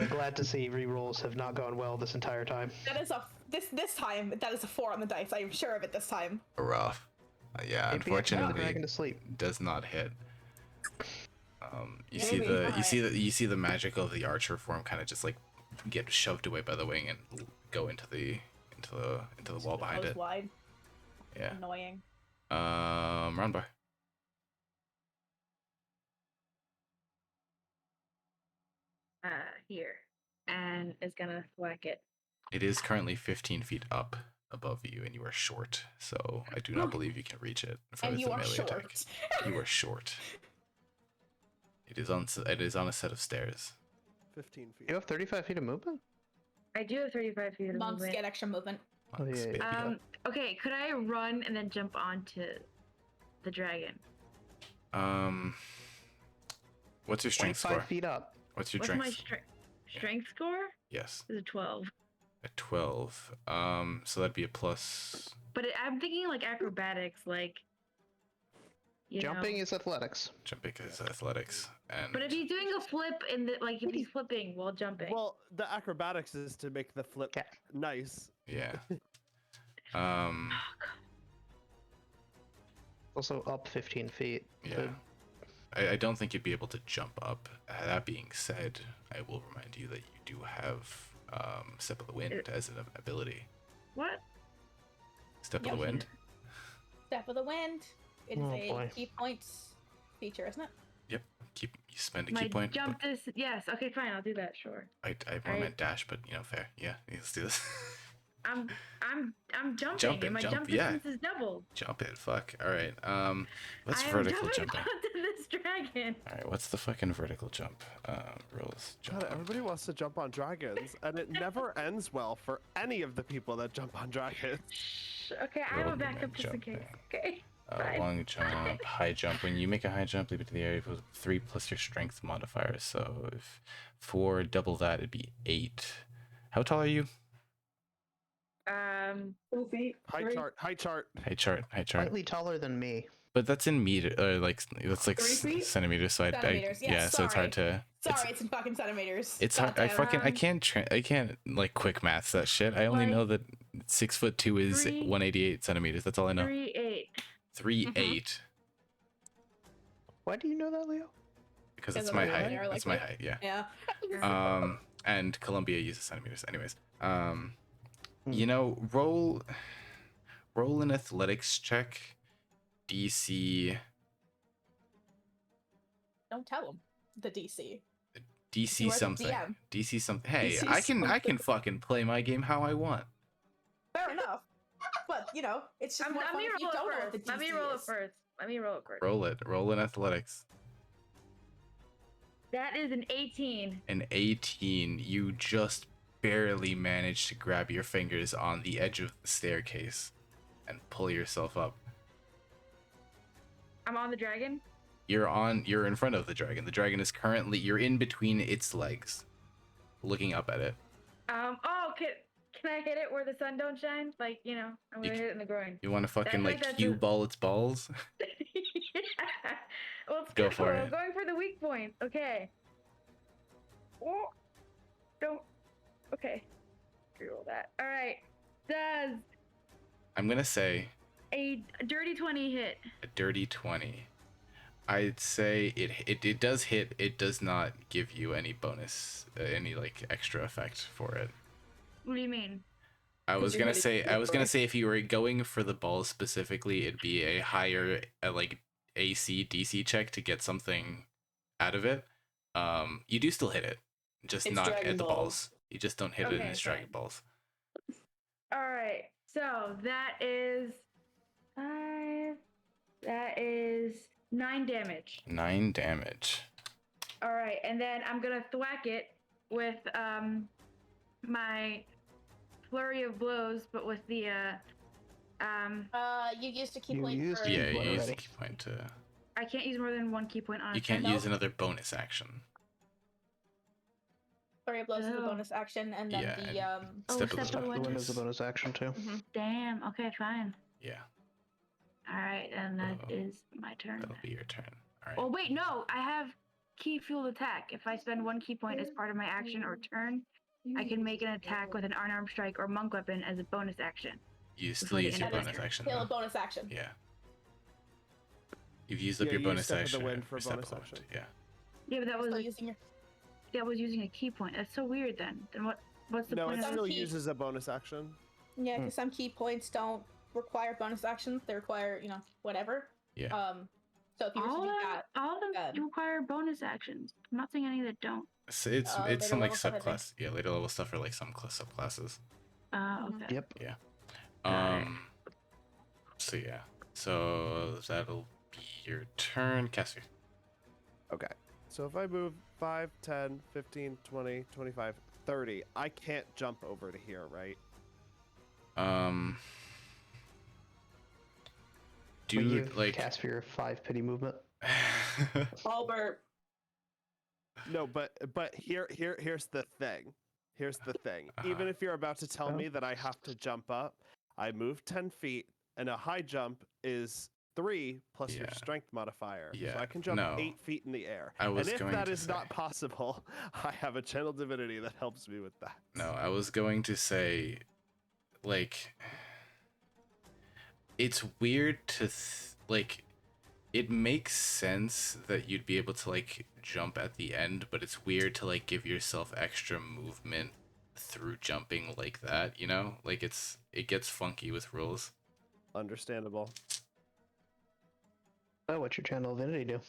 Glad to see rerolls have not gone well this entire time. That is a this time. That is a 4 on the dice. I am sure of it this time. Rough. Yeah, Maybe I put the dragon unfortunately, to sleep. does not hit. You Maybe. see the magic of the archer form kind of just like get shoved away by the wing and go into the wall behind Close it. wide. Yeah. Annoying. Round bar. Here, and is gonna whack it. It is currently 15 feet up above you, and you are short, so I do not believe you can reach it. And you a are melee short. attack. You are short. It is on a set of stairs. 15 feet. You have 35 feet of movement? I do have 35 feet of Monks movement. get extra movement. Oh, yeah, Baby. yeah. Okay, could I run and then jump onto the dragon? What's your strength 25 score? feet up. What's your What's strength? my strength score? Yes, Is a 12. a 12. So that'd be a plus. But I'm thinking like acrobatics, like you Jumping know. is athletics. Jumping is athletics, and But if he's doing a flip in the like, if he's flipping while jumping. Well, the acrobatics is to make the flip Okay. yeah. nice. Also up 15 feet. Yeah. I don't think you'd be able to jump up. That being said, I will remind you that you do have Step of the Wind as an ability. What? Step Yep. of the Wind? Step of the wind. It is Oh, a boy. key points feature, isn't it? Yep. You spend a My key point. jump is yes. Okay, fine. I'll do that. Sure. I Alright. meant dash, but fair. Yeah, let's do this. I'm jumping. Jumping, and my jump, jump yeah. distance is doubled. Jump it. Fuck. All right. What's I am vertical jumping jumping? onto this dragon. All right. What's the fucking vertical jump? Rules. Jump. God, on. everybody wants to jump on dragons, and it never ends well for any of the people that jump on dragons. Shh, okay, I have Roll a the backup just in case. jumping. Okay. Fine. Long jump, high jump. When you make a high jump, leave it to the area with 3 plus your strength modifier. So if 4 double that, it'd be 8. How tall are you? 2 feet. High three. chart, high chart. High chart. Slightly taller than me. But that's in meter, like that's like 3 feet? centimeters. So Centimeters, yeah, so it's hard sorry. to. Sorry, it's in fucking centimeters. It's hard. I Goddamn. fucking I can't like quick maths that shit. I only Like, know that 6'2" is 3 188 centimeters. That's all I know. 3'8". 3'8", Why do you know that, Leo? because Is it's it my over height. there, like It's my what? height, yeah. Yeah. And Columbia uses centimeters. Anyways, Hmm. you know, roll an athletics check, DC Don't tell him the DC. DC You are the something. DM. DC something. Hey, DC I can something. fucking play my game how I want. Fair enough. But you know, it's just more Let fun me if you roll don't it know what the first. DC Let me roll it is. first. Let me roll it first. Roll it. Roll in athletics. That is an 18. An 18. You just barely managed to grab your fingers on the edge of the staircase and pull yourself up. I'm on the dragon. You're in front of the dragon. The dragon is currently, you're in between its legs, looking up at it. Oh, can I hit it where the sun don't shine? Like, you know, I'm gonna hit it in the groin. You want to fucking That's like cue ball its balls? Yeah. Well, let's Go for I'm it. going for the weak point. Okay. Oh, don't. Okay. Reroll that. All right. Does I'm gonna say a dirty 20 hit? a dirty 20. I'd say it does hit. It does not give you any bonus, any like extra effect for it. What do you mean? I was you're gonna hitting say the if you were going for the ball specifically, it'd be a higher like AC DC check to get something out of it. You do still hit it, just It's not Dragon at the Balls. balls. You just don't hit it in Okay, its Dragon fine. Balls. All right. So that is 5. That is 9 damage. 9 damage. All right, and then I'm gonna thwack it with my flurry of blows, but with the You used a key You point used for. key Yeah, point you use a already. key point to. I can't use more than one key point on a You can't turn. use another bonus action. Flurry of blows is a Oh. bonus action, and then Yeah, the Step of Step the of the The Wind. win is a bonus action too. Damn. Okay, fine. Yeah, All right, and that Oh. is my turn. that'll be your turn. All right. Oh wait, no, I have key fueled attack. If I spend one key point as part of my action or turn, I can make an attack with an unarmed strike or monk weapon as a bonus action. You still before the use end your of my bonus turn. action. still a though. bonus action. Yeah. You've used up Yeah, your you bonus step of the action. wind for your step bonus of the wind, action. Yeah. Yeah, but that Still was using your. using a key point. That's so weird. Then what's the No, point it of Some still key- uses a bonus action. Yeah, because some key points don't require bonus actions. They require, you know, whatever. Yeah. So if you were to all do of that, all of them um, require bonus actions. I'm not saying any that don't. So it's later some like level stuff, I think. subclass. Yeah, later level stuff or like some subclasses. Mhm. Okay. Yep. Got it. So yeah. So that'll be your turn, Cassie. Okay. So if I move 5, 10, 15, 20, 25, 30, I can't jump over to here, right? Will you Dude, like cast for your 5 pity movement? Albert. No, but here's the thing. Here's the thing. Even if you're about to tell Oh. me that I have to jump up, I move 10 feet, and a high jump is 3 plus your Yeah. strength modifier. Yeah, So I can jump no. 8 feet in the air. I was and if going that to is say- not possible, I have a channel divinity that helps me with that. No, I was going to say, like, it's weird to, like, it makes sense that you'd be able to, like, jump at the end, but it's weird to, like, give yourself extra movement through jumping like that, you know? Like, it gets funky with rules. Understandable. Oh, what's your channel divinity do?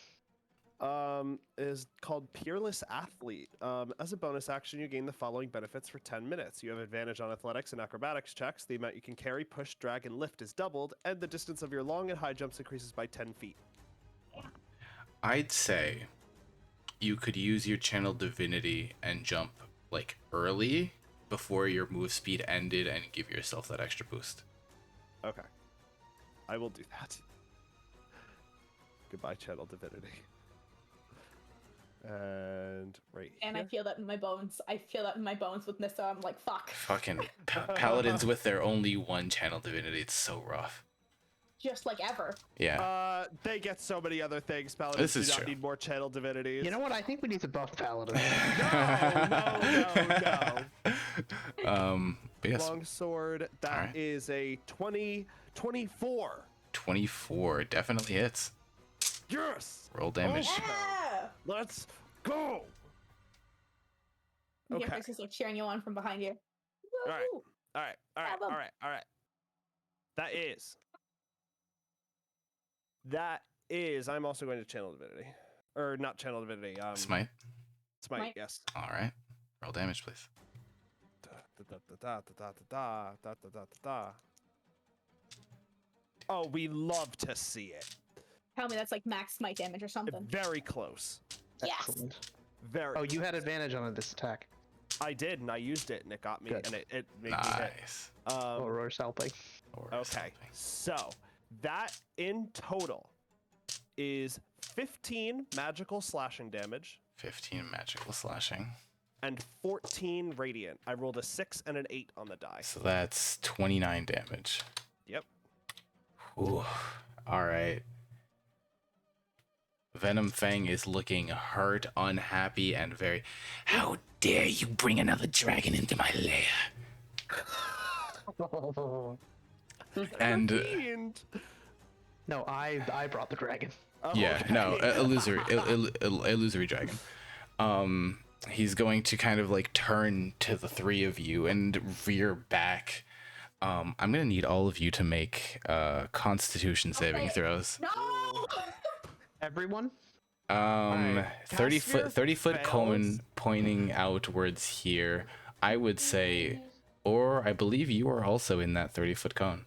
Is called Peerless Athlete. As a bonus action, you gain the following benefits for 10 minutes. You have advantage on athletics and acrobatics checks. The amount you can carry, push, drag, and lift is doubled, and the distance of your long and high jumps increases by 10 feet. I'd say you could use your channel divinity and jump, like, early before your move speed ended and give yourself that extra boost. Okay. I will do that. Goodbye, channel divinity. And right and here. I feel that in my bones. I feel that in my bones with Nissa. I'm like, fuck. Fucking paladins with their only one channel divinity. It's so rough. Just like ever. Yeah. They get so many other things. Paladins This is do not true. need more channel divinities. You know what? I think we need to buff paladins. No. But yes. Longsword, that Alright. is a 24. 24 definitely hits. Yes. Roll damage. Okay. Yeah. Let's go. You hear Okay. voices like cheering you on from behind you. All right. Woo! All right. All right. Have 'em. All right. All right. That is. I'm also going to channel divinity, or not channel divinity. Smite. Smite. Smite. Yes. All right. Roll damage, please. Oh, we love to see it. Tell me that's like max smite damage or something. Very close. Yes. Excellent. Very. Oh, you had advantage on this attack. I did, and I used it, and it got me, Good. and it made me hit. Nice. Aurora's helping. Or Okay, something. so that in total is 15 magical slashing damage 15 magical slashing. and 14 radiant. I rolled a 6 and an 8 on the die. So that's 29 damage. Yep. Ooh. All right. Venom Fang is looking hurt, unhappy, and very. How dare you bring another dragon into my lair? And Fiend. No, I brought the dragon. Oh, yeah, okay. no, illusory dragon. He's going to kind of like turn to the three of you and veer back. I'm gonna need all of you to make Constitution saving throws. No. Everyone? 30 foot fails. cone pointing outwards here. I would say, or I believe you are also in that 30-foot cone.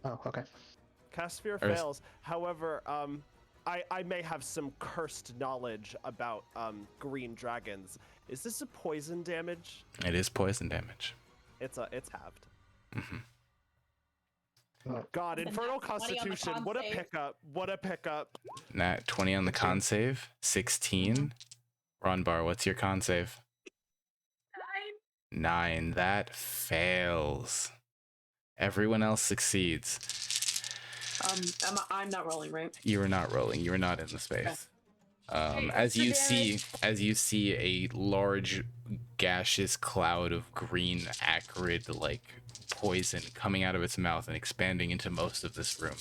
Oh, okay. Casphere Or- fails. However, I may have some cursed knowledge about green dragons. Is this a poison damage? It is poison damage. It's halved. Hmm. God, Then Infernal nat 20 on the Constitution. con What a save. pickup. What a pickup. Nat 20 on the con save. 16. Ronbar, what's your con save? 9. That fails. Everyone else succeeds. I'm not rolling, right? You are not rolling. You are not in the space. Hey, As what's you the see a large gaseous cloud of green acrid like poison coming out of its mouth and expanding into most of this room.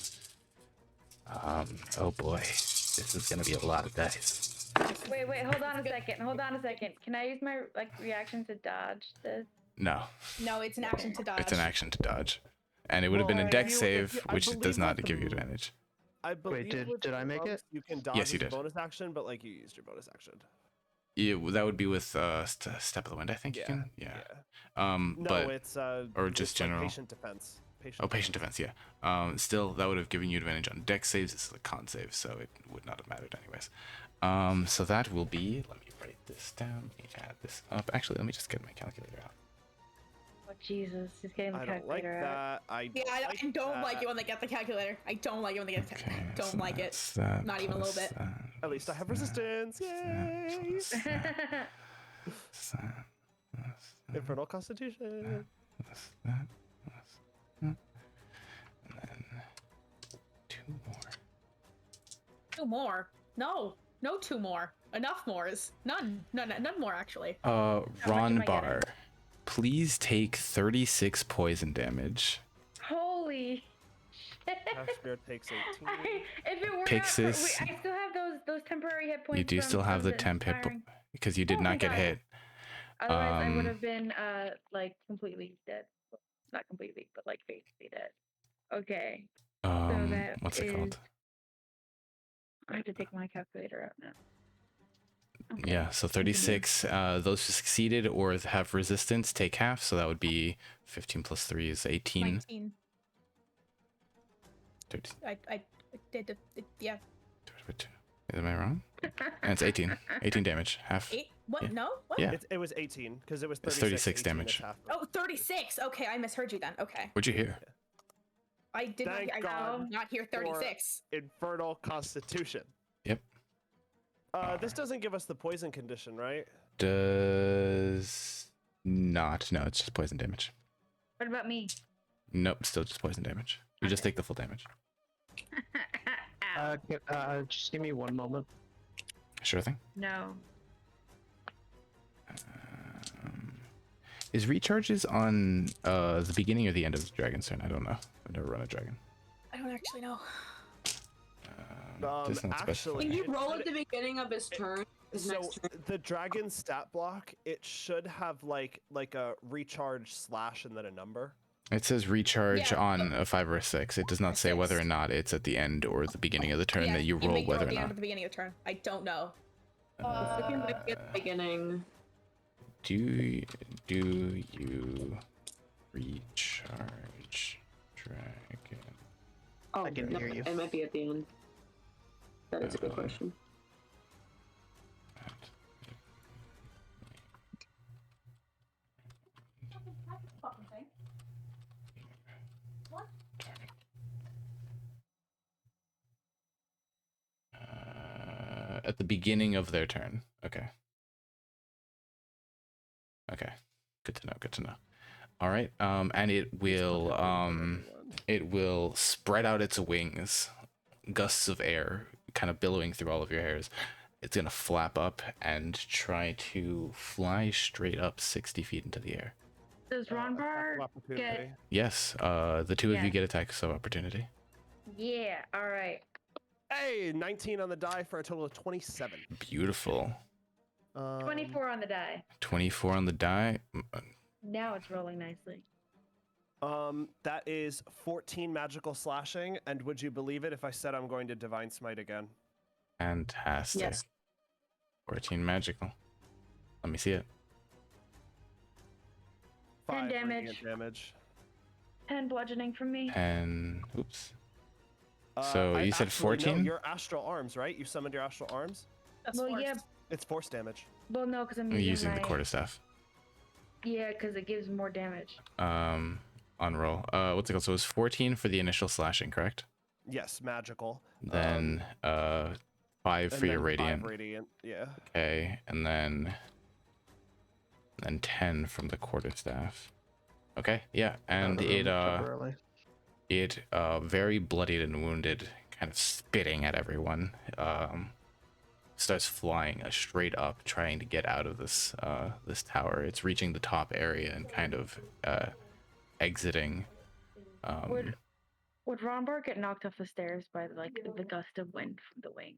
Oh boy, this is gonna be a lot of dice. Wait, hold on a second. Can I use my reaction to dodge this? No, No, it's an action to dodge. it's an action to dodge, and it would have been a Well, dex if save, you- I which does believe not with give you the- advantage. I believe did I make it? You can dodge Yes, you as a did. bonus action, but like you used your bonus action. That would be with step of the wind, I think. Yeah, You can. Yeah. No, But it's or just it's like general. patient defense. Patient defense, yeah. Still, that would have given you advantage on dex saves. This is a con save, so it would not have mattered anyways. So that will be. Let me write this down. Let me add this up. Actually, let me just get my calculator out. Oh Jesus, he's getting the I don't like calculator out. that. I Yeah, don't I like don't like that. it when they get the calculator. I don't like it when they get the Okay. calculator. Don't so like it. that's that Not even a little plus bit. that At least I have plus that resistance. plus that Yay! plus that plus that plus that Infernal Constitution. plus that plus that. And then 2 more. 2 more. No, no 2 more. Enough mores. None. None more actually. much am I Ron getting? Bar, please take 36 poison damage. Holy shit. Casphere takes 18. If it were Pixis. not for, I still have those temporary hit points. You do from- still have from the temp hit inspiring. because you did Oh my not get God. hit. Otherwise, I would Um, have been like completely dead. Well, not completely, but like basically dead. Okay, that What's it called? I have to take my calculator out now. Okay. Yeah, so 36. Those who succeeded or have resistance take half, so that would be 15 plus 3 is 18. 19. 30, I did yeah. am I wrong? And it's 18. 18 damage. Half. 8. What? Yeah. No. What? Yeah. It was 18 because it was It's 36. 36 18 is damage. half. Oh, 36. Okay, I misheard you then. Okay. What'd you hear? I did not, Thank I God did not hear 36. Infernal Constitution. Yep. This doesn't give us the poison condition, right? Does not. No, it's just poison damage. What about me? Nope, still just poison damage. You just take the full damage. Ow. Just give me one moment. Sure thing. No. Is recharges on the beginning or the end of the dragon's turn? I don't know. I've never run a dragon. I don't don't actually know. Does not specify. Actually, Can you it roll should- at the beginning of his turn? His So next turn? the dragon stat block, it should have like a recharge slash and then a number. It says recharge Yeah, on a 5 or a 6. It does not say whether or 6. not it's at the end or the beginning of the turn Yeah, that you roll make it whether at or the end not. of the beginning of the turn. I don't know. I think it might be at the beginning. Do you recharge dragon? Oh, I can no, hear you. it might be at the end. That is a good question. At the beginning of their turn. Okay. Okay. Good to know. Good to know. All right. And it will spread out its wings, gusts of air kind of billowing through all of your hairs. It's gonna flap up and try to fly straight up 60 feet into the air. Does Ronbar get? Yes. The two of you Yeah. get attacks of opportunity. Yeah. All right. Hey, 19 on the die for a total of 27. Beautiful. 24 on the die. 24 on the die. Now it's rolling nicely. That is 14 magical slashing, and would you believe it if I said I'm going to divine smite again? Fantastic. Yes. 14 magical. Let me see it. 5 damage. radiant damage. 10 bludgeoning from me. And oops. So you said actually, 14? No, your astral arms, right? You summoned your astral arms. That's Well, forced. yeah. It's force damage. Well, no, because I'm I'm using my... the quarterstaff. Yeah, because it gives more damage. On roll. What's it called? So it was 14 for the initial slashing, correct? Yes, magical. Then 5 for and your then 5 radiant. radiant. Yeah. Okay, and then 10 from the quarterstaff. Okay, yeah, and it very bloodied and wounded, kind of spitting at everyone, starts flying straight up, trying to get out of this this tower. It's reaching the top area and kind of exiting. Would Ronbar get knocked off the stairs by the gust of wind from the wing?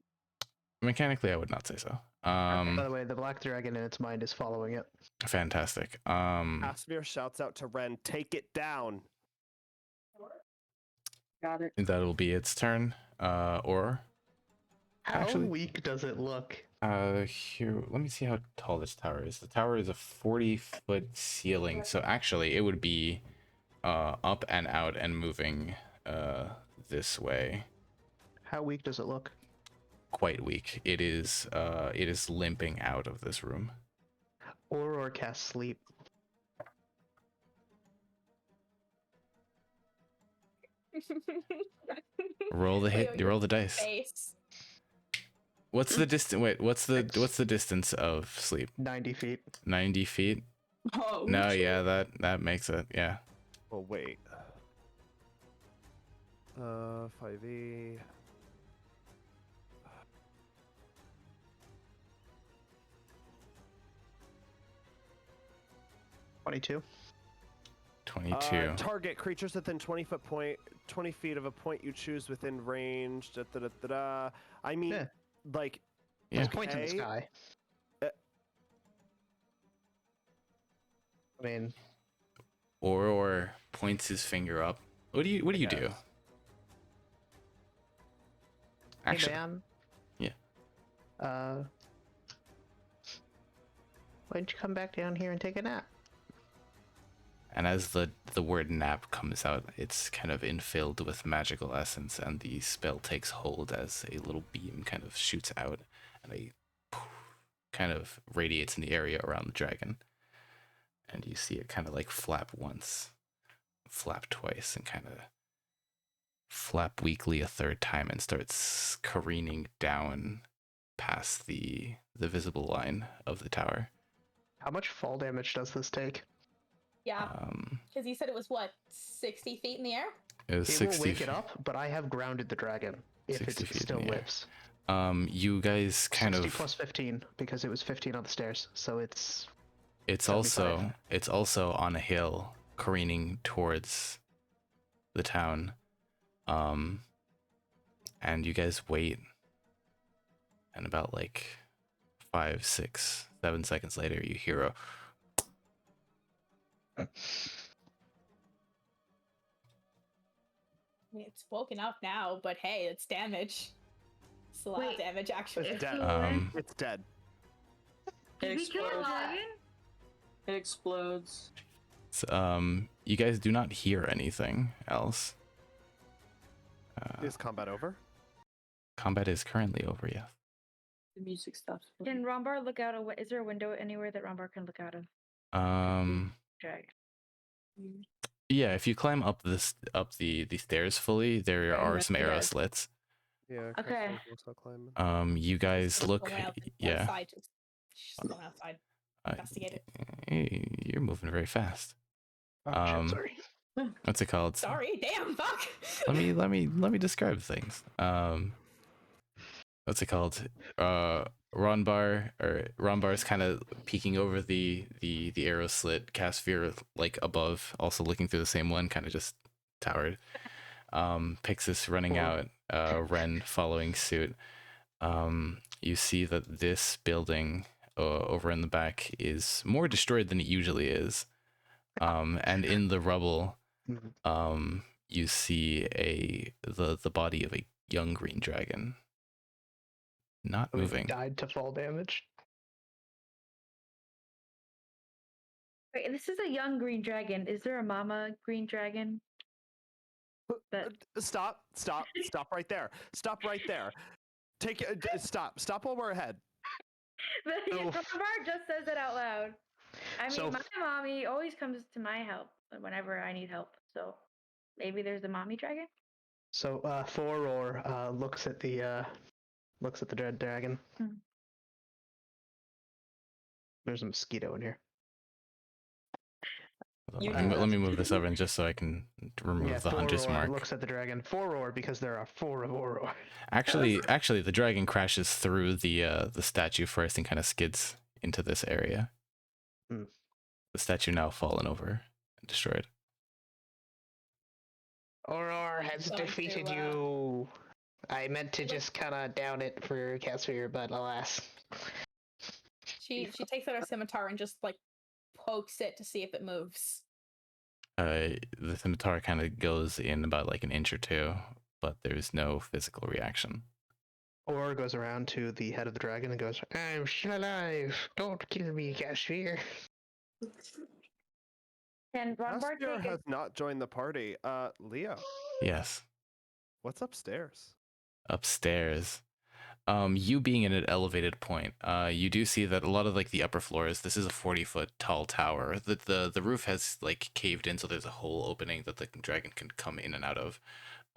Mechanically, I would not say so. By the way, the black dragon in its mind is following it. Fantastic. Asmir shouts out to Ren, "Take it down." Got it. That'll be its turn. Or How actually, weak does it look? here, let me see how tall this tower is. The tower is a 40-foot ceiling, so actually it would be up and out and moving this way. How weak does it look? Quite weak. It is limping out of this room. Or cast sleep. Roll the hit. You roll the dice. Face. What's the distance? Wait, what's the distance of sleep? 90 feet. 90 feet. Oh. No, shit. yeah, that makes it. Yeah. Well, wait. 5e. 22. 22. Target creatures within 20 feet of a point you choose within range. Da, da, da, da, da. I mean, Yeah. like, Yeah. There's points in the okay. sky. I mean, Or points his finger up. What do you do? Hey, Actually, man. yeah. Why don't you come back down here and take a nap? And as the word nap comes out, it's kind of infilled with magical essence, and the spell takes hold as a little beam kind of shoots out, and a kind of radiates in the area around the dragon. And you see it kind of like flap once, flap twice, and kind of flap weakly a third time, and starts careening down past the visible line of the tower. How much fall damage does this take? Yeah, because you said it was what, 60 feet in the air? It was It 60 will wake it up, but I have grounded the dragon if 60 it feet in still the air. lives. You guys kind 60 of plus 15 because it was 15 on the stairs, so it's it's 75. also on a hill careening towards the town. And you guys wait, and about like 5, 6, 7 seconds later, you hear a It's woken up now, but hey, it's damage. It's a lot of Wait, damage, actually. It's dead. um It's dead. Did we kill a explodes. dragon? It explodes. you guys do not hear anything else. Is combat over? Combat is currently over, yes. The music stops. Can Rombar look out? Is there a window anywhere that Rombar can look out of? Dragon. Yeah, if you climb up the stairs fully, there Okay, are yes, some arrow yes. slits. Yeah. Okay. Also climbing. You guys Just look, going yeah. Outside, just going outside. Investigate it. Hey, you're moving very fast. Oh, shit, sorry. What's it called? Sorry, damn, fuck. Let me describe things. What's it called? Ronbar's kind of peeking over the arrow slit. Casphere like above, also looking through the same one, kind of just towered. Pixis running out. Ren following suit. You see that this building over in the back is more destroyed than it usually is. And in the rubble, you see the body of a young green dragon. Not moving. Died to fall damage. Wait, this is a young green dragon. Is there a mama green dragon? Stop right there. Stop right there. Stop while we're ahead. Rombar just says it out loud. I mean, So- my mommy always comes to my help whenever I need help. So maybe there's a mommy dragon. So Foror looks at the dread dragon. Hmm. There's a mosquito in here. Let me move this over, and just so I can remove the hunter's Foror mark. looks at the dragon. Foror, because there are 4 of Oror. Actually, the dragon crashes through the statue first and kind of skids into this area. Hmm. The statue now fallen over and destroyed. Oror has Going to, defeated you. I meant to just kind of down it for Casphere, but alas. She takes out her scimitar and just like pokes it to see if it moves. The scimitar kind of goes in about like an inch or two, but there's no physical reaction. Oror goes around to the head of the dragon and goes, "I'm still alive. Don't kill me, Casphere." Can Rombar Casphere take has not joined the party. Leo, Yes. what's upstairs? Upstairs. You being in an elevated point, you do see that a lot of like the upper floors, this is a 40-foot tall tower. The roof has like caved in, so there's a hole opening that the dragon can come in and out of.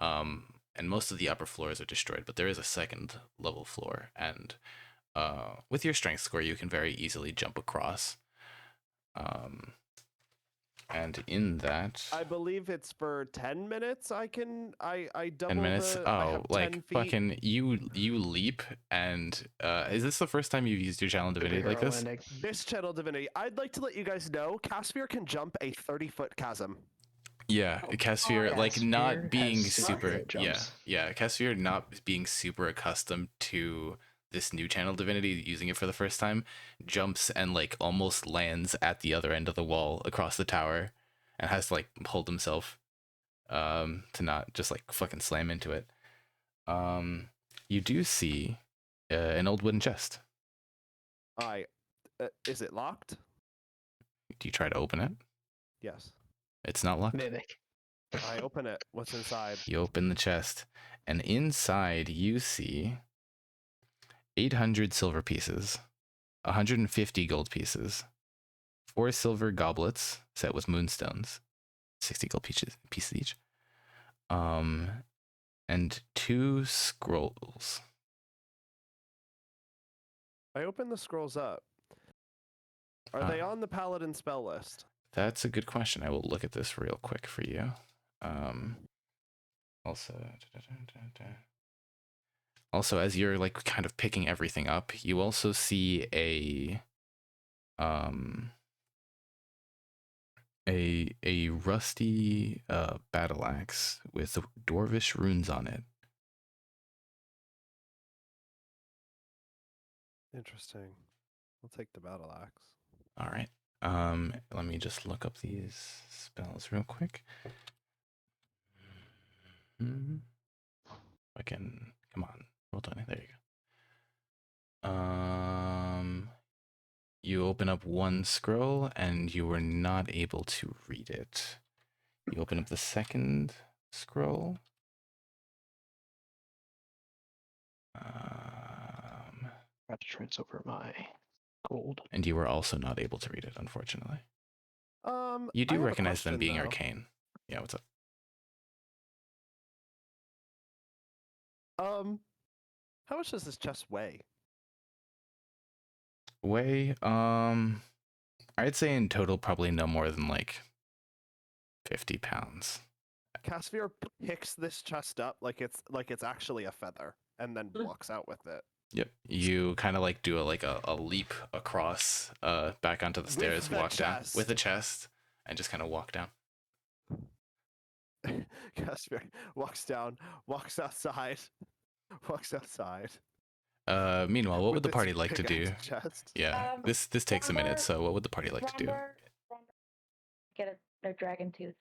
And most of the upper floors are destroyed, but there is a second level floor, and with your strength score, you can very easily jump across. And in that, I believe it's for 10 minutes. I double 10 minutes. the, I Oh, have 10 like feet. fucking you leap, and is this the first time you've used your channel divinity like this? This channel divinity. I'd like to let you guys know, Casphere can jump a 30-foot chasm. Yeah, Casphere, like not Casphere being has super, super jumps. yeah, Casphere not being super accustomed to this new channel divinity, using it for the first time, jumps and like almost lands at the other end of the wall across the tower, and has to like hold himself, to not just like fucking slam into it. You do see an old wooden chest. Is it locked? Do you try to open it? Yes. It's not locked. Mimic. I open it. What's inside? You open the chest, and inside you see 800 silver pieces, 150 gold pieces, 4 silver goblets set with moonstones, 60 gold pieces each, and 2 scrolls. I open the scrolls up. Are they on the paladin spell list? That's a good question. I will look at this real quick for you. Also, as you're like kind of picking everything up, you also see a a rusty battle axe with dwarvish runes on it. Interesting. I'll take the battle axe. All right. Let me just look up these spells real quick. I can, come on, roll 20. There you go. You open up one scroll and you were not able to read it. You open up the second scroll. Got to transfer my gold. And you were also not able to read it, unfortunately. You I do have a recognize them question, being though. arcane. Yeah, what's up? How much does this chest weigh? I'd say in total probably no more than like 50 pounds. Casimir picks this chest up like it's actually a feather, and then walks out with it. Yep. You kind of like do a leap across back onto the stairs, the walk down chest. with the chest, and just kind of walk down. Casimir walks down, walks outside. Meanwhile, what would with the its party like to do? pickaxe chest. Yeah, this takes a minute, so what would the party like to do? Get a dragon tooth.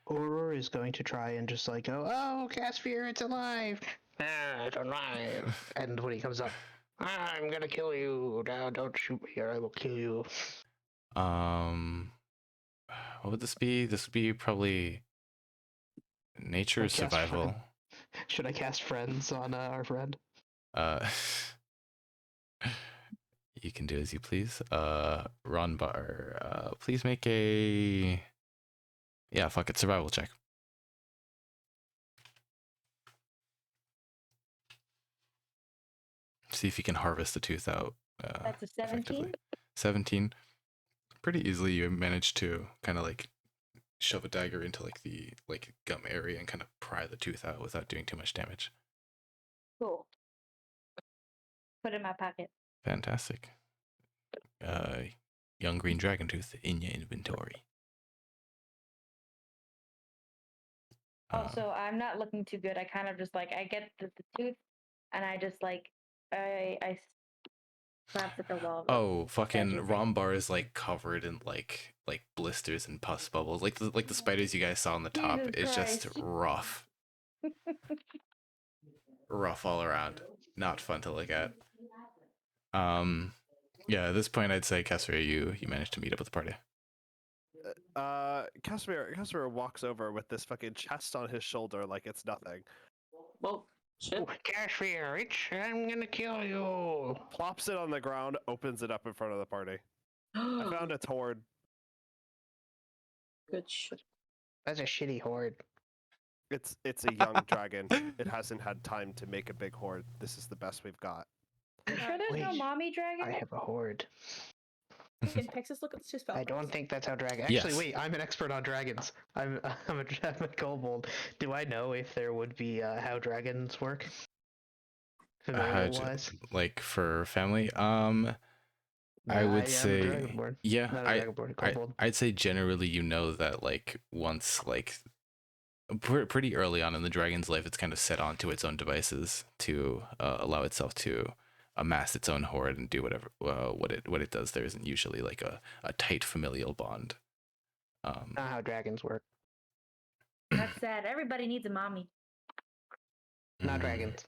Aurora is going to try and just like go, oh, Casphere, it's alive! Ah, it's alive! And when he comes up, I'm gonna kill you! No, don't shoot me or I will kill you. What would this be? This would be probably nature or survival. Should I cast friends on our friend? You can do as you please. Ronbar, please make a fuck it, survival check. See if you can harvest the tooth out. That's a 17. 17. Pretty easily you manage to kind of like shove a dagger into like the gum area and kind of pry the tooth out without doing too much damage. Cool. Put it in my pocket. Fantastic. Young green dragon tooth in your inventory. Also, I'm not looking too good. I kind of just like I get the tooth, and I just like I slap at the wall. Oh, fucking Rombar is like covered in like blisters and pus bubbles, like the spiders you guys saw on the top. Jesus It's just Christ. rough, rough all around. Not fun to look at. Yeah. At this point, I'd say Cassandra, you managed to meet up with the party. Casimir walks over with this fucking chest on his shoulder like it's nothing. Well, shit. Casphere, I'm gonna kill you! Plops it on the ground, opens it up in front of the party. I found its horde. Good shit. That's a shitty horde. It's a young dragon. It hasn't had time to make a big horde. This is the best we've got. You sure there's no Wait, mommy dragon? I have a horde. Can Texas look at the two spell? I don't think that's how dragon. Actually, Yes. wait. I'm an expert on dragons. I'm a kobold. Do I know if there would be how dragons work? Familiar wise. Like for family, I would say, yeah, I'd say generally, you know, that like once like pretty early on in the dragon's life, it's kind of set onto its own devices to allow itself to amass its own horde and do whatever what it does. There isn't usually like a tight familial bond. Not how dragons work. That's sad. Everybody needs a mommy. Not dragons.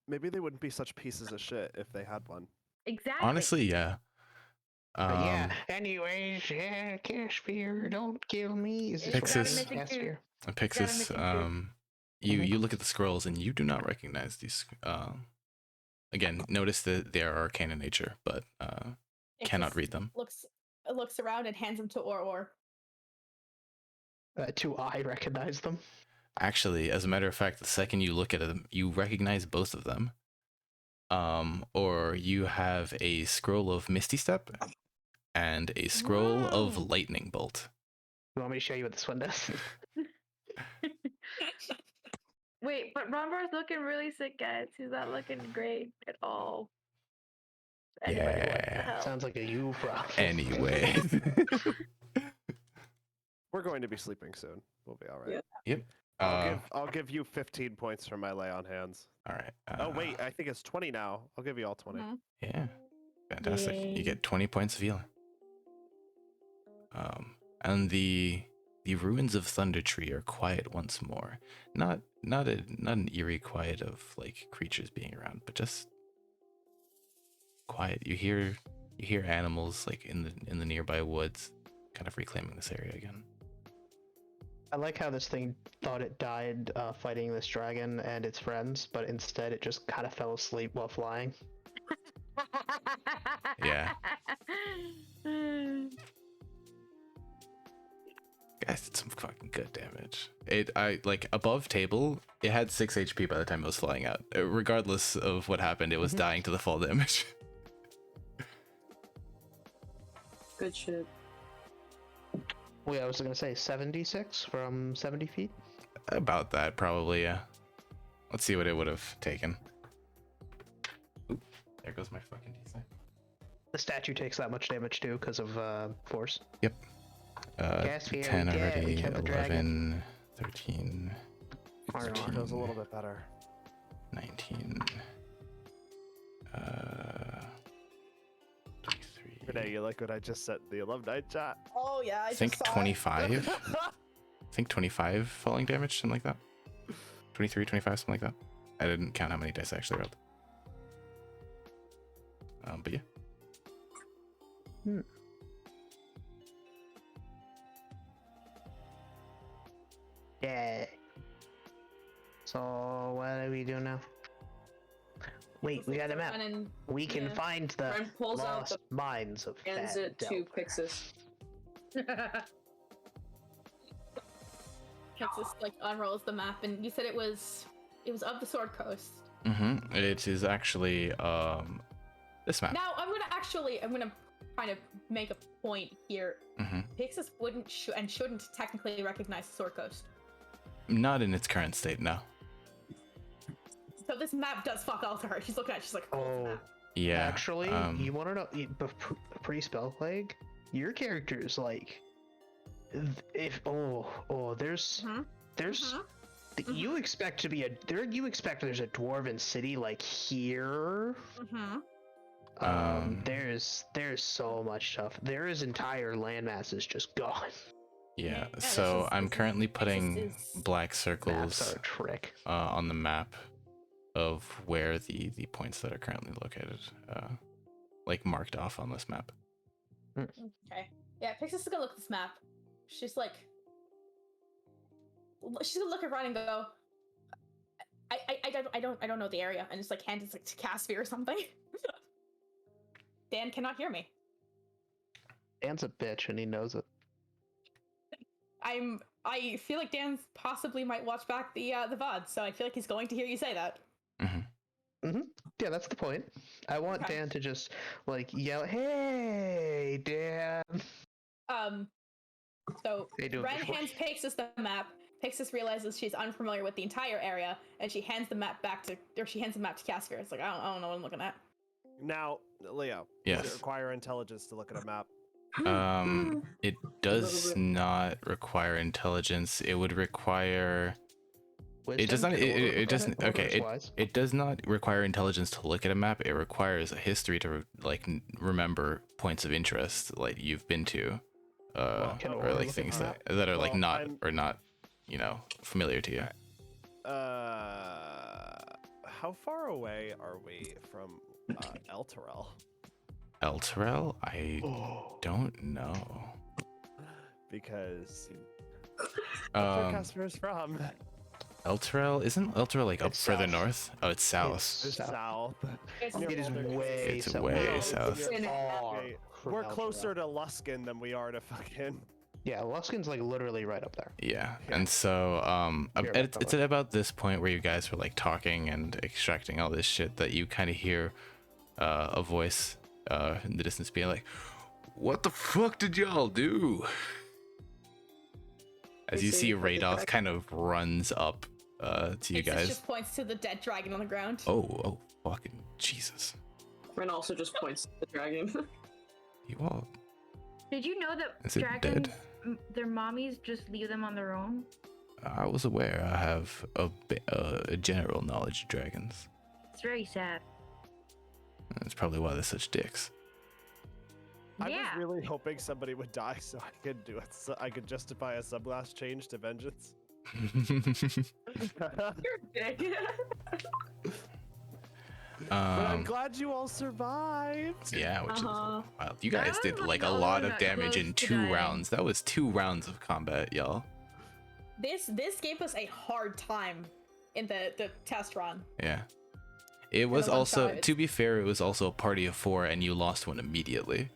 Maybe they wouldn't be such pieces of shit if they had one. Exactly. Honestly, yeah. But yeah. Anyways, yeah, Casphere, don't kill me. Is this Pixis. Casphere? Pixis, you look at the scrolls and you do not recognize these. Again, notice that they are arcane in nature, but cannot read them. Looks around and hands them to Or. Do I recognize them? Actually, as a matter of fact, the second you look at them, you recognize both of them. Or you have a scroll of Misty Step and a scroll of Lightning Bolt. You want me to show you what this one does? Wait, but Rombar's looking really sick, guys. He's not looking great at all. Anybody, what the hell? Sounds like a you problem. Anyway. going to be sleeping soon. We'll be all right. Yeah. Yep. I'll give you 15 points for my lay on hands. All right. Oh wait, I think it's 20 now. I'll give you all 20. Mhm. Yeah. Fantastic. Yay. You get 20 points of healing. And the ruins of Thunder Tree are quiet once more. Not an eerie quiet of like creatures being around, but just quiet. You hear animals like in the nearby woods, kind of reclaiming this area again. I like how this thing thought it died fighting this dragon and its friends, but instead it just kind of fell asleep while flying. Yeah. Guys did some fucking good damage. I like above table, it had 6 HP by the time it was flying out. Regardless of what happened, it was dying to the fall damage. Good shit. Wait, I was gonna say 76 from 70 feet. About that, probably, yeah. Let's see what it would have taken. Oop, there goes my fucking DC. The statue takes that much damage too because of force. Yep. Gas fear, 10 we already, killed the 11, dragon. 13, Armor 14, Feels a little bit better. 19, 23. Renee, you like what I just said in the alumni chat? Oh yeah, I I think just saw it. 25. I think 25 falling damage, something like that. 23, 25, something like that. I didn't count how many dice I actually rolled. But yeah. Yeah. So what do we do now? Wait, we got a map. Brennan We can yeah. find the Bren pulls out lost mines of hands it to Phandelver. Pixis. Texas like unrolls the map, and you said it was of the Sword Coast. Mm-hmm. It is actually this map. Now I'm gonna kind of make a point here. Mm-hmm. Pixis wouldn't and shouldn't technically recognize the Sword Coast. Not in its current state, no. So this map does fuck all to her. She's looking at it, she's like, oh, it's a Oh, map. Yeah. actually, you want to know? Pre-spell plague, your character is like, if there's you expect to be you expect there's a dwarven city like here. There's so much stuff. There is entire landmasses just gone. Yeah. Yeah, So this is- I'm this is- currently this putting is- black Maps circles are a trick. on the map of where the points that are currently located, like marked off on this map. Okay. Yeah, Pixis is gonna look at this map. She's gonna look around and go, I don't know the area, and just like hand it like to Caspy or something. Dan cannot hear me. Dan's a bitch and he knows it. I feel like Dan possibly might watch back the VOD, so I feel like he's going to hear you say that. Yeah, that's the point. I want Okay. Dan to just like yell, "Hey, Dan!" So They do it Ren before. hands Pixis the map. Pixis realizes she's unfamiliar with the entire area, and she hands the map to Caspy. It's like I don't know what I'm looking at. Now, Leo, Yes. does it require intelligence to look at a map? It does not require intelligence. It would require. It does Wisdom not. to It look at doesn't. it, Okay. orders wise. It does not require intelligence to look at a map. It requires a history to like remember points of interest like you've been to, Can or Aura like look at things the that are like Well, not I'm- or not, familiar to you. How far away are we from Elturel? Elturel? I don't know. Because that's where Casper's from. Elturel isn't Elturel like up It's further south. north? Oh, it's south. It's south. It is way It's south. way No, south. it's far Okay, from we're Elturel. closer to Luskin than we are to fucking. Yeah, Luskin's like literally right up there. Yeah, and so Here, it's at about this point where you guys were like talking and extracting all this shit that you kind of hear a voice in the distance being like, "What the fuck did y'all do?" As you see, Radoth kind of runs up to you Pixis guys. just points to the dead dragon on the ground. Oh, fucking Jesus! Ren also just points to the dragon. You all, Did you know that is it dragons dead? their mommies just leave them on their own? I was aware. I have a general knowledge of dragons. It's very sad. That's probably why they're such dicks. I was Yeah. really hoping somebody would die so I could do it. So I could justify a subclass change to vengeance. You're a dick. But I'm glad you all survived. Yeah, which is Uh-huh. wild. You guys I did was, like like, a lot always of that damage close in to 2 dying. rounds. That was 2 rounds of combat, y'all. This gave us a hard time in the test run. Yeah. It was the one also, shot. to be fair, it was also a party of 4, and you lost one immediately.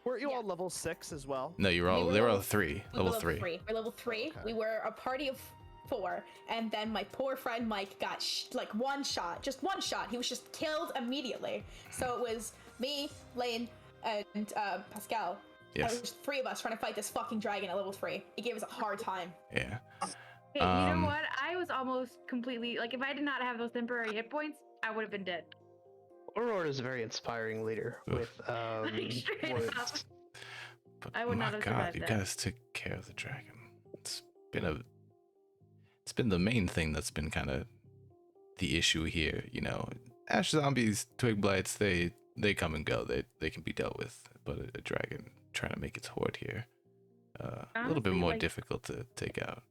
Weren't you Yeah. all level 6 as well? No, you were We all were they were all level- 3, We were level 3. We're level 3. Okay. We were a party of 4, and then my poor friend Mike got like one shot, just one shot. He was just killed immediately. So it was me, Lane, and Pascal. And Yes. it was just 3 of us trying to fight this fucking dragon at level 3. It gave us a hard time. Yeah. Hey, you Um, know what? I was almost completely like, if I did not have those temporary hit points, I would have been dead. Aurora is a very inspiring leader Oof. with Straight words. up. But I would my not have God, survived you that. guys took care of the dragon. It's been the main thing that's been kind of the issue here. You know, ash zombies, twig blights, they come and go. They can be dealt with, but a dragon trying to make its horde here, a little bit Honestly, more like- difficult to take out.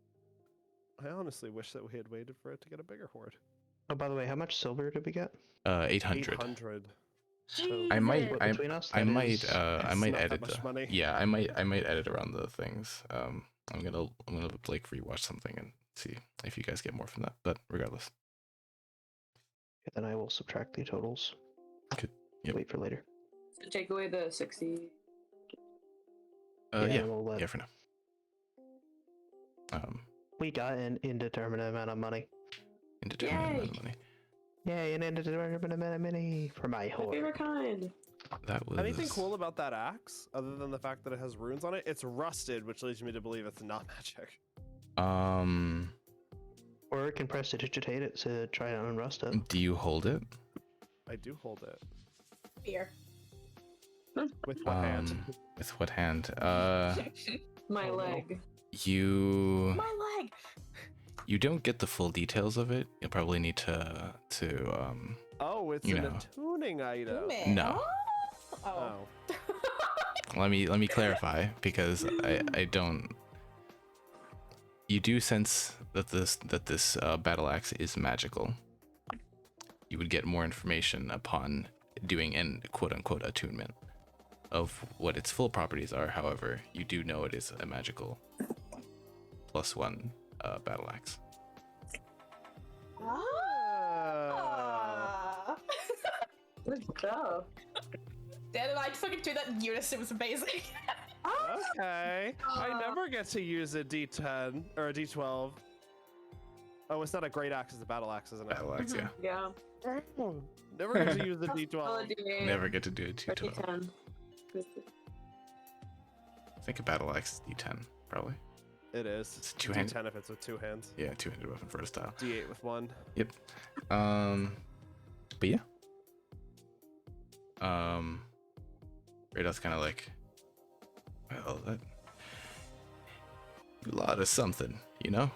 I honestly wish that we had waited for it to get a bigger horde. Oh, by the way, how much silver did we get? 800. 800. I might, Jesus. I, Between us, I that might, is- I That's might not that edit. much money. Yeah, I might edit around the things. I'm gonna like rewatch something and see if you guys get more from that. But regardless, Then I will subtract the totals. Good. Yep. Wait for later. Take away the 60. yeah, we'll let- yeah, for now. We got an indeterminate amount of money. Indeterminate amount of Yay. money. Yay, an indeterminate amount of money for my My horde. favorite kind. That was Anything cool about that axe, other than the fact that it has runes on it? It's rusted, which leads me to believe it's not magic. Or it can prestidigitate it to try to unrust it. Do you hold it? I do hold it. Fear. With what hand? With what hand? My Oh, no. leg. You My leg. you don't get the full details of it. You'll probably need to Oh, it's you an know. attuning item. No. Oh. Oh. let me clarify, because I don't. You do sense that this battle axe is magical. You would get more information upon doing an quote unquote attunement of what its full properties are. However, you do know it is a magical +1 battle axe. Ah. Good job. Dan and I fucking do that in unison. It was amazing. Okay. I never get to use a D10 or a D12. Oh, it's not a great axe, it's a battle axe, isn't it? Battle axe, yeah. Yeah. Never get to use the D12. Never get to do it too total. 10. I think a battle axe is D10, probably. It is. It's a two-hand- D10 if it's with 2 hands. Yeah, two-handed weapon for a style. D8 with 1. Yep. But yeah. Radah's kind of like, well, that a lot of something, you know.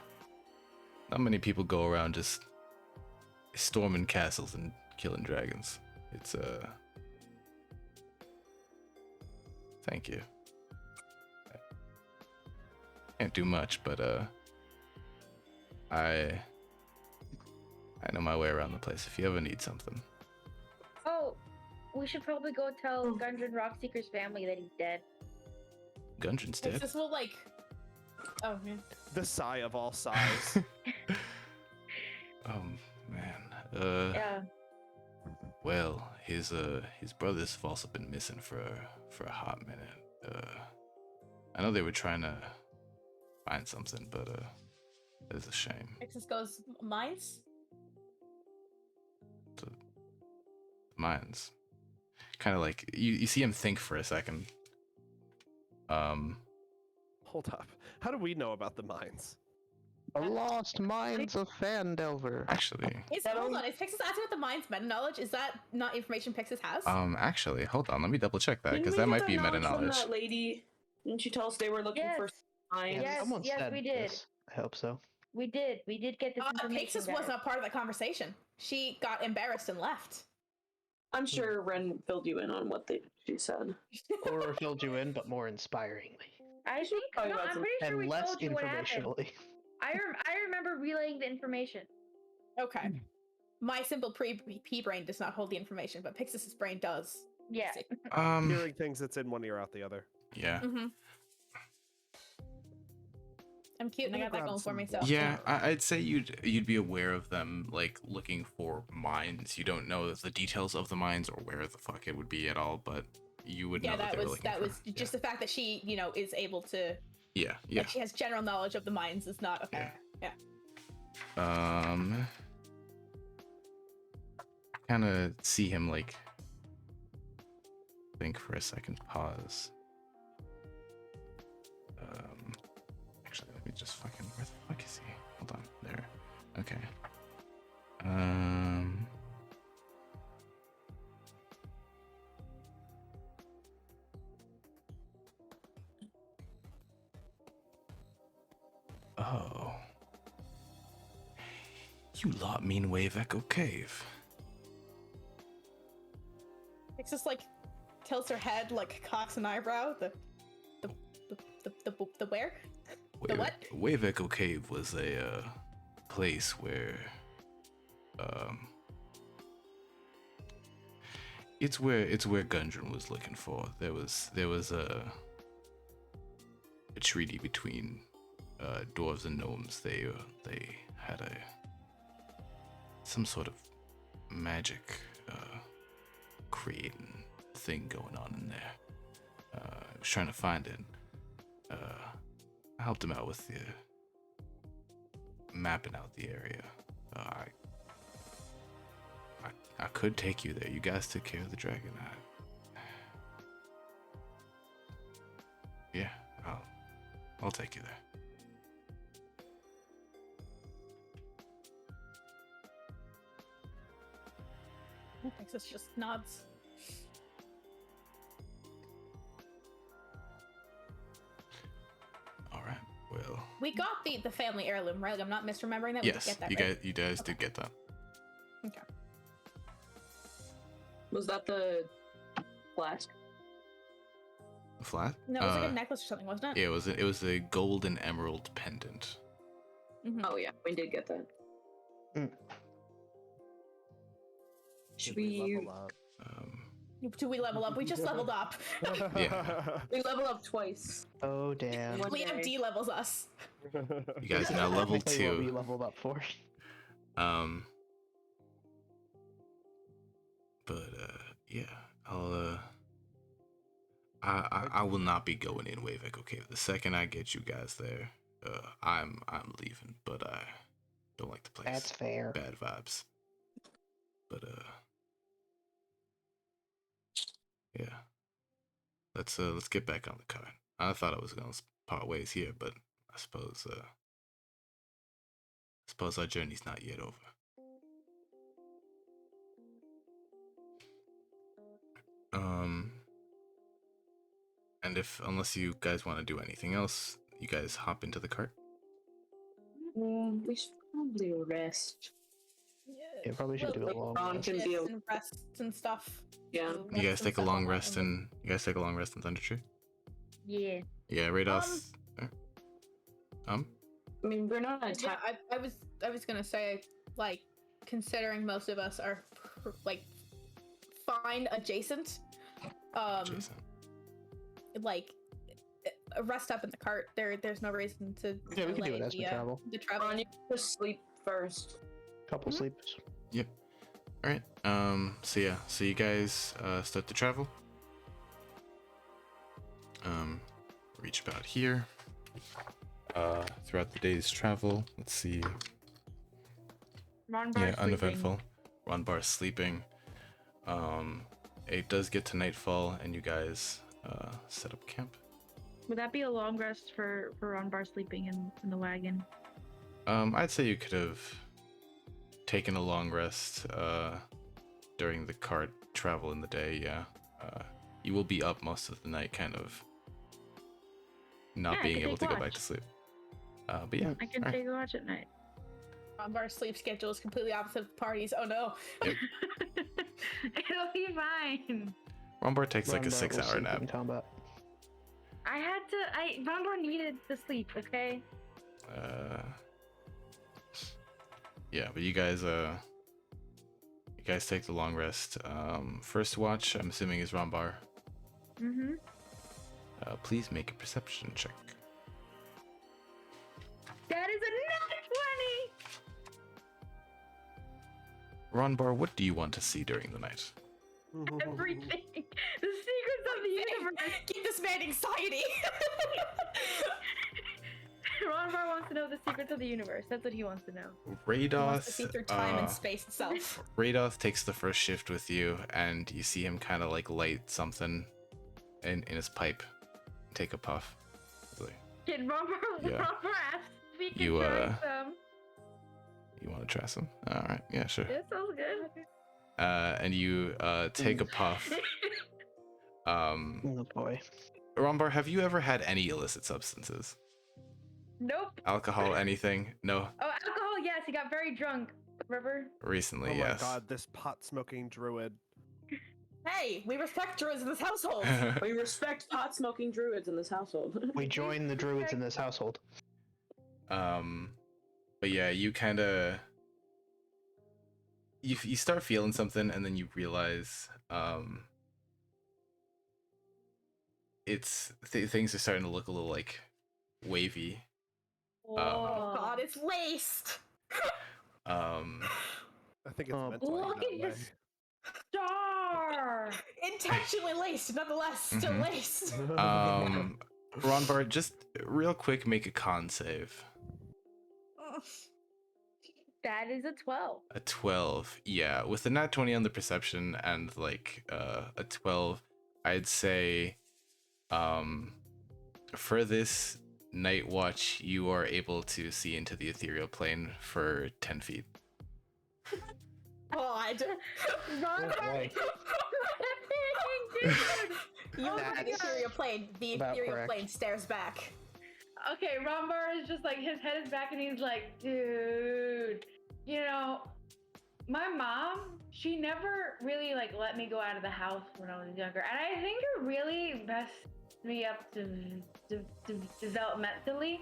Not many people go around just storming castles and killing dragons. It's Thank you. Can't do much, but I know my way around the place if you ever need something. Oh, we should probably go tell Gundren Rockseeker's family that he's dead. Gundren's dead. This will like. Oh man. The sigh of all sighs. Oh man. Yeah. Well, his brothers have also been missing for a hot minute. I know they were trying to find something, but it's a shame. Nexus goes mines. The mines. Kind of like you see him think for a second. Hold up. How do we know about the mines? The lost mines of Phandelver. Actually, Hold on. Is Pixis asking about the mines meta knowledge? Is that not information Pixis has? actually, hold on. Let me double check that, Didn't because we that get might be knowledge meta from knowledge. That lady, didn't she tell us they were looking for Yes. Mine. Yeah, Yes, someone yes, said we did. this. I hope so. We did get this information. Pixis was guys. not part of the conversation. She got embarrassed and left. I'm sure Ren filled you in on what she said. Or filled you in, but more inspiringly. I think probably no. got I'm some- pretty sure And we less told you what happened. informationally. I remember relaying the information. Okay. My simple pea brain does not hold the information, but Pixis's brain does. Yeah. Hearing things that's in one ear out the other. Yeah. Mm-hmm. I'm cute and I got that going for me, so. Yeah, I'd say you'd be aware of them, like looking for mines. You don't know the details of the mines or where the fuck it would be at all, but you would know Yeah, that was just the fact that she, is able to. Yeah. Like she has general knowledge of the mines is not okay. Yeah. Kind of see him like think for a second, pause. Actually, let me just fucking, where the fuck is he? Hold on, there. Okay. Oh. You lot mean Wave Echo Cave. Pixis like tilts her head, like cocks an eyebrow. The where? The what? Wave Echo Cave was a place where it's where Gundren was looking for. There was a treaty between dwarves and gnomes. They had some sort of magic creating thing going on in there. I was trying to find it. I helped him out with the mapping out the area. I could take you there. You guys took care of the dragon. Yeah, I'll take you there. Pixis just nods. All right. Well. We got the family heirloom, right? Like, I'm not misremembering that. Yes, we did get that, you right? guys did get that. Okay. Was that the flask? The flat? No, it was like a necklace or something, wasn't it? Yeah, it was a gold and emerald pendant. Mm-hmm. Oh yeah, we did get that. Should Did we we? level up? Do we level up? We just leveled up. Yeah. We level up twice. Oh damn. One Liam day. D levels us. You guys are now level Exactly what we 2. leveled up for. But yeah, I will not be going in Wave Echo Cave. The second I get you guys there, I'm leaving. But I don't like the place. That's fair. Bad vibes. But yeah. Let's get back on the card. I thought I was gonna part ways here, but I suppose our journey's not yet over. And unless you guys want to do anything else, you guys hop into the cart. We should probably rest. Yeah, probably should do a long Ron rest. can be a- And rests and stuff. Yeah. Do You guys rests take a and long stuff. rest in Thunder Tree. Yeah. Yeah, Rados. I mean, we're not Yeah, attacked. I was gonna say, like, considering most of us are like fine adjacent, Jason. like rest up in the cart. There's no reason to Yeah, we can do delay it as we travel. the travel. Ron, you just sleep first. Couple sleeps. Yep. All right. So yeah. So you guys start to travel. Reach about here. Throughout the day's travel, let's see. Ron Yeah, uneventful. Ronbar sleeping. It does get to nightfall, and you guys set up camp. Would that be a long rest for Ron Bar sleeping in the wagon? I'd say you could have taken a long rest during the cart travel in the day. Yeah, you will be up most of the night, kind of not Yeah, I being can able to take go back watch. to sleep. But yeah, I can alright. take a watch at night. Our sleep schedule is completely opposite of the parties. Oh no. Yep. It'll be fine. Rombar takes like a Rumbar will 6-hour sleep nap. in combat. Ronbar needed the sleep, okay? Yeah, but you guys take the long rest. First watch, I'm assuming, is Rombar. Mm-hmm. Please make a perception check. That is a Ronbar, what do you want to see during the night? nat 20! Everything! The secrets of the universe! Give this man anxiety. Ronbar wants to know the secrets of the universe. That's what he wants to know. He wants to see through time Radoth, and space itself. Radoth takes the first shift with you, and you see him kind of like light something in his pipe. Take a puff. He's like, Kid Ronbar Yeah. asks if we can You, try some. you want to try some? All right, yeah, sure. That sounds good. And you take a puff. Oh boy. Rombar, have you ever had any illicit substances? Nope. Alcohol, anything? No. Oh, alcohol, yes. He got very drunk. Remember? Recently, Oh yes. my god, this pot smoking druid. Hey, we respect druids in this household. We respect pot smoking druids in this household. We join the druids in this household. But yeah, you kind of you start feeling something, and then you realize things are starting to look a little like wavy. Oh god, it's laced. I think it's Oh, meant to be look that at way. this star! Intentionally laced, nonetheless, still Mhm. laced. Ronbar, just real quick, make a con save. That is a 12. A 12. Yeah, with a nat 20 on the perception and like a 12, I'd say for this night watch, you are able to see into the ethereal plane for 10 feet. God. Ronbar! You look at the That's ethereal plane. The about ethereal correct. plane stares back. Okay, Rombar is just like, his head is back and he's like, dude, you know, my mom, she never really like let me go out of the house when I was younger. And I think it really messed me up to developmentally.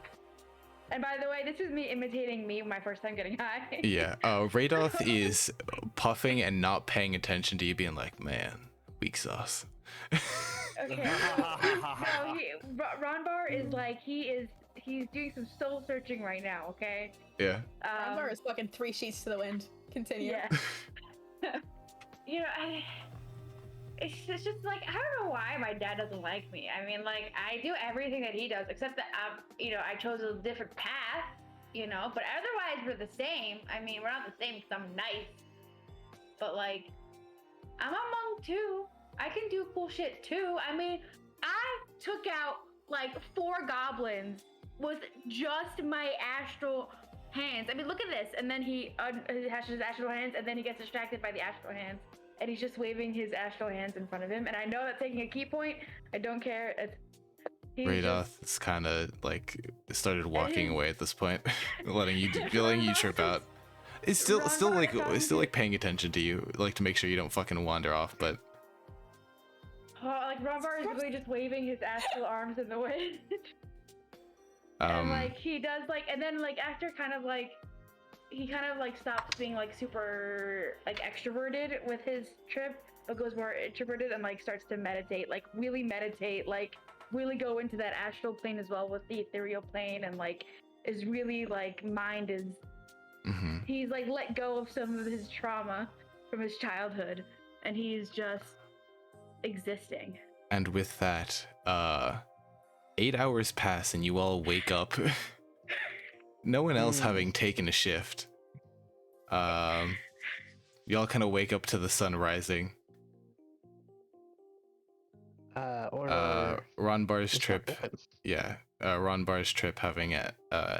And by the way, this is me imitating me my first time getting high. Yeah, Radoth is puffing and not paying attention to you, being like, man, weak sauce. Okay. Ronbar is like, he's doing some soul searching right now, okay? Yeah. Rumbar is fucking 3 sheets to the wind. Continue. Yeah. You know, it's just like, I don't know why my dad doesn't like me. I mean, like, I do everything that he does, except that, you know, I chose a different path, you know, but otherwise we're the same. I mean, we're not the same because I'm nice, but like, I'm a monk too. I can do cool shit too. I mean, I took out like 4 goblins with just my astral hands. I mean, look at this. And then he has his astral hands, and then he gets distracted by the astral hands. And he's just waving his astral hands in front of him. And I know that's taking a key point. I don't care. Radoth is kind of like started walking away at this point, letting you trip out. It's still like paying attention to you, like to make sure you don't fucking wander off. But like Rombar is really just waving his astral arms in the wind. And like he does like, and then like after he kind of like stops being like super like extroverted with his trip, but goes more introverted and like starts to meditate, like really go into that astral plane as well with the ethereal plane, and like is really like mind is he's like let go of some of his trauma from his childhood, and he's just existing. And with that, 8 hours pass and you all wake up. No one else having taken a shift. Y'all kind of wake up to the sun rising. Ronbar's trip, Ronbar's trip having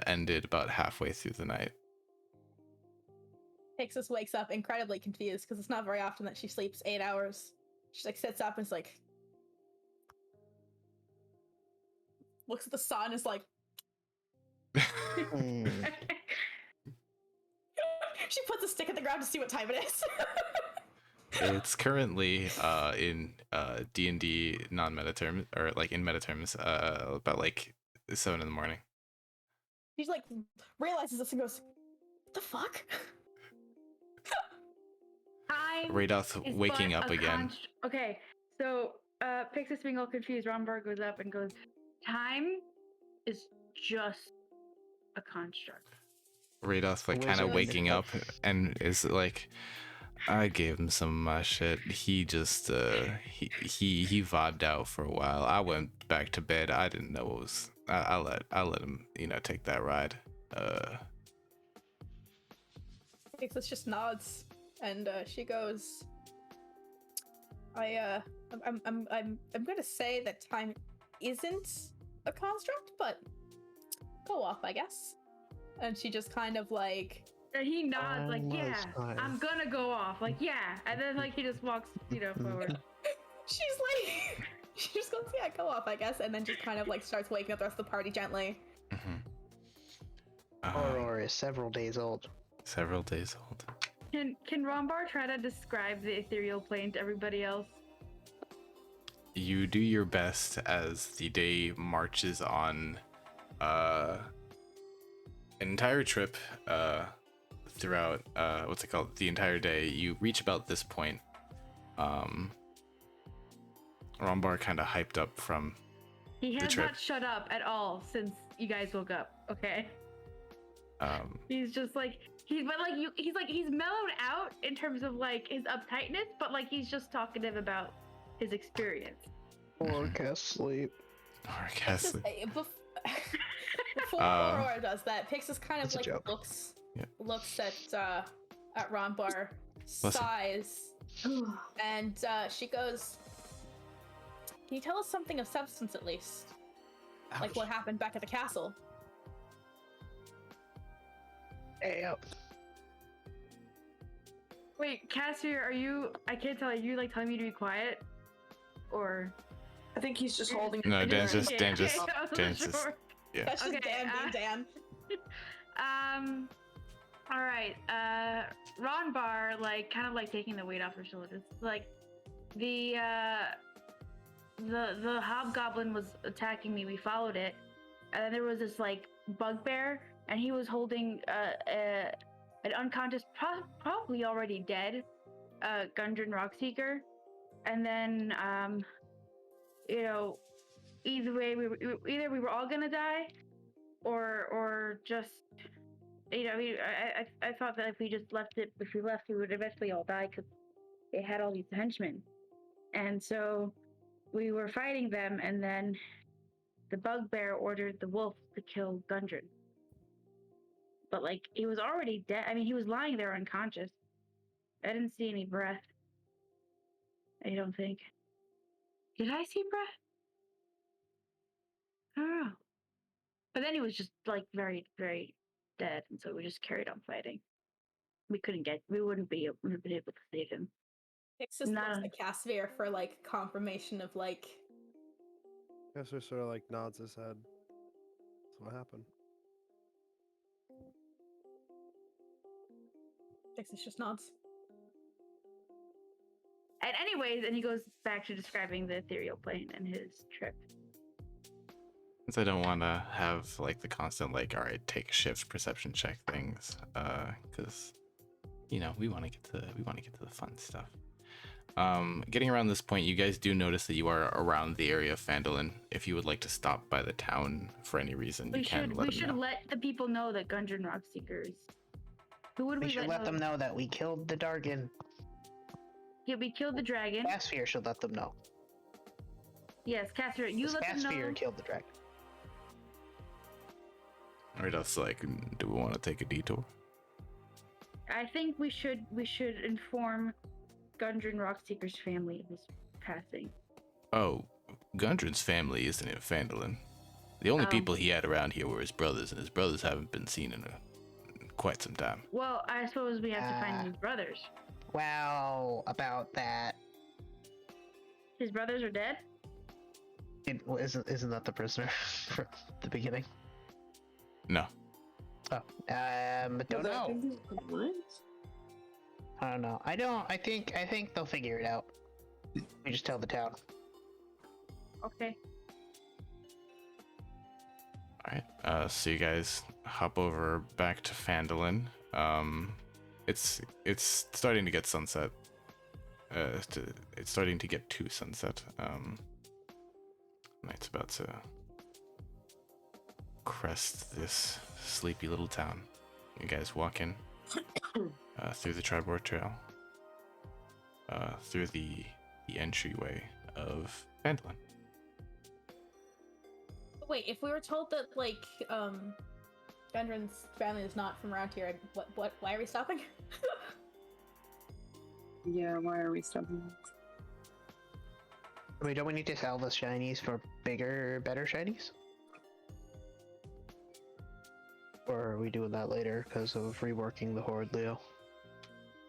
ended about halfway through the night. Pixis wakes up incredibly confused because it's not very often that she sleeps 8 hours. She like sits up and is like, looks at the sun, is like, Hmm. she puts a stick in the ground to see what time it is. It's currently in D&D non-meta terms, or like in meta terms, about like 7 in the morning. She's like, realizes this and goes, what the fuck? Time Radoth is waking but up a again. Okay, so Pixis being all confused, Rombar goes up and goes, time is just a construct. Radoth like kind of Wizard. waking up and is like, I gave him some of my shit. He just he vibed out for a while. I went back to bed. I didn't know it was. I let him, you know, take that ride. Pixis just nods, and she goes, I'm gonna say that time isn't a construct, but go off, I guess. And she just kind of like, And he nods like, Time was yeah, time. I'm gonna go off. Like, yeah. And then like he just walks, you know, forward. she's like, she just goes, yeah, go off, I guess, and then just kind of like starts waking up the rest of the party gently. Aurora is several days old. Several days old. Can Rombar try to describe the ethereal plane to everybody else? You do your best as the day marches on. An entire trip throughout what's it called, the entire day. You reach about this point. Rombar kind of hyped up from He has trip. not shut up at all since you guys woke up. Okay. He's just like he's mellowed out in terms of like his uptightness, but like he's just talkative about his experience. Forecast sleep. or Cassie. Before Aurora does that, Pixis kind of That's a like joke. looks at Rombar, sighs, and she goes, "Can you tell us something of substance at least? Like Ouch. what happened back at the castle?" Yep. Wait, Cassier, are you? I can't tell. Are you like telling me to be quiet, or? I think he's just holding. No, Dan Dan's just I wasn't Dan's just sure. yeah. That's just Okay, Dan being Dan. All right. Ron like kind of like taking the weight off her shoulders. Like the hobgoblin was attacking me. We followed it, and then there was this like bugbear, and he was holding an unconscious, probably already dead, Gundren Rockseeker, and then you know, either way we were all gonna die, or just, you know, I thought that if we left, we would eventually all die because they had all these henchmen, and so we were fighting them, and then the bugbear ordered the wolf to kill Gundren. But like he was already dead. I mean, he was lying there unconscious. I didn't see any breath. I don't think. Did I see breath? I don't know. But then he was just like very, very dead, and so we just carried on fighting. We wouldn't be able to save him. Pixis looks at Cassier for like confirmation of like. Kessler sort of like nods his head. That's what happened. Pixis just nods. And anyways, and he goes back to describing the ethereal plane and his trip. Since I don't want to have like the constant like, all right, take a shift perception check things, because you know we want to get to the fun stuff. Getting around this point, you guys do notice that you are around the area of Phandelver. If you would like to stop by the town for any reason, you can let them know. We should let the people know that Gundren Rockseekers. Who would We we should let them know that we killed the Dargan. Yeah, we killed the dragon. Cassier should let them know. Yes, Cassier, you let them Cassier know. killed the dragon. Or just like, do we want to take a detour? I think we should inform Gundren Rockseeker's family of his passing. Oh, Gundren's family isn't in Phandelver. The only people he had around here were his brothers, and his brothers haven't been seen in quite some time. Well, I suppose we have to find his brothers. Well, about that. His brothers are dead? Isn't that the prisoner from the beginning? No. Oh, don't know. I don't know. I think they'll figure it out. We just tell the town. Okay. All right. So you guys hop over back to Phandelver. It's starting to get sunset. It's starting to get to sunset. Night's about to crest this sleepy little town. You guys walk in through the Tribord Trail, through the entryway of Phandelver. Wait, if we were told that like Gendron's family is not from around here, why are we stopping? Yeah, why are we stopping? Wait, don't we need to sell the shinies for bigger, better shinies? Or are we doing that later because of reworking the horde, Leo?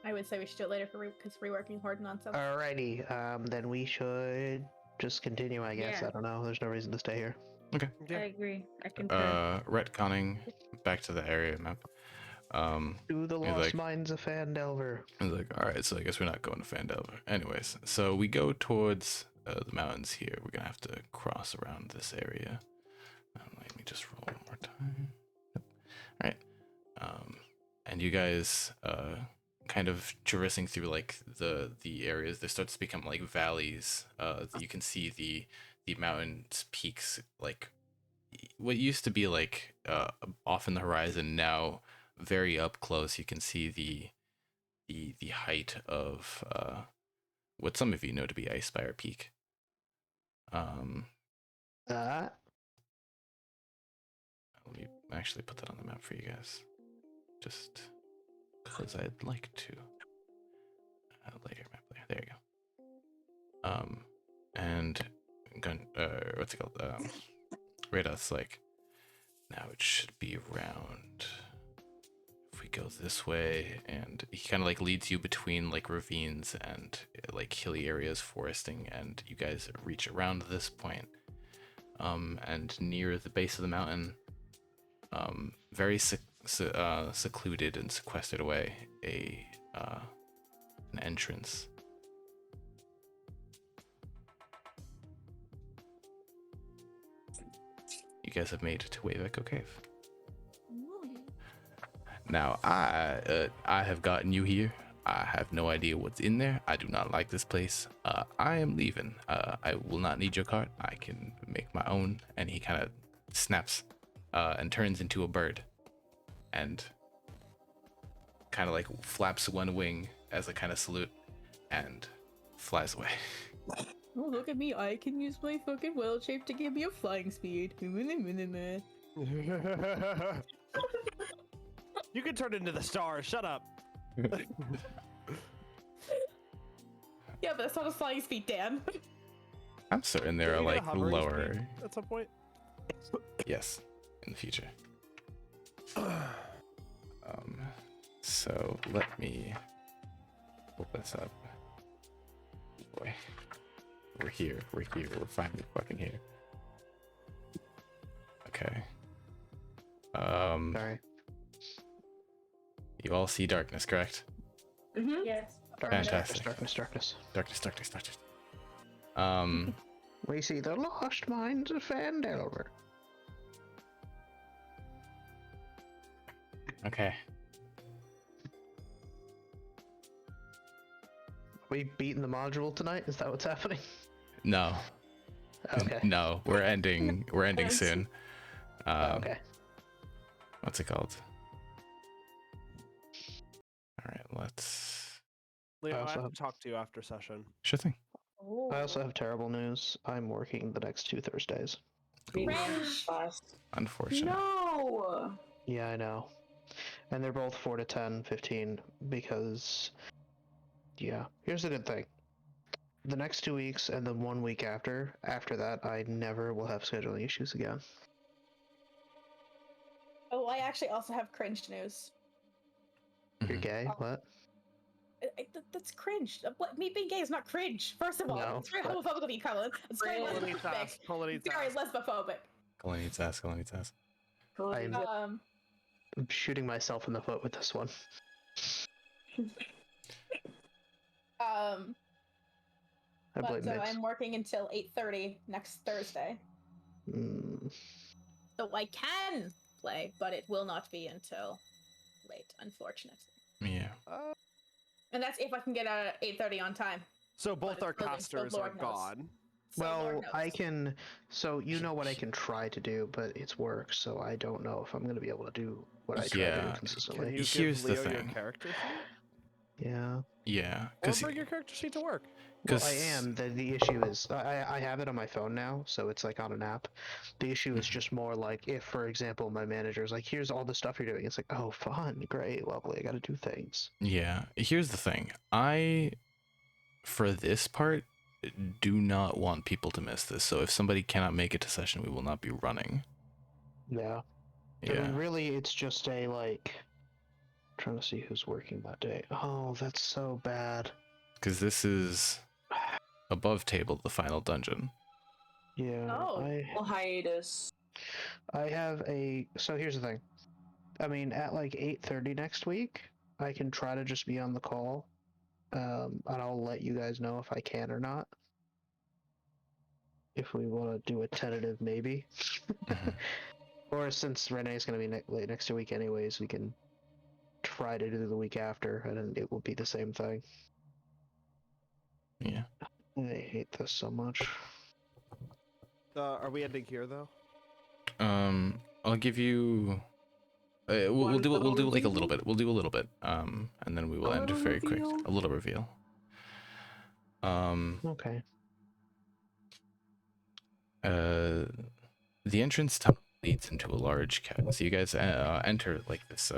I would say we should do it later because reworking horde nonsense. Alrighty, then we should just continue, I guess. Yeah. I don't know. There's no reason to stay here. Okay. Yeah. I agree. I concur. Retconning back to the area map. To the He's lost like- mines of Phandelver. I was like, all right, so I guess we're not going to Phandelver. Anyways, so we go towards the mountains here. We're gonna have to cross around this area. Let me just roll one more time. Yep. All right. And you guys kind of traversing through like the areas. There starts to become like valleys. You can see the mountains peaks, like what used to be like off in the horizon, now very up close. You can see the height of what some of you know to be Icespire Peak. Uh, Let me actually put that on the map for you guys, just because I'd like to. Later map later. There you go. And what's it called? Radha's like, now it should be around. If we go this way, and he kind of like leads you between like ravines and like hilly areas, foresting, and you guys reach around this point. And near the base of the mountain, very secluded and sequestered away, an entrance. You guys have made it to Waveko Cave. Now, I have gotten you here. I have no idea what's in there. I do not like this place. I am leaving. I will not need your cart. I can make my own. And he kind of snaps and turns into a bird and kind of like flaps one wing as a kind of salute and flies away. Oh, look at me. I can use my fucking world shape to give me a flying speed. You can turn into the stars. Shut up. Yeah, but that's not a flying speed, Dan. I'm certain there Can are you get a like hovering lower. speed at some point. Yes, in the future. So let me pull this up. Boy, we're here. We're finally fucking here. Okay. sorry. You all see darkness, correct? Mm-hmm. Yes. Fantastic. Darkness. Darkness. We see the lost mines of Phandelver. Okay. We beating the module tonight? Is that what's happening? No. Okay. No, we're ending. We're ending soon. Okay. What's it called? All right, let's. Leo, I also have have- to talk to you after session. Sure thing. Oh. I also have terrible news. I'm working the next 2 Thursdays. Unfortunate. No. Yeah, I know. And they're both 4 to 10, 15, because, yeah. Here's the good thing. The next 2 weeks and the 1 week after that, I never will have scheduling issues again. Oh, I actually also have cringe news. You're gay? What? that's cringe. What, me being gay is not cringe. First of all, No, it's very but- homophobic of you, Colin. It's very Colin lesbophobic. Colin Very lesbophobic. Colin needs ass. Colin needs ass. I'm shooting myself in the foot with this one. I blame But Mix. I'm working until 8:30 next Thursday. So I can play, but it will not be until late, unfortunately. Yeah. And that's if I can get out at 8:30 on time. So both it's our closing, so casters Lord are knows. gone. So Lord Well, knows. I can. So you know what I can try to do, but it's work, so I don't know if I'm going to be able to do what I try to do Yeah. consistently. Can you Here's give the Leo your thing. character sheet? Yeah. Yeah. Or Because bring your character sheet to work? Well, I am. The issue is I have it on my phone now, so it's like on an app. The issue is just more like if, for example, my manager's like, "Here's all the stuff you're doing." It's like, "Oh, fun, great, lovely. I got to do things." Yeah. Here's the thing. For this part, do not want people to miss this. So if somebody cannot make it to session, we will not be running. Yeah. I Yeah. mean, really, it's just a like. Trying to see who's working that day. Oh, that's so bad. Because this is above table, the final dungeon. Yeah. Oh. Hiatus. I have a. So here's the thing. I mean, at like 8:30 next week, I can try to just be on the call, and I'll let you guys know if I can or not. If we want to do a tentative, maybe. Mhm. Or since Renee's going to be late next week, anyways, we can try to do the week after, and then it will be the same thing. Yeah. I hate this so much. Are we ending here though? I'll give you. We'll do like a little bit. We'll do a little bit. And then we will end it very quick. A little reveal. Okay. The entrance tunnel leads into a large cavern. So you guys enter like this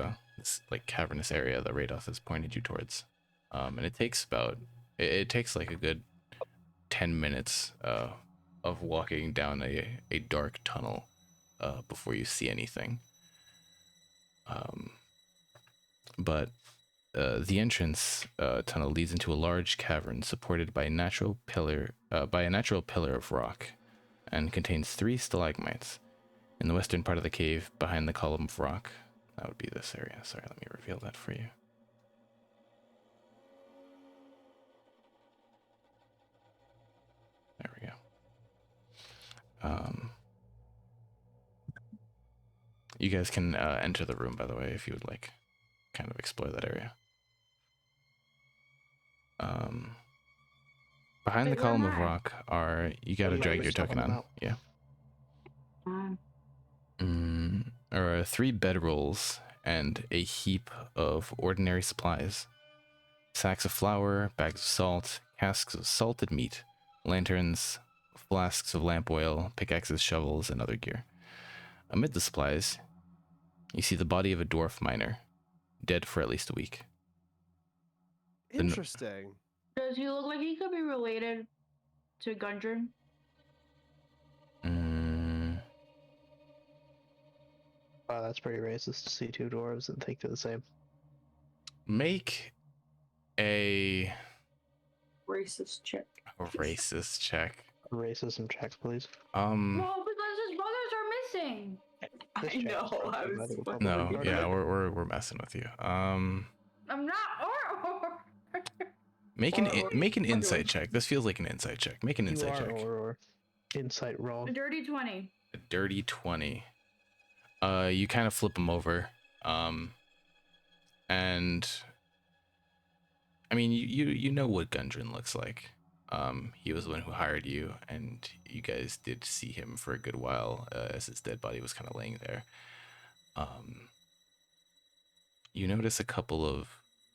like cavernous area that Radoth has pointed you towards. And it takes it takes like a good 10 minutes of walking down a dark tunnel before you see anything. But the entrance tunnel leads into a large cavern supported by a natural pillar of rock, and contains 3 stalagmites. In the western part of the cave, behind the column of rock, that would be this area. Sorry, let me reveal that for you. There we go. You guys can enter the room, by the way, if you would like, kind of explore that area. Behind the Wait, where column am of I? rock you gotta yeah, drag we're your still token on the on. map. Yeah. Are 3 bedrolls and a heap of ordinary supplies. Sacks of flour, bags of salt, casks of salted meat, lanterns, flasks of lamp oil, pickaxes, shovels, and other gear. Amid the supplies, you see the body of a dwarf miner, dead for at least a week. Interesting. Does he look like he could be related to Gundren? Wow, that's pretty racist to see 2 dwarves and think they're the same. Make a Racist check. racist check. Racism check, please. Well, because his brothers are missing. This I check is know. brought to I you by was the Republic No, of Guard. yeah, we're messing with you. I'm not. Or. Make an insight check. This feels like an insight check. Make an You insight are check. or insight roll. A dirty 20. A dirty 20. You kind of flip them over, and I mean you know what Gundren looks like. He was the one who hired you, and you guys did see him for a good while as his dead body was kind of laying there. You notice a couple of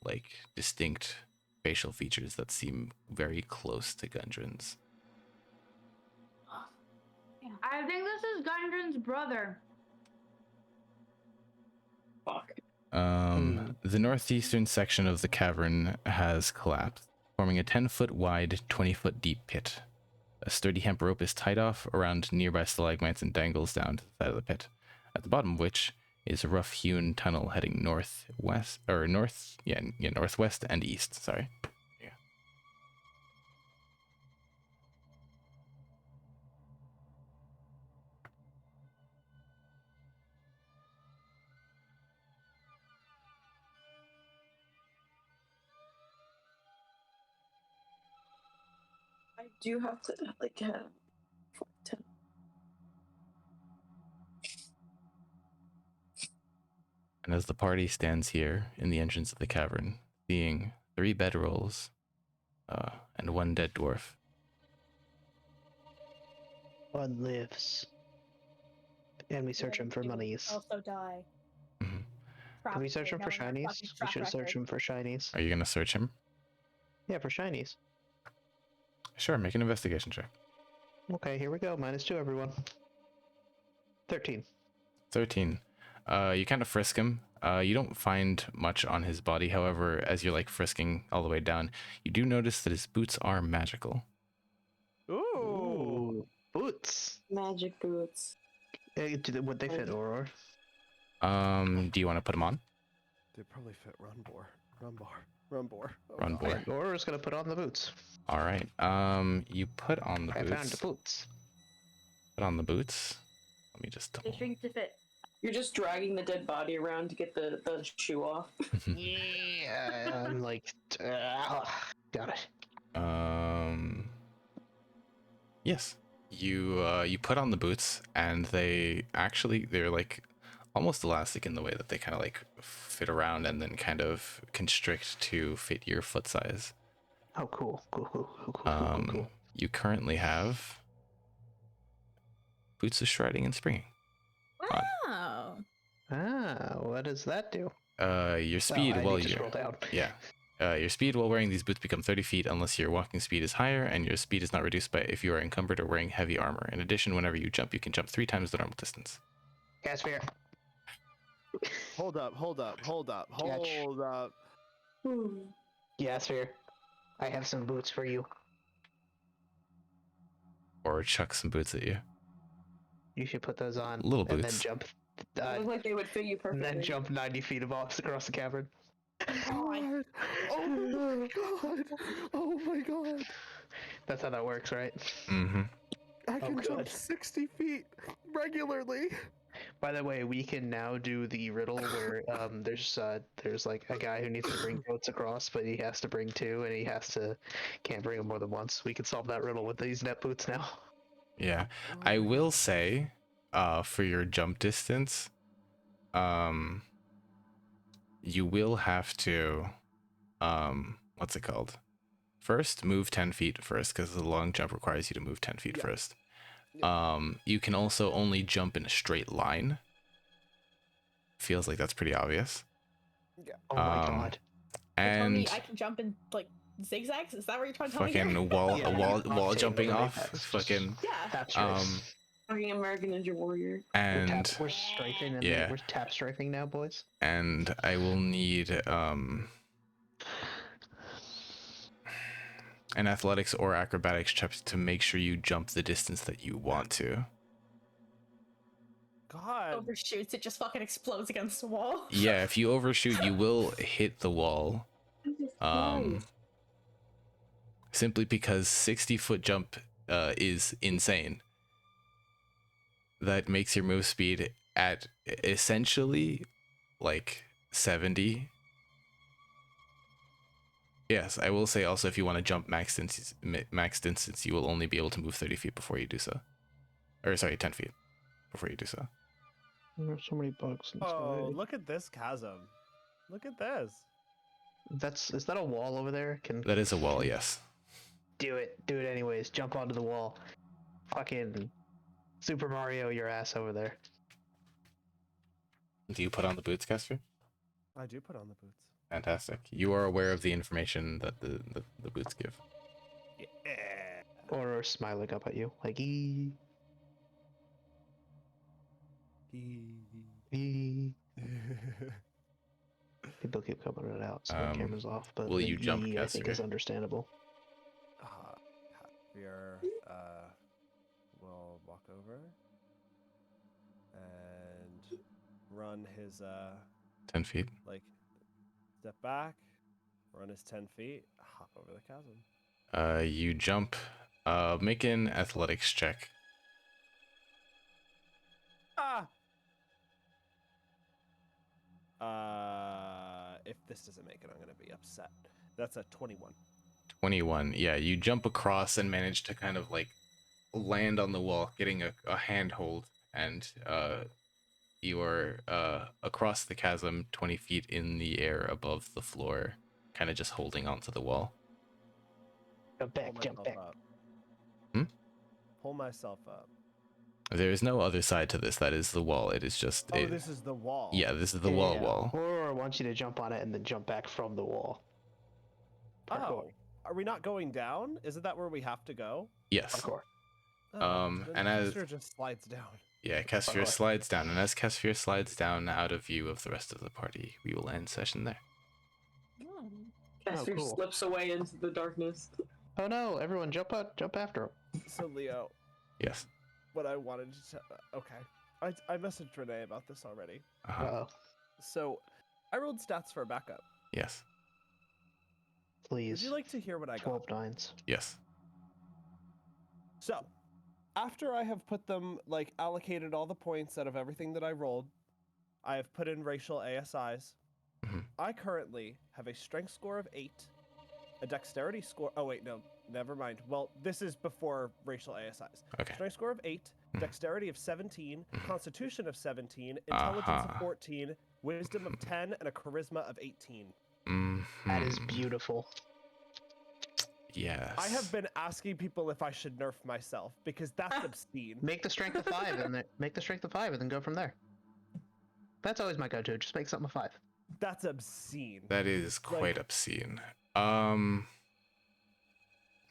like distinct facial features that seem very close to Gundren's. I think this is Gundren's brother. Fuck. The northeastern section of the cavern has collapsed, forming a 10-foot wide, 20-foot deep pit. A sturdy hemp rope is tied off around nearby stalagmites and dangles down to the side of the pit, at the bottom of which is a rough-hewn tunnel heading northwest and east. Sorry, I do have to like have 10. And as the party stands here in the entrance of the cavern, seeing 3 bedrolls and 1 dead dwarf, One lives. And we search him for He will monies. Also die. Mhm. Can we search him for Knowing our shinies? fucking We track should search record. him for shinies. are you gonna search him? Yeah, for shinies. Sure, make an investigation check. Okay, here we go. -2, everyone. 13. 13. You kind of frisk him. You don't find much on his body. However, as you're like frisking all the way down, you do notice that his boots are magical. Ooh. Boots. Magic boots. Would they fit Aurora? Do you want to put him on? They probably fit Runbor. Runbor. Oh, Run, God. boy. Okay, Aurora's gonna put on the boots. All right. You put on the I found the boots. boots. Put on the boots. Let me just They shrink to fit. You're just dragging the dead body around to get the shoe off. Yeah, I'm like, got it. Yes. You put on the boots, and they're like almost elastic in the way that they kind of like fit around and then kind of constrict to fit your foot size. Oh, cool. You currently have boots of shredding and springing. Wow. Ah, what does that do? Your speed I while need to you're scroll down. yeah. Your speed while wearing these boots become 30 feet unless your walking speed is higher, and your speed is not reduced by if you are encumbered or wearing heavy armor. In addition, whenever you jump, you can jump 3 times the normal distance. Casphere. Hold up. Casphere. I have some boots for you. Or chuck some boots at you. You should put those on. Little and boots. then jump. They look like they would fit you And perfectly. then jump 90 feet across the cavern. God. Oh my God. Oh my God. That's how that works, right? Mm-hmm. I can jump good. 60 feet regularly. By the way, we can now do the riddle where there's like a guy who needs to bring goats across, but he has to bring 2, and can't bring them more than once. We can solve that riddle with these net boots now. Yeah. I will say, for your jump distance, you will have to, what's it called? First, move 10 feet first, because the long jump requires you to move 10 feet first. You can also only jump in a straight line. Feels like that's pretty obvious. Yeah. Oh my god. You're telling me And I can jump in like zigzags? Is that what you're trying to tell me here? fucking wall Yeah, wall octane jumping overlay off, text. fucking Yeah. That's right. Fucking American Ninja Warrior. and We're strafing and yeah. we're tap strafing now, boys. and I will need an athletics or acrobatics check to make sure you jump the distance that you want to. God. Overshoots, it just fucking explodes against the wall. Yeah, if you overshoot, you will hit the wall. Simply because 60-foot jump is insane. That makes your move speed at essentially like 70. Yes, I will say also if you want to jump max distance, you will only be able to move 30 feet before you do so. Or sorry, 10 feet before you do so. There's so many bugs inside. Oh, look at this chasm. Look at this. Is that a wall over there? That is a wall, yes. Do it anyways. Jump onto the wall. Fucking Super Mario your ass over there. Do you put on the boots, Casper? I do put on the boots. Fantastic. You are aware of the information that the boots give. Yeah. Or smiling up at you. Like People keep coming in and out, so the camera's off, but will the you jump, I think Casper? is understandable. We're will walk over and run his 10 feet. like step back, run his 10 feet, hop over the chasm. You jump. Make an athletics check. If this doesn't make it, I'm gonna be upset. That's a 21. 21. Yeah, you jump across and manage to kind of like land on the wall, getting a handhold, and you are across the chasm 20 feet in the air above the floor, kind of just holding onto the wall. Jump Pull back, jump myself back. up. Hmm? Pull myself up. There is no other side to this. That is the wall. It is just. Oh, this is the wall. Yeah, this is the Yeah, wall. Horror wants you to jump on it and then jump back from the wall. Parkour. Oh, are we not going down? Isn't that where we have to go? Yes. Parkour. Oh, then and as Kester just slides down. yeah, Casphere slides down, and as Casphere slides down out of view of the rest of the party, we will end session there. Caster cool. slips away into the darkness. Oh no! Everyone, jump up! Jump after him. So Leo, Yes. what I wanted to okay, I messaged Renee about this already. Uh-huh. Uh-oh. So I rolled stats for backup. Yes. Please. Would you like to hear what I got? 12 nines. Yes. So, after I have put them, like, allocated all the points out of everything that I rolled, I have put in racial ASIs. Mhm. I currently have a strength score of 8, a dexterity score. Oh, wait, no, never mind. Well, this is before racial ASIs. Okay. Strength score of 8, Mhm. dexterity of 17, Mhm. constitution of 17, intelligence of Uh-huh. 14, wisdom of 10, and a charisma of 18. That is Mhm. beautiful. Yes. I have been asking people if I should nerf myself because that's obscene. Make the strength of 5 and then make the strength of 5 and then go from there. That's always my go-to. Just make something a 5. That's obscene. That is quite Like- obscene.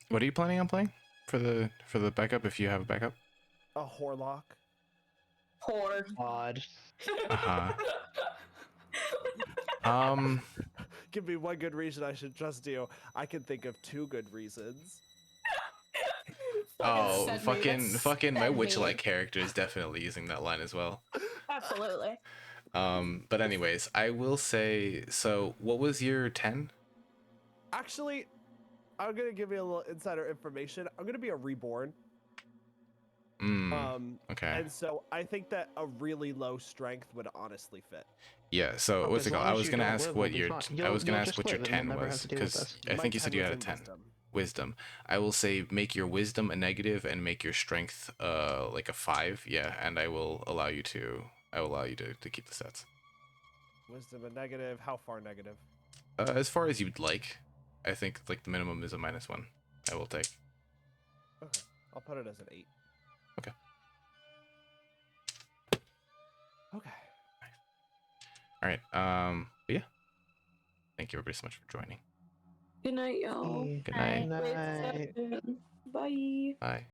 What are you planning on playing for the backup if you have a backup? A Horlock. Poor. Odd. Uh-huh. Give me one good reason I should trust you. I can think of 2 good reasons. Oh, send me, fucking my send witch-like me. character is definitely using that line as well. Absolutely. But anyways, I will say, so what was your 10? Actually, I'm gonna give you a little insider information. I'm gonna be a reborn. Okay. And so I think that a really low strength would honestly fit. Yeah, so what's As it called? long I as was you gonna don't ask live, what we'll be your fine. I was gonna You'll ask just what your live and you'll 10 never have was, to deal with because us. I My think you said you was had a in 10. wisdom. Wisdom. I will say make your wisdom a negative and make your strength like a 5. Yeah, and I will allow you to keep the sets. Wisdom a negative. How far negative? As far as you'd like. I think like the minimum is a -1. I will take. Okay. I'll put it as an 8. Okay. Okay. All right. But yeah. Thank you everybody so much for joining. Good night, y'all. Good night. Night. Bye. Bye.